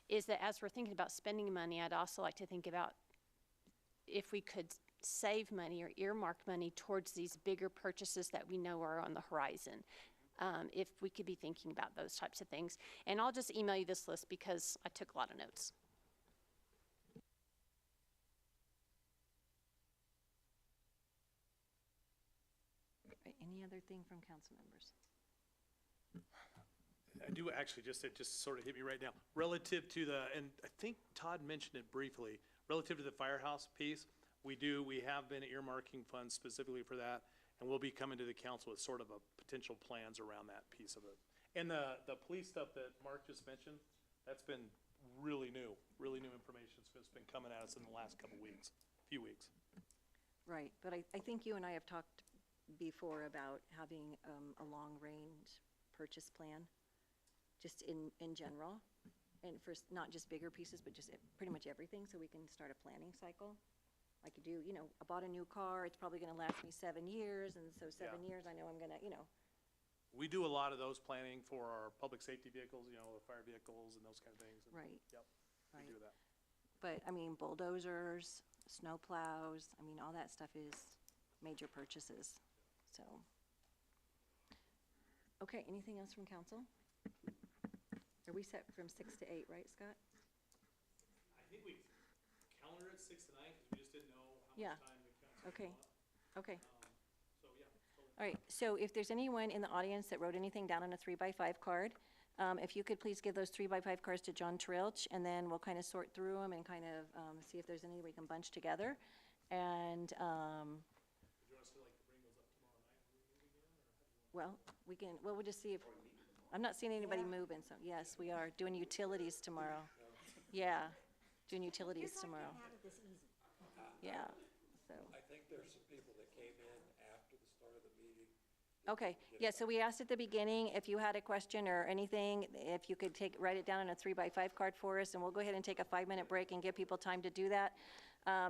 Is that as we're thinking about spending money, I'd also like to think about if we could save money or earmark money towards these bigger purchases that we know are on the horizon. If we could be thinking about those types of things. And I'll just email you this list because I took a lot of notes. Right, any other thing from council members? I do actually, it just sort of hit me right now. Relative to and I think Todd mentioned it briefly, relative to the firehouse piece, we have been earmarking funds specifically for that, and we'll be coming to the council with sort of a potential plans around that piece of it. And the police stuff that Mark just mentioned, that's been really new information. It's been coming at us in the last few weeks. Right, but I think you and I have talked before about having a long-range purchase plan, just in general, and for not just bigger pieces, but just pretty much everything, so we can start a planning cycle. Like you do, you know, I bought a new car, it's probably gonna last me 7 years, and so 7 years, I know I'm gonna, you know. We do a lot of those planning for our public safety vehicles, you know, the fire vehicles and those kind of things. Right. Yep, we do that. But, I mean, bulldozers, snow plows, I mean, all that stuff is major purchases, so. Okay, anything else from council? Are we set from 6 to 8, right, Scott? I think we calendar at 6 tonight, because we just didn't know how Yeah. much time the council Okay, wanted. okay. So, yeah. Totally. All right, so if there's anyone in the audience that wrote anything down on a 3x5 card, if you could please give those 3x5 cards to John Trilch, and then we'll kind of sort through them and kind of see if there's any we can bunch together. And, Would you want us to like bring those up tomorrow night when we meet again, or how do you want? we'll just see if, I'm not seeing anybody moving, so yes, we are doing utilities tomorrow. Yeah, doing utilities tomorrow. Yeah, so. I think there's some people that came in after the start of the meeting. Okay, yeah, so we asked at the beginning, if you had a question or anything, if you could write it down on a 3x5 card for us, and we'll go ahead and take a 5-minute break and give people time to do that,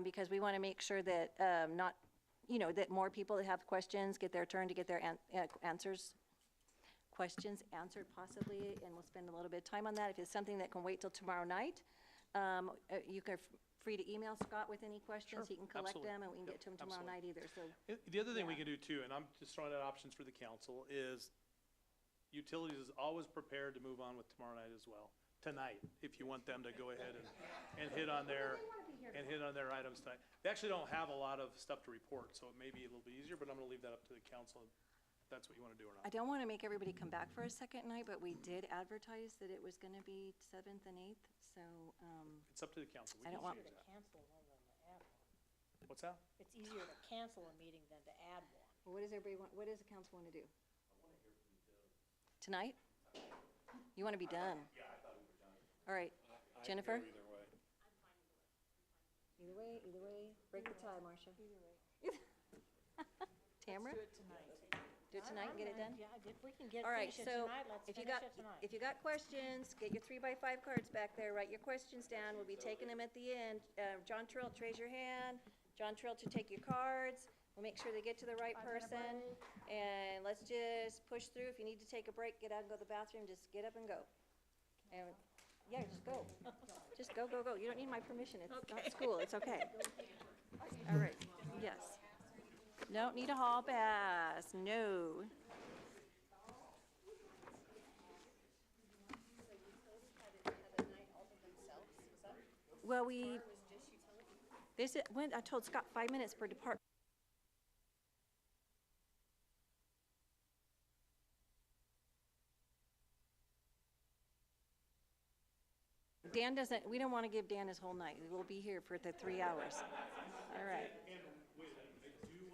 because we want to make sure that that more people that have questions get their turn to get their questions answered possibly, and we'll spend a little bit of time on that. If it's something that can wait till tomorrow night, you can free to email Scott with any questions. He can collect absolutely. them, and we can get to them tomorrow night either, so. The other thing we can do too, and I'm just throwing out options for the council, is utilities is always prepared to move on with tomorrow night as well. Tonight, if you want them to go ahead and hit on their items tonight. They actually don't have a lot of stuff to report, so it may be a little bit easier, but I'm gonna leave that up to the council, if that's what you wanna do or I not. don't want to make everybody come back for a second night, but we did advertise that it was going to be 7th and 8th, so, It's up to the council. We I can don't want- change that. Cancel one than to add one. What's that? It's easier to cancel a meeting than to add one. well, what does the council want to do? Tonight? You want to be done? Yeah, I thought we were done. All right, Jennifer? Either way, break the tie, Marcia. Either way. Tamara? Do it tonight. Do it tonight and get it done? Yeah, if we can get, All right, finish it so tonight, let's if you finish got, it tonight. if you got questions, get your 3x5 cards back there, write your questions down, we'll be taking them at the end. John Trilch, raise your hand. John Trilch will take your cards, we'll make sure they get to the right person, and let's just push through. If you need to take a break, get out and go to the bathroom, just get up and go. And, yeah, just go. Just go, go, go. You don't need my permission, it's not school, it's okay. All right, yes. Don't need a hall pass, no. Well, I told Scott 5 minutes per department. Dan we don't want to give Dan his whole night. We'll be here for the 3 hours. All right. And wait,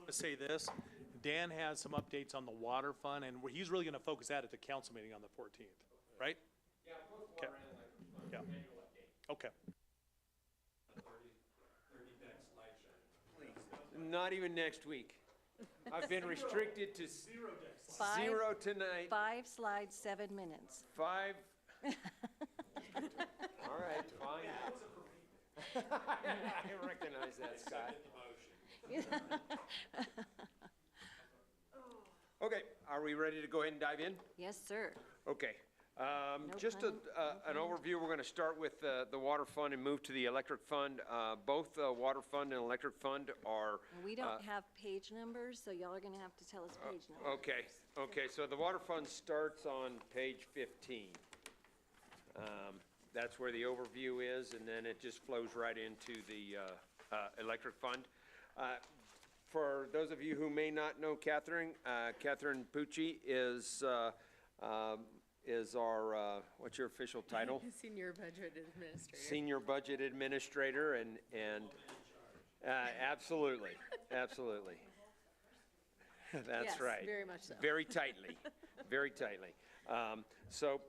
to say this. Dan has some updates on the water fund, and he's really gonna focus that at the council meeting on the 14th, right? Yeah, both Okay. water and electric fund, Yeah. annual update. Okay. Not even next week. I've been restricted to Five- 0 tonight, 5 slides, 7 minutes. 5. All right, fine. I recognize that, Scott. Okay, are we ready to go ahead and dive in? Yes, sir. Okay. No Just pun an overview, we're going to start with the water fund and move to the electric fund. Both the water fund and electric fund are. And we don't have page numbers, so y'all are gonna have to tell us page numbers. Okay, so the water fund starts on page 15. That's where the overview is, and then it just flows right into the electric fund. For those of you who may not know Catherine, Catherine Pucci is our, what's your official title? Senior Budget Administrator. Senior Budget Administrator, and absolutely, absolutely. That's Yes, right. very much so. Very tightly, very tightly. So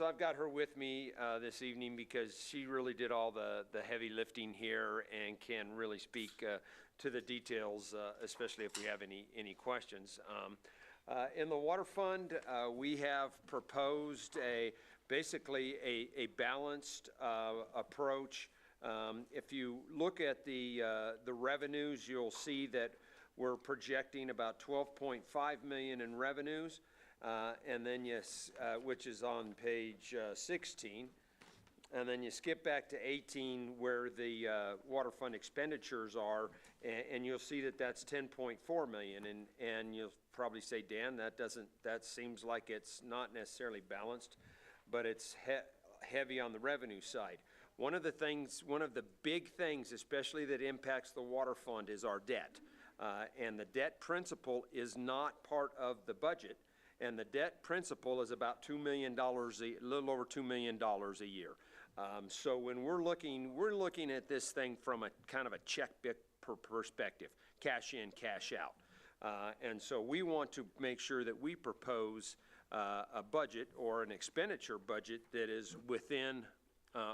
I've got her with me this evening because she really did all the heavy lifting here and can really speak to the details, especially if we have any questions. In the water fund, we have proposed basically a balanced approach. If you look at the revenues, you'll see that we're projecting about 12.5 million in revenues, and then which is on page 16. And then you skip back to 18 where the water fund expenditures are, and you'll see that that's 10.4 million. And you'll probably say, Dan, that seems like it's not necessarily balanced, but it's heavy on the revenue side. One of the big things, especially that impacts the water fund, is our debt. And the debt principal is not part of the budget. And the debt principal is about $2 million, a little over $2 million a year. So when we're looking at this thing from a kind of a checkbook perspective, cash in, cash out. And so we want to make sure that we propose a budget or an expenditure budget that is within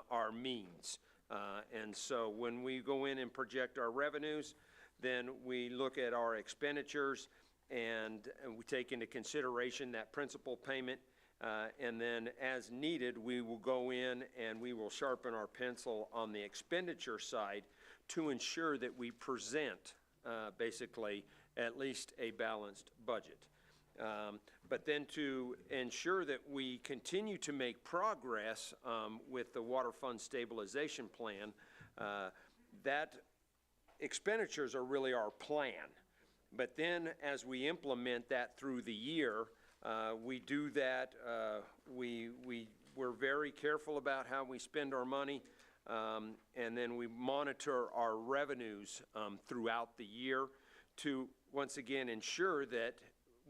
our means. And so when we go in and project our revenues, then we look at our expenditures and we take into consideration that principal payment. And then as needed, we will go in and we will sharpen our pencil on the expenditure side to ensure that we present basically at least a balanced budget. But then to ensure that we continue to make progress with the water fund stabilization plan, that expenditures are really our plan. But then as we implement that through the year, we do that, we're very careful about how we spend our money, and then we monitor our revenues throughout the year to, once again, ensure that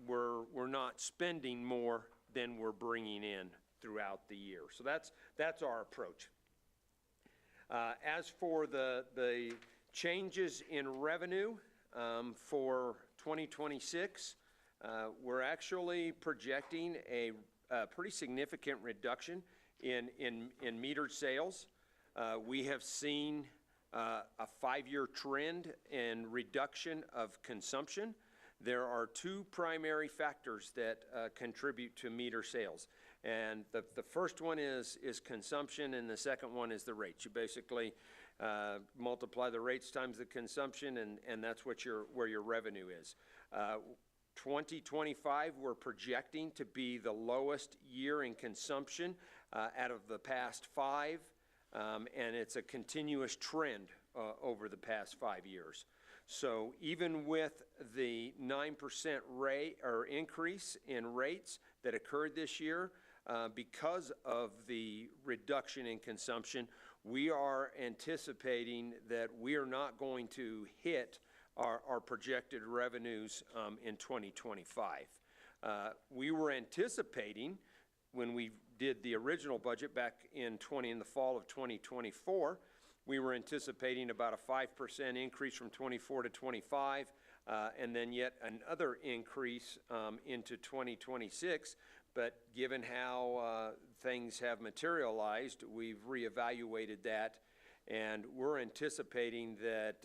we're not spending more than we're bringing in throughout the year. So that's our approach. As for the changes in revenue for 2026, we're actually projecting a pretty significant reduction in metered sales. We have seen a 5-year trend in reduction of consumption. There are two primary factors that contribute to meter sales. And the first one is consumption, and the second one is the rates. You basically multiply the rates times the consumption, and that's where your revenue is. 2025, we're projecting to be the lowest year in consumption out of the past 5, and it's a continuous trend over the past 5 years. So even with the 9% rate or increase in rates that occurred this year, because of the reduction in consumption, we are anticipating that we are not going to hit our projected revenues in 2025. We were anticipating, when we did the original budget back in the fall of 2024, we were anticipating about a 5% increase from 24 to 25. and then yet another increase into 2026. But given how things have materialized, we've reevaluated that, and we're anticipating that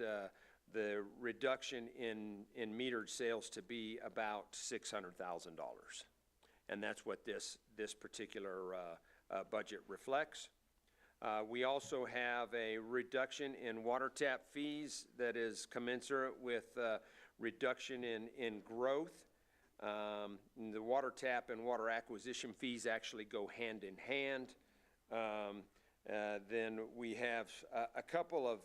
the reduction in metered sales to be about $600,000. And that's what this particular budget reflects. We also have a reduction in water tap fees that is commensurate with reduction in growth. The water tap and water acquisition fees actually go hand in hand. Then we have a couple of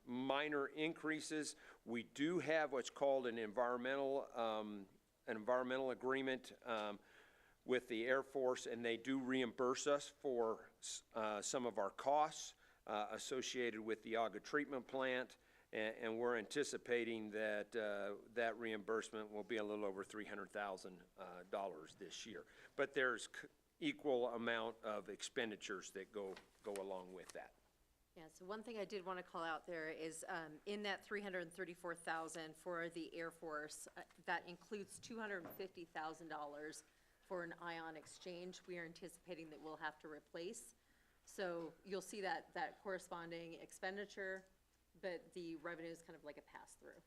minor increases. We do have what's called an environmental agreement with the Air Force, and they do reimburse us for some of our costs associated with the Aga treatment plant, and we're anticipating that that reimbursement will be a little over $300,000 this year. But there's equal amount of expenditures that go along with that. Yeah, so one thing I did want to call out there is in that $334,000 for the Air Force, that includes $250,000 for an ion exchange we are anticipating that we'll have to replace. So you'll see that corresponding expenditure, but the revenue is kind of like a pass-through.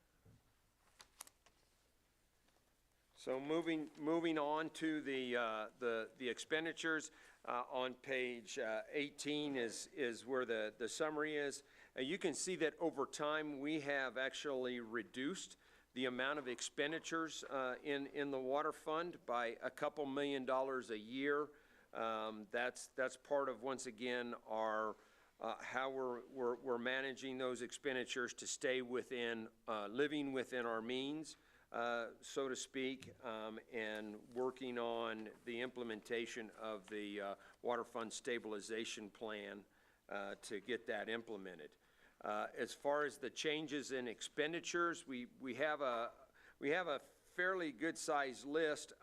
So moving on to the expenditures, on page 18 is where the summary is. You can see that over time we have actually reduced the amount of expenditures in the water fund by a couple $1 million a year. That's part of, once again, our how we're managing those expenditures to stay within living within our means, so to speak, and working on the implementation of the water fund stabilization plan to get that implemented. As far as the changes in expenditures, we have a fairly good sized list,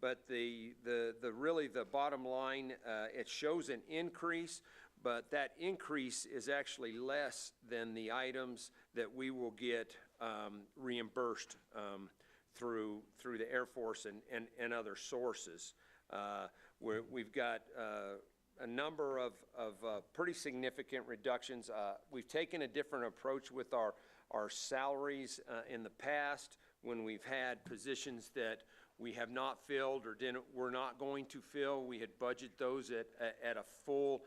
but the bottom line, it shows an increase, but that increase is actually less than the items that we will get reimbursed through the Air Force and other sources. We've got a number of pretty significant reductions. We've taken a different approach with our salaries in the past when we've had positions that we have not filled or we're not going to fill. We had budgeted those at a full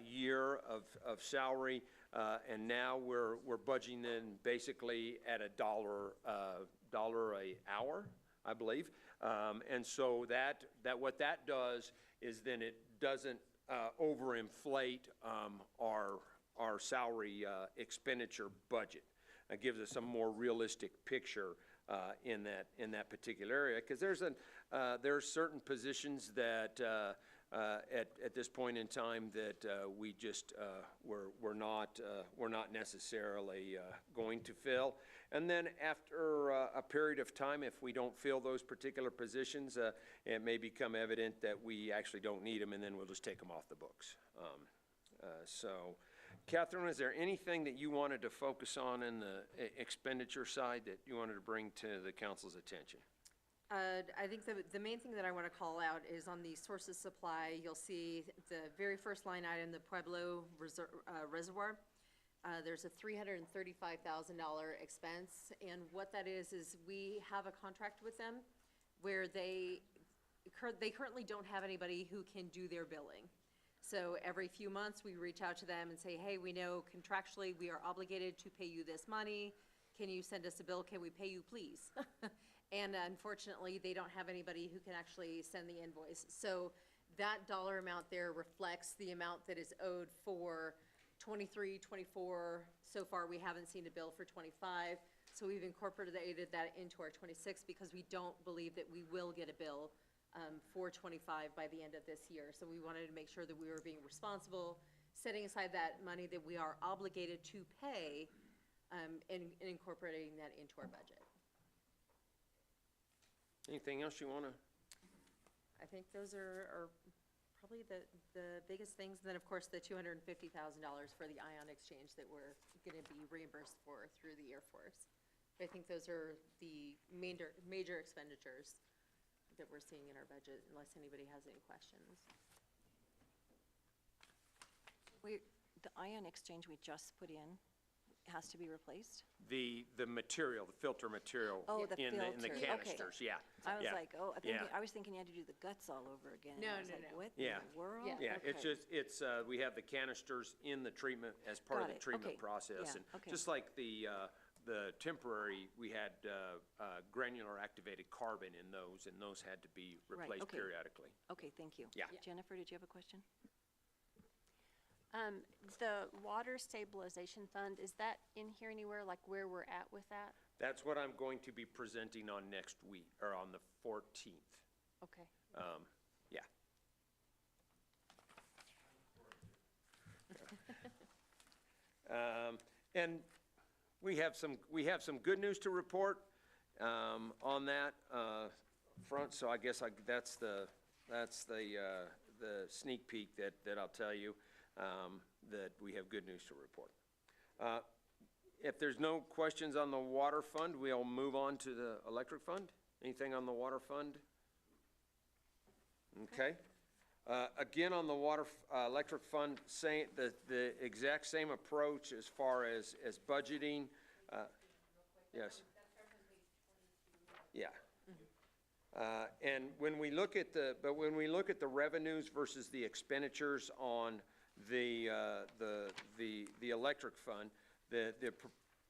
year of salary, and now we're budgeting in basically at $1 an hour, I believe. And so what that does is then it doesn't overinflate our salary expenditure budget. It gives us a more realistic picture in that particular area, because there are certain positions that at this point in time that we just we're not necessarily going to fill. And then after a period of time, if we don't fill those particular positions, it may become evident that we actually don't need them, and then we'll just take them off the books. So, Catherine, is there anything that you wanted to focus on in the expenditure side that you wanted to bring to the council's attention? I think the main thing that I want to call out is on the sources supply. You'll see the very first line item, the Pueblo Reservoir. There's a $335,000 expense, and what that is we have a contract with them where they currently don't have anybody who can do their billing. So every few months we reach out to them and say, hey, we know contractually we are obligated to pay you this money. Can you send us a bill? Can we pay you, please? And unfortunately, they don't have anybody who can actually send the invoice. So that dollar amount there reflects the amount that is owed for 23, 24. So far, we haven't seen a bill for 25. So we've incorporated that into our 26 because we don't believe that we will get a bill for 25 by the end of this year. So we wanted to make sure that we were being responsible, setting aside that money that we are obligated to pay, and incorporating that into our budget. Anything else you want to? I think those are probably the biggest things. And then, of course, the $250,000 for the ion exchange that we're going to be reimbursed for through the Air Force. I think those are the major expenditures that we're seeing in our budget, unless anybody has any questions. The ion exchange we just put in has to be replaced? The material, the filter material Oh, the in the filter. Okay. canisters, yeah. I was yeah, like, yeah. I was thinking you had to do the guts all over again. and No, I was no, like, no. what Yeah. in the world? Yeah, it's Okay. just, we have the canisters in the treatment, as part of Got the it. treatment Okay. process. Yeah, And okay. just like the temporary, we had granular activated carbon in those, and those had to be Right, replaced okay. periodically. Okay, thank you. Yeah. Jennifer, did you have a question? The water stabilization fund, is that in here anywhere, like where we're at with that? That's what I'm going to be presenting on next week, or on the 14th. Okay. Yeah. And we have some good news to report on that front. So I guess that's the sneak peek that I'll tell you, that we have good news to report. If there's no questions on the water fund, we'll move on to the electric fund. Anything on the water fund? Okay. Again, on the electric fund, the exact same approach as far as budgeting. Yes. Yeah. And when we look at the revenues versus the expenditures on the electric fund, the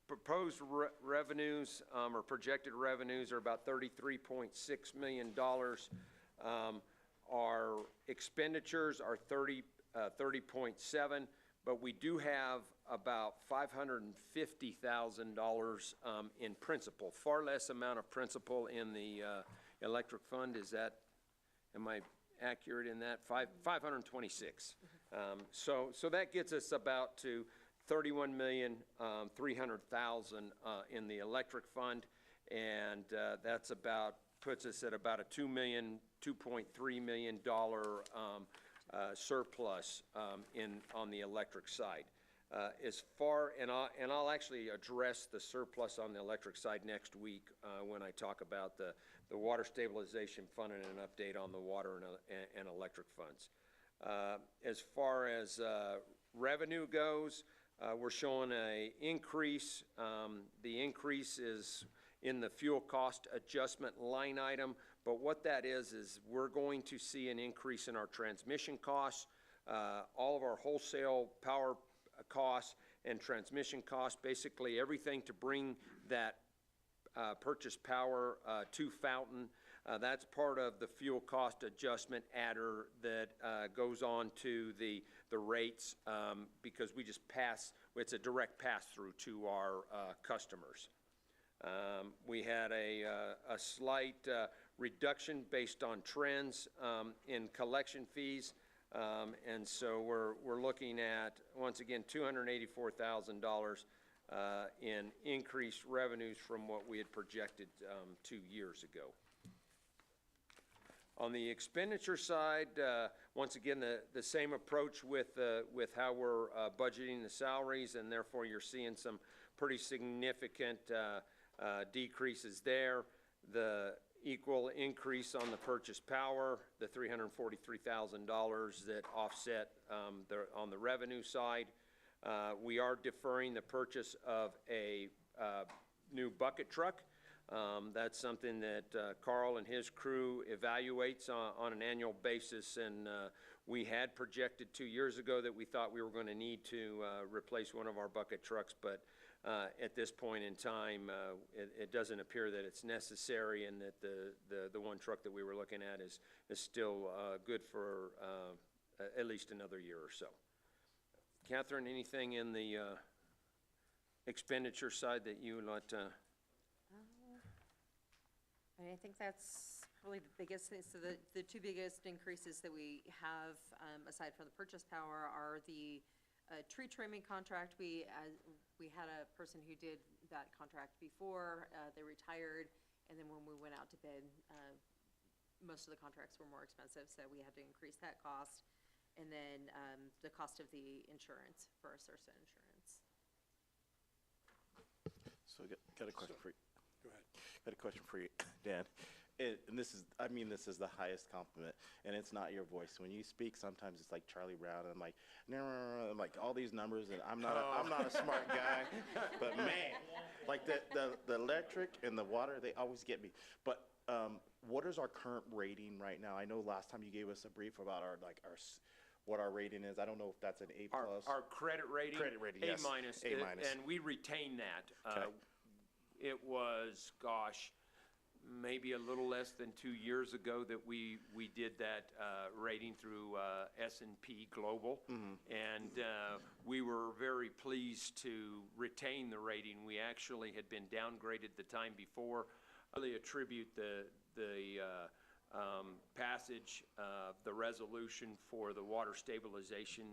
proposed revenues, or projected revenues, are about $33.6 million. Our expenditures are 30.7, but we do have about $550,000 in principal, far less amount of principal in the electric fund. Am I accurate in that? 526. So that gets us about to $31,300,000 in the electric fund, and that's puts us at about a $2.3 million surplus on the electric side. And I'll actually address the surplus on the electric side next week when I talk about the water stabilization fund and an update on the water and electric funds. As far as revenue goes, we're showing an increase. The increase is in the fuel cost adjustment line item, but what that is we're going to see an increase in our transmission costs, all of our wholesale power costs and transmission costs, basically everything to bring that purchase power to Fountain. That's part of the fuel cost adjustment adder that goes on to the rates, because we just it's a direct pass-through to our customers. We had a slight reduction based on trends in collection fees, and so we're looking at, once again, $284,000 in increased revenues from what we had projected 2 years ago. On the expenditure side, once again, the same approach with how we're budgeting the salaries, and therefore you're seeing some pretty significant decreases there. The equal increase on the purchase power, the $343,000 that offset on the revenue side. We are deferring the purchase of a new bucket truck. That's something that Carl and his crew evaluates on an annual basis, and we had projected 2 years ago that we thought we were going to need to replace one of our bucket trucks, but at this point in time, it doesn't appear that it's necessary, and that the one truck that we were looking at is still good for at least another year or so. Catherine, anything in the expenditure side that you would like to? I think that's probably the biggest thing. So the two biggest increases that we have, aside from the purchase power, are the tree trimming contract. We had a person who did that contract before, they retired, and then when we went out to bid, most of the contracts were more expensive, so we had to increase that cost. And then the cost of the insurance for our CIRSA insurance. So got a question for you. Go ahead. Got a question for you, Dan. And this is, I mean, this is the highest compliment, and it's not your voice. When you speak, sometimes it's like Charlie Brown, and I'm like, no, I'm like all these numbers, and I'm not a smart guy, but man, like the electric and the water, they always get me. But what is our current rating right now? I know last time you gave us a brief about what our rating is. I don't know if that's an A+. Our credit rating? Credit rating, yes. A minus. A minus. And we retain that. Okay. It was, gosh, maybe a little less than 2 years ago that we did that rating through S&P Global. And we were very pleased to retain the rating. We actually had been downgraded the time before. I really attribute the passage of the resolution for the water stabilization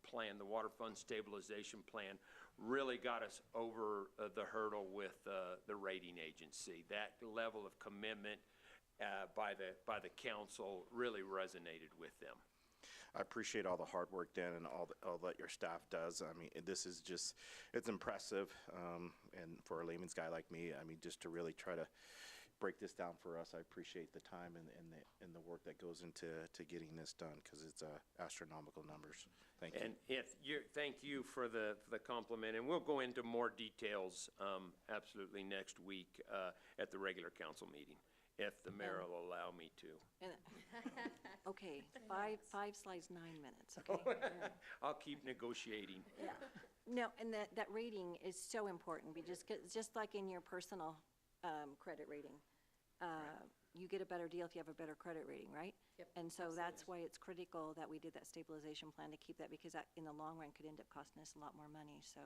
plan, the water fund stabilization plan, really got us over the hurdle with the rating agency. That level of commitment by the council really resonated with them. I appreciate all the hard work, Dan, and all that your staff does. I mean, this is just, it's impressive. And for a layman's guy like me, I mean, just to really try to break this down for us, I appreciate the time and the work that goes into getting this done, because it's astronomical numbers. Thank you. And thank you for the compliment, and we'll go into more details absolutely next week at the regular council meeting, if the mayor will allow me to. Okay, five slides, 9 minutes, okay? I'll keep negotiating. Yeah. No, and that rating is so important, because just like in your personal credit rating, you get a better deal if you have a better credit rating, right? Yep, And so that's why it's critical that we did that stabilization plan to keep that, because that in the long run could end up costing us a lot more money. So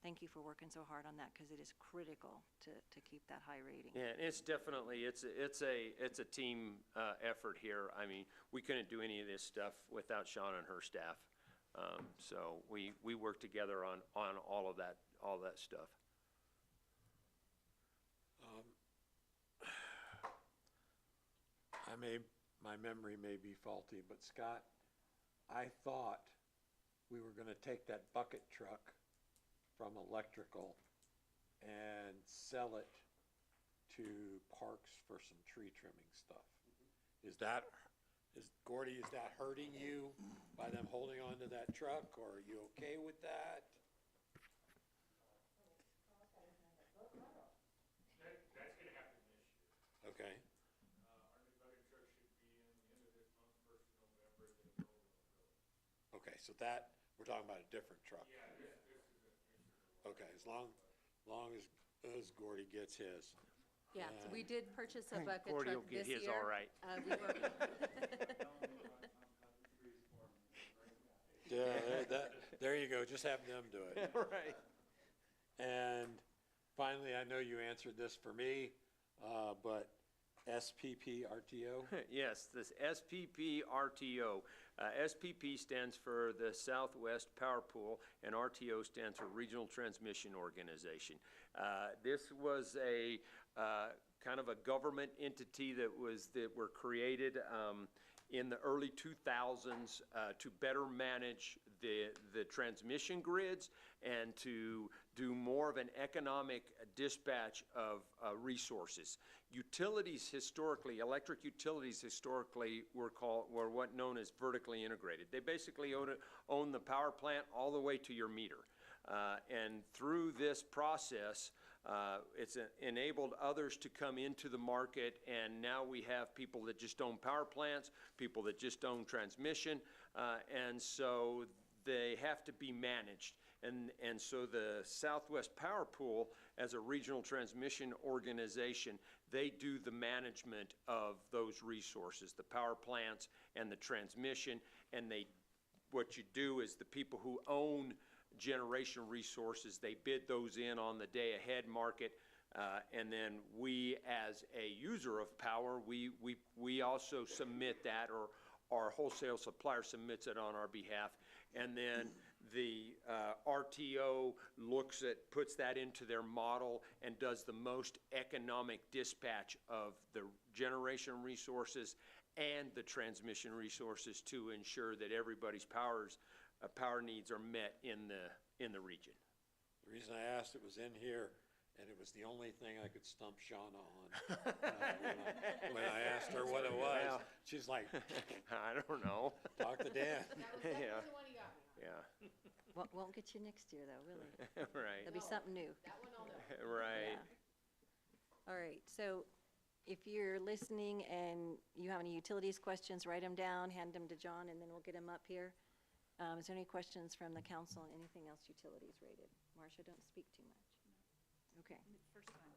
thank you for working so hard on that, because it is critical to keep that high rating. Yeah, it's definitely, it's a team effort here. I mean, we couldn't do any of this stuff without Shauna and her staff. So we work together on all of that stuff. My memory may be faulty, but Scott, I thought we were gonna take that bucket truck from electrical and sell it to Parks for some tree trimming stuff. Gordy, is that hurting you by them holding on to that truck, or are you okay with that? That's gonna happen this year. Okay. Our new bucket truck should be in the end of this month, first of November, then the old one will go. Okay, so that, we're talking about a different truck. Yeah, this is Okay, as long as Gordy gets his. Yeah, so we did purchase a bucket Gordy truck will get this year. his all right. Yeah, there you go, just have them do it. Right. And finally, I know you answered this for me, but SPP RTO? Yes, this SPP RTO. SPP stands for the Southwest Power Pool, and RTO stands for Regional Transmission Organization. This was a kind of a government entity that were created in the early 2000s to better manage the transmission grids and to do more of an economic dispatch of resources. Utilities historically, electric utilities historically were what known as vertically integrated. They basically own the power plant all the way to your meter. And through this process, it's enabled others to come into the market, and now we have people that just own power plants, people that just own transmission, and so they have to be managed. And so the Southwest Power Pool, as a regional transmission organization, they do the management of those resources, the power plants and the transmission, and what you do is the people who own generation resources, they bid those in on the day ahead market, and then we, as a user of power, we also submit that, or our wholesale supplier submits it on our behalf, and then the RTO puts that into their model and does the most economic dispatch of the generation resources and the transmission resources to ensure that everybody's power needs are met in the region. The reason I asked, it was in here, and it was the only thing I could stump Shauna on. When I asked her what it was, Well. she's like, I don't know. talk to Dan. Yeah. Yeah, Won't get you next year, though, really. right, There'll be something new. right. Yeah. All right, so if you're listening and you have any utilities questions, write them down, hand them to John, and then we'll get them up here. Is there any questions from the council on anything else utilities rated? Marcia, don't speak too much. Okay. First time.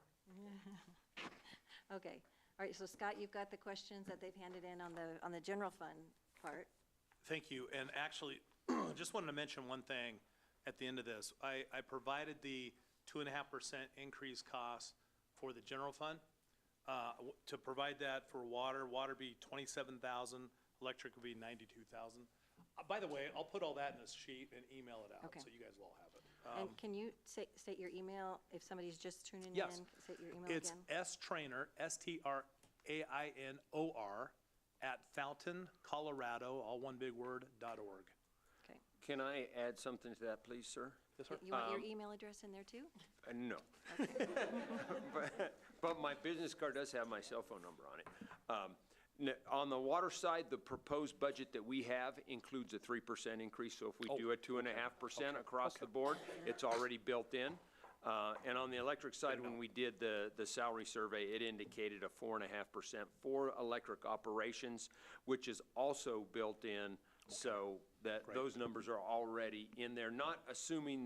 Okay, all right, so Scott, you've got the questions that they've handed in on the general fund part. Thank you, and actually, just wanted to mention one thing at the end of this. I provided the 2.5% increase cost for the general fund. To provide that for water be 27,000, electric would be 92,000. By the way, I'll put all that in a sheet and email it out, Okay. so you guys will all have it. And can you state your email, if somebody's just tuning in? Yes. State your email It's again. strainor, STRAINOR, @Fountain, Colorado, all one big word, .org. Okay. Can I add something to that, please, sir? Yes, sir. You want your email address in there, too? No. But my business card does have my cell phone number on it. On the water side, the proposed budget that we have includes a 3% increase, so if we do a 2.5% across the board, it's already built in. And on the electric side, when we did the salary survey, it indicated a 4.5% for electric operations, which is also built in, so that those numbers are already in there, not presuming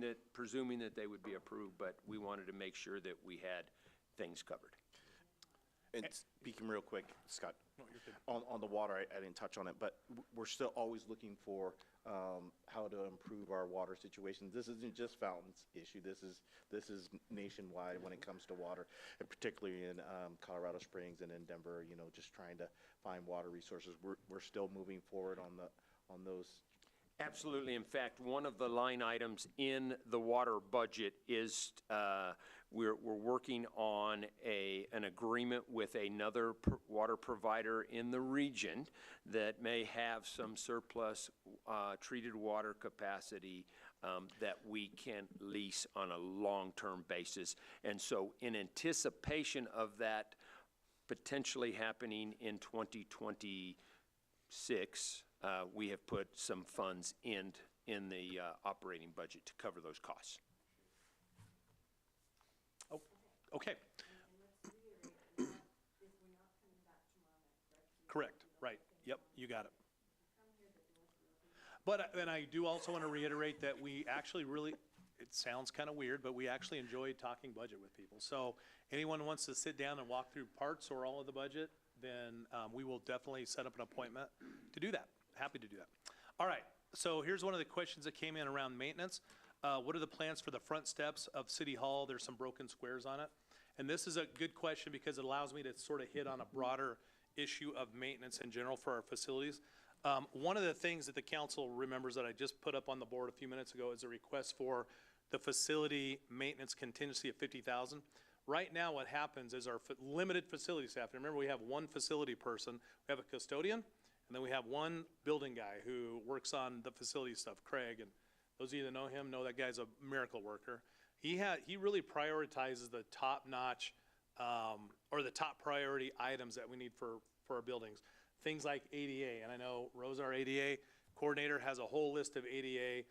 that they would be approved, but we wanted to make sure that we had things covered. And speaking real quick, Scott, on the water, I didn't touch on it, but we're still always looking for how to improve our water situation. This isn't just Fountain's issue. This is nationwide when it comes to water, and particularly in Colorado Springs and in Denver. You know, just trying to find water resources. We're still moving forward on those. Absolutely. In fact, one of the line items in the water budget is we're working on an agreement with another water provider in the region that may have some surplus treated water capacity that we can lease on a long-term basis. And so in anticipation of that potentially happening in 2026, we have put some funds in the operating budget to cover those costs. Oh, okay. Correct, right, yep, you got it. But, and I do also want to reiterate that we actually really, it sounds kind of weird, but we actually enjoy talking budget with people. So anyone who wants to sit down and walk through parts or all of the budget, then we will definitely set up an appointment to do that. Happy to do that. All right, so here's one of the questions that came in around maintenance. What are the plans for the front steps of City Hall? There's some broken squares on it. And this is a good question because it allows me to sort of hit on a broader issue of maintenance in general for our facilities. One of the things that the council remembers that I just put up on the board a few minutes ago is a request for the facility maintenance contingency of $50,000. Right now what happens is our limited facility staff, and remember we have one facility person, we have a custodian, and then we have one building guy who works on the facility stuff, Craig, and those of you that know him know that guy's a miracle worker. He really prioritizes the top-notch or the top priority items that we need for our buildings. Things like ADA, and I know Rose, our ADA coordinator, has a whole list of ADA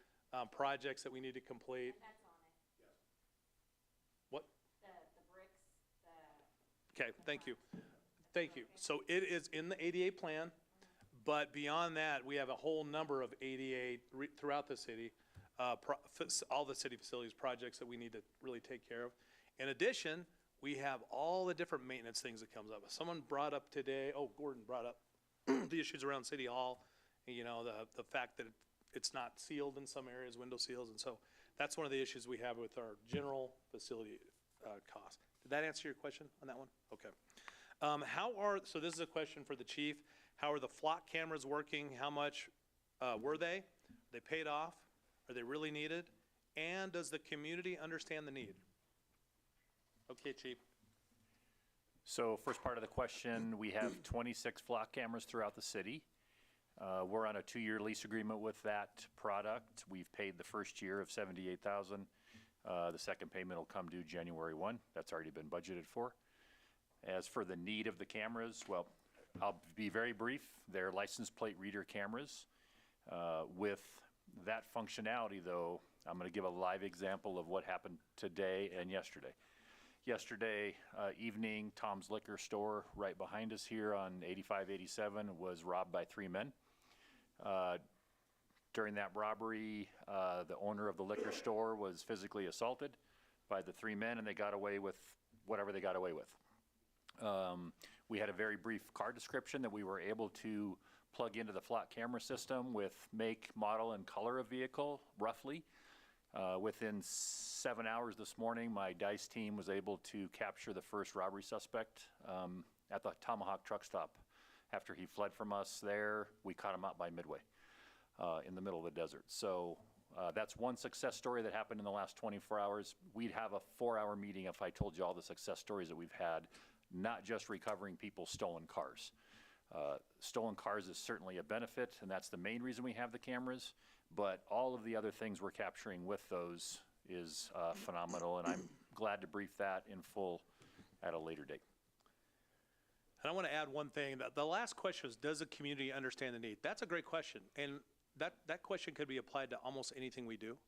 projects that we need to complete. That's on it. What? The bricks, Okay, thank you. Thank you. So it is in the ADA plan, but beyond that, we have a whole number of ADA throughout the city, all the city facilities projects that we need to really take care of. In addition, we have all the different maintenance things that comes up. Someone brought up today, Gordon brought up the issues around City Hall, you know, the fact that it's not sealed in some areas, window seals, and so that's one of the issues we have with our general facility costs. Did that answer your question on that one? Okay. So this is a question for the chief. How are the flock cameras working? How much were they? Are they paid off? Are they really needed? And does the community understand the need? Okay, Chief. So first part of the question, we have 26 flock cameras throughout the city. We're on a 2-year lease agreement with that product. We've paid the first year of $78,000. The second payment will come due January 1. That's already been budgeted for. As for the need of the cameras, well, I'll be very brief. They're license plate reader cameras. With that functionality, though, I'm going to give a live example of what happened today and yesterday. Yesterday evening, Tom's Liquor Store right behind us here on 8587 was robbed by 3 men. During that robbery, the owner of the liquor store was physically assaulted by the 3 men, and they got away with whatever they got away with. We had a very brief car description that we were able to plug into the flock camera system with make, model, and color of vehicle, roughly. Within 7 hours this morning, my DICE team was able to capture the first robbery suspect at the Tomahawk truck stop. After he fled from us there, we caught him out by Midway in the middle of the desert. So that's one success story that happened in the last 24 hours. We'd have a 4-hour meeting if I told you all the success stories that we've had, not just recovering people's stolen cars. Stolen cars is certainly a benefit, and that's the main reason we have the cameras, but all of the other things we're capturing with those is phenomenal, and I'm glad to brief that in full at a later date. And I want to add one thing. The last question was, does the community understand the need? That's a great question, and that question could be applied to almost anything we do.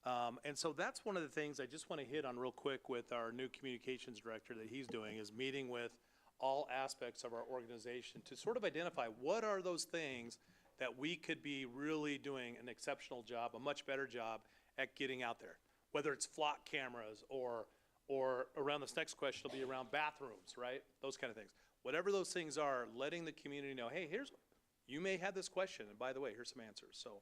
And so that's one of the things I just want to hit on real quick with our new communications director that he's doing, is meeting with all aspects of our organization to sort of identify what are those things that we could be really doing an exceptional job, a much better job at getting out there. Whether it's flock cameras or around this next question will be around bathrooms, right? Those kind of things. Whatever those things are, letting the community know, hey, you may have this question, and by the way, here's some answers. So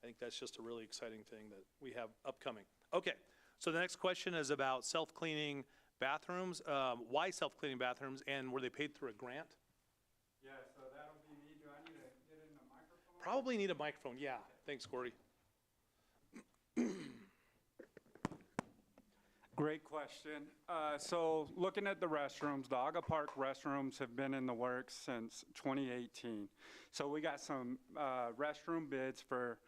I think that's just a really exciting thing that we have upcoming. Okay, so the next question is about self-cleaning bathrooms. Why self-cleaning bathrooms, and were they paid through a grant? Yeah, so that'll be me. Do I need to get in the microphone? Probably need a microphone, yeah. Thanks, Gordy. Great question. So looking at the restrooms, the Aga Park restrooms have been in the works since 2018. So we got some restroom bids for,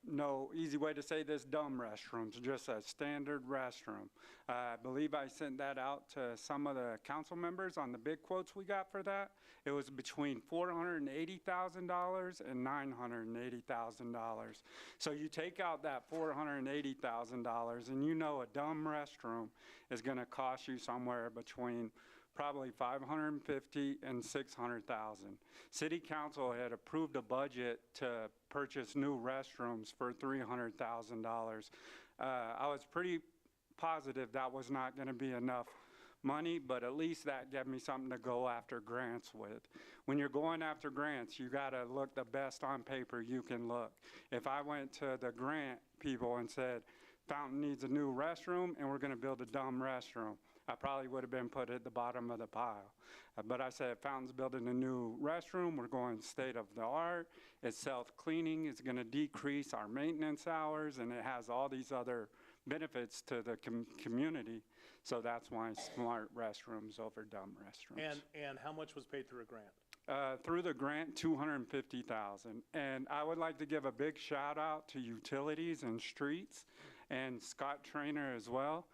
no easy way to say this, dumb restrooms, just a standard restroom. I believe I sent that out to some of the council members on the bid quotes we got for that. It was between $480,000 and $980,000. So you take out that $480,000 and you know a dumb restroom is gonna cost you somewhere between probably $550,000 and $600,000. City Council had approved a budget to purchase new restrooms for $300,000. I was pretty positive that was not going to be enough money, but at least that gave me something to go after grants with. When you're going after grants, you got to look the best on paper you can look. If I went to the grant people and said, Fountain needs a new restroom and we're going to build a dumb restroom, I probably would have been put at the bottom of the pile. But I said, Fountain's building a new restroom, we're going state of the art, it's self-cleaning, it's gonna decrease our maintenance hours, and it has all these other benefits to the community. So that's why smart restrooms over dumb restrooms. And how much was paid through a grant? Through the grant, $250,000. And I would like to give a big shout out to utilities and streets and Scott Trainer as well.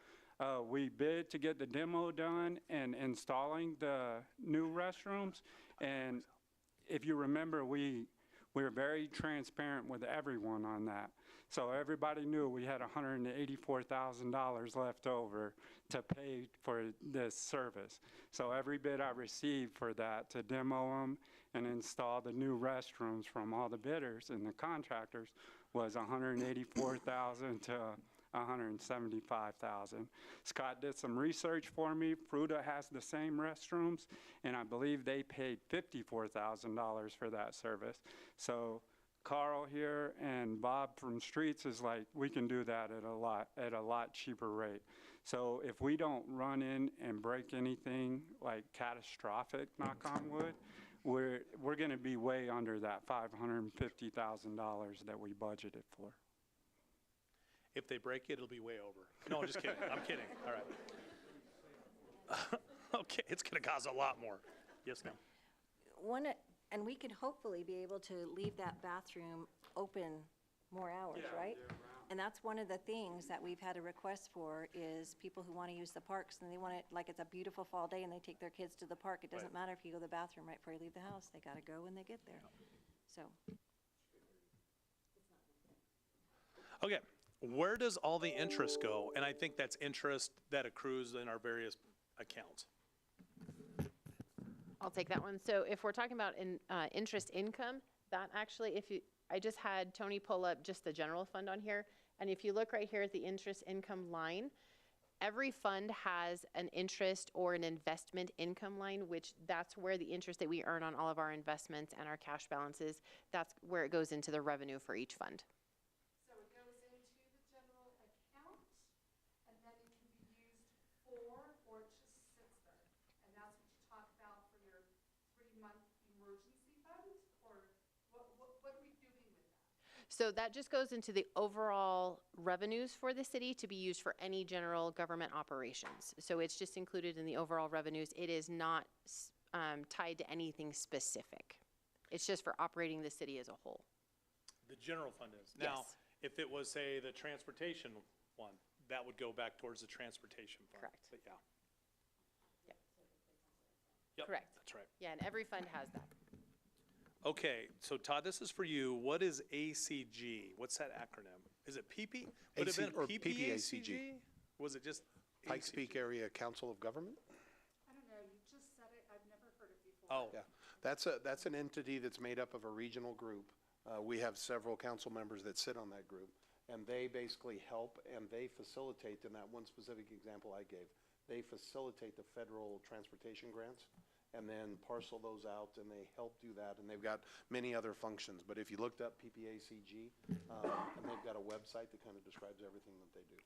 We bid to get the demo done and installing the new restrooms. And if you remember, we were very transparent with everyone on that. So everybody knew we had $184,000 left over to pay for this service. So every bid I received for that to demo them and install the new restrooms from all the bidders and the contractors was $184,000 to $175,000. Scott did some research for me. Fruta has the same restrooms, and I believe they paid $54,000 for that service. So Carl here and Bob from Streets is like, we can do that at a lot cheaper rate. So if we don't run in and break anything like catastrophic, knock on wood, we're going to be way under that $550,000 that we budgeted for. If they break it, it'll be way over. No, I'm just kidding. I'm kidding. All right. Okay, it's going to cost a lot more. Yes, ma'am. And we could hopefully be able to leave that bathroom open more hours, right? And that's one of the things that we've had a request for, is people who want to use the parks, and they want it, like it's a beautiful fall day and they take their kids to the park. It doesn't matter if you go to the bathroom right before you leave the house, they gotta go when they get there. So, Okay, where does all the interest go? And I think that's interest that accrues in our various accounts. I'll take that one. So if we're talking about interest income, that actually, I just had Tony pull up just the general fund on here. And if you look right here at the interest income line, every fund has an interest or an investment income line, which that's where the interest that we earn on all of our investments and our cash balances, that's where it goes into the revenue for each fund. So it goes into the general account, and then it can be used for, or it just sits there? And that's what you talk about for your 3-month emergency fund? Or what are we doing with that? So that just goes into the overall revenues for the city to be used for any general government operations. So it's just included in the overall revenues. It is not tied to anything specific. It's just for operating the city as a whole. The general fund is. Now, Yes. if it was, say, the transportation one, that would go back towards the transportation fund. Correct. But yeah. Yep. Yep, Correct. that's right. Yeah, and every fund has that. Okay, so Todd, this is for you. What is ACG? What's that acronym? Is it PP? Would it have been PPACG? Was it just Pikes ACG? Peak Area Council of Government? I don't know, you just said it, I've never heard it before. Oh, Yeah, that's an entity that's made up of a regional group. We have several council members that sit on that group, and they basically help and they facilitate, in that one specific example I gave, they facilitate the federal transportation grants and then parcel those out, and they help do that, and they've got many other functions. But if you looked up PPACG, and they've got a website that kind of describes everything that they do.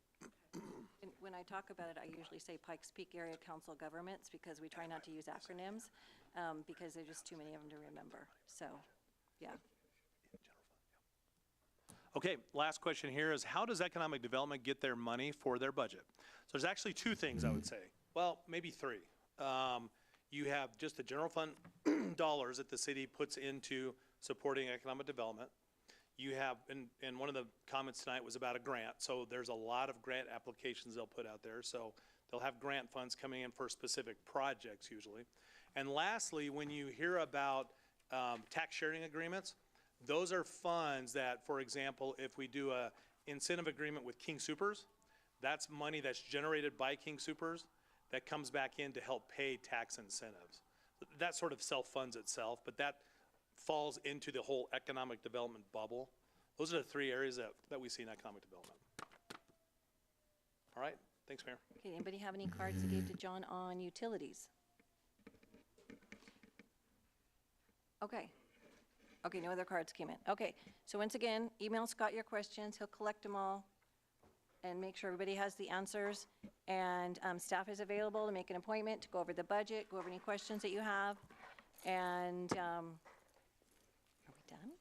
and when I talk about it, I usually say Pikes Peak Area Council Governments, because we try not to use acronyms, because there's just too many of them to remember. So, yeah. Okay, last question here is, how does economic development get their money for their budget? So there's actually two things I would say. Well, maybe three. You have just the general fund dollars that the city puts into supporting economic development. You have, and one of the comments tonight was about a grant. So there's a lot of grant applications they'll put out there. So they'll have grant funds coming in for specific projects usually. And lastly, when you hear about tax sharing agreements, those are funds that, for example, if we do a incentive agreement with King Soopers, that's money that's generated by King Soopers that comes back in to help pay tax incentives. That sort of self-funds itself, but that falls into the whole economic development bubble. Those are the three areas that we see in economic development. All right, thanks, Mayor. Okay, anybody have any cards they gave to John on utilities? Okay. Okay, no other cards came in. Okay, so once again, email Scott your questions. He'll collect them all and make sure everybody has the answers. And staff is available to make an appointment to go over the budget, go over any questions that you have. And are we done?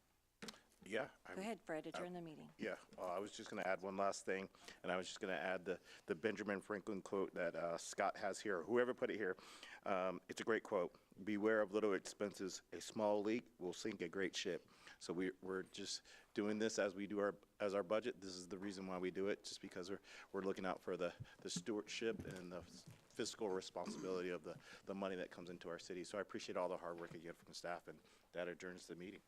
Yeah. Go ahead, Fred, adjourn the meeting. Yeah, I was just going to add one last thing, and I was just going to add the Benjamin Franklin quote that Scott has here, or whoever put it here. It's a great quote. Beware of little expenses. A small leak will sink a great ship. So we're just doing this as we do our budget. This is the reason why we do it, just because we're looking out for the stewardship and the fiscal responsibility of the money that comes into our city. So I appreciate all the hard work again from the staff, and that adjourns the meeting.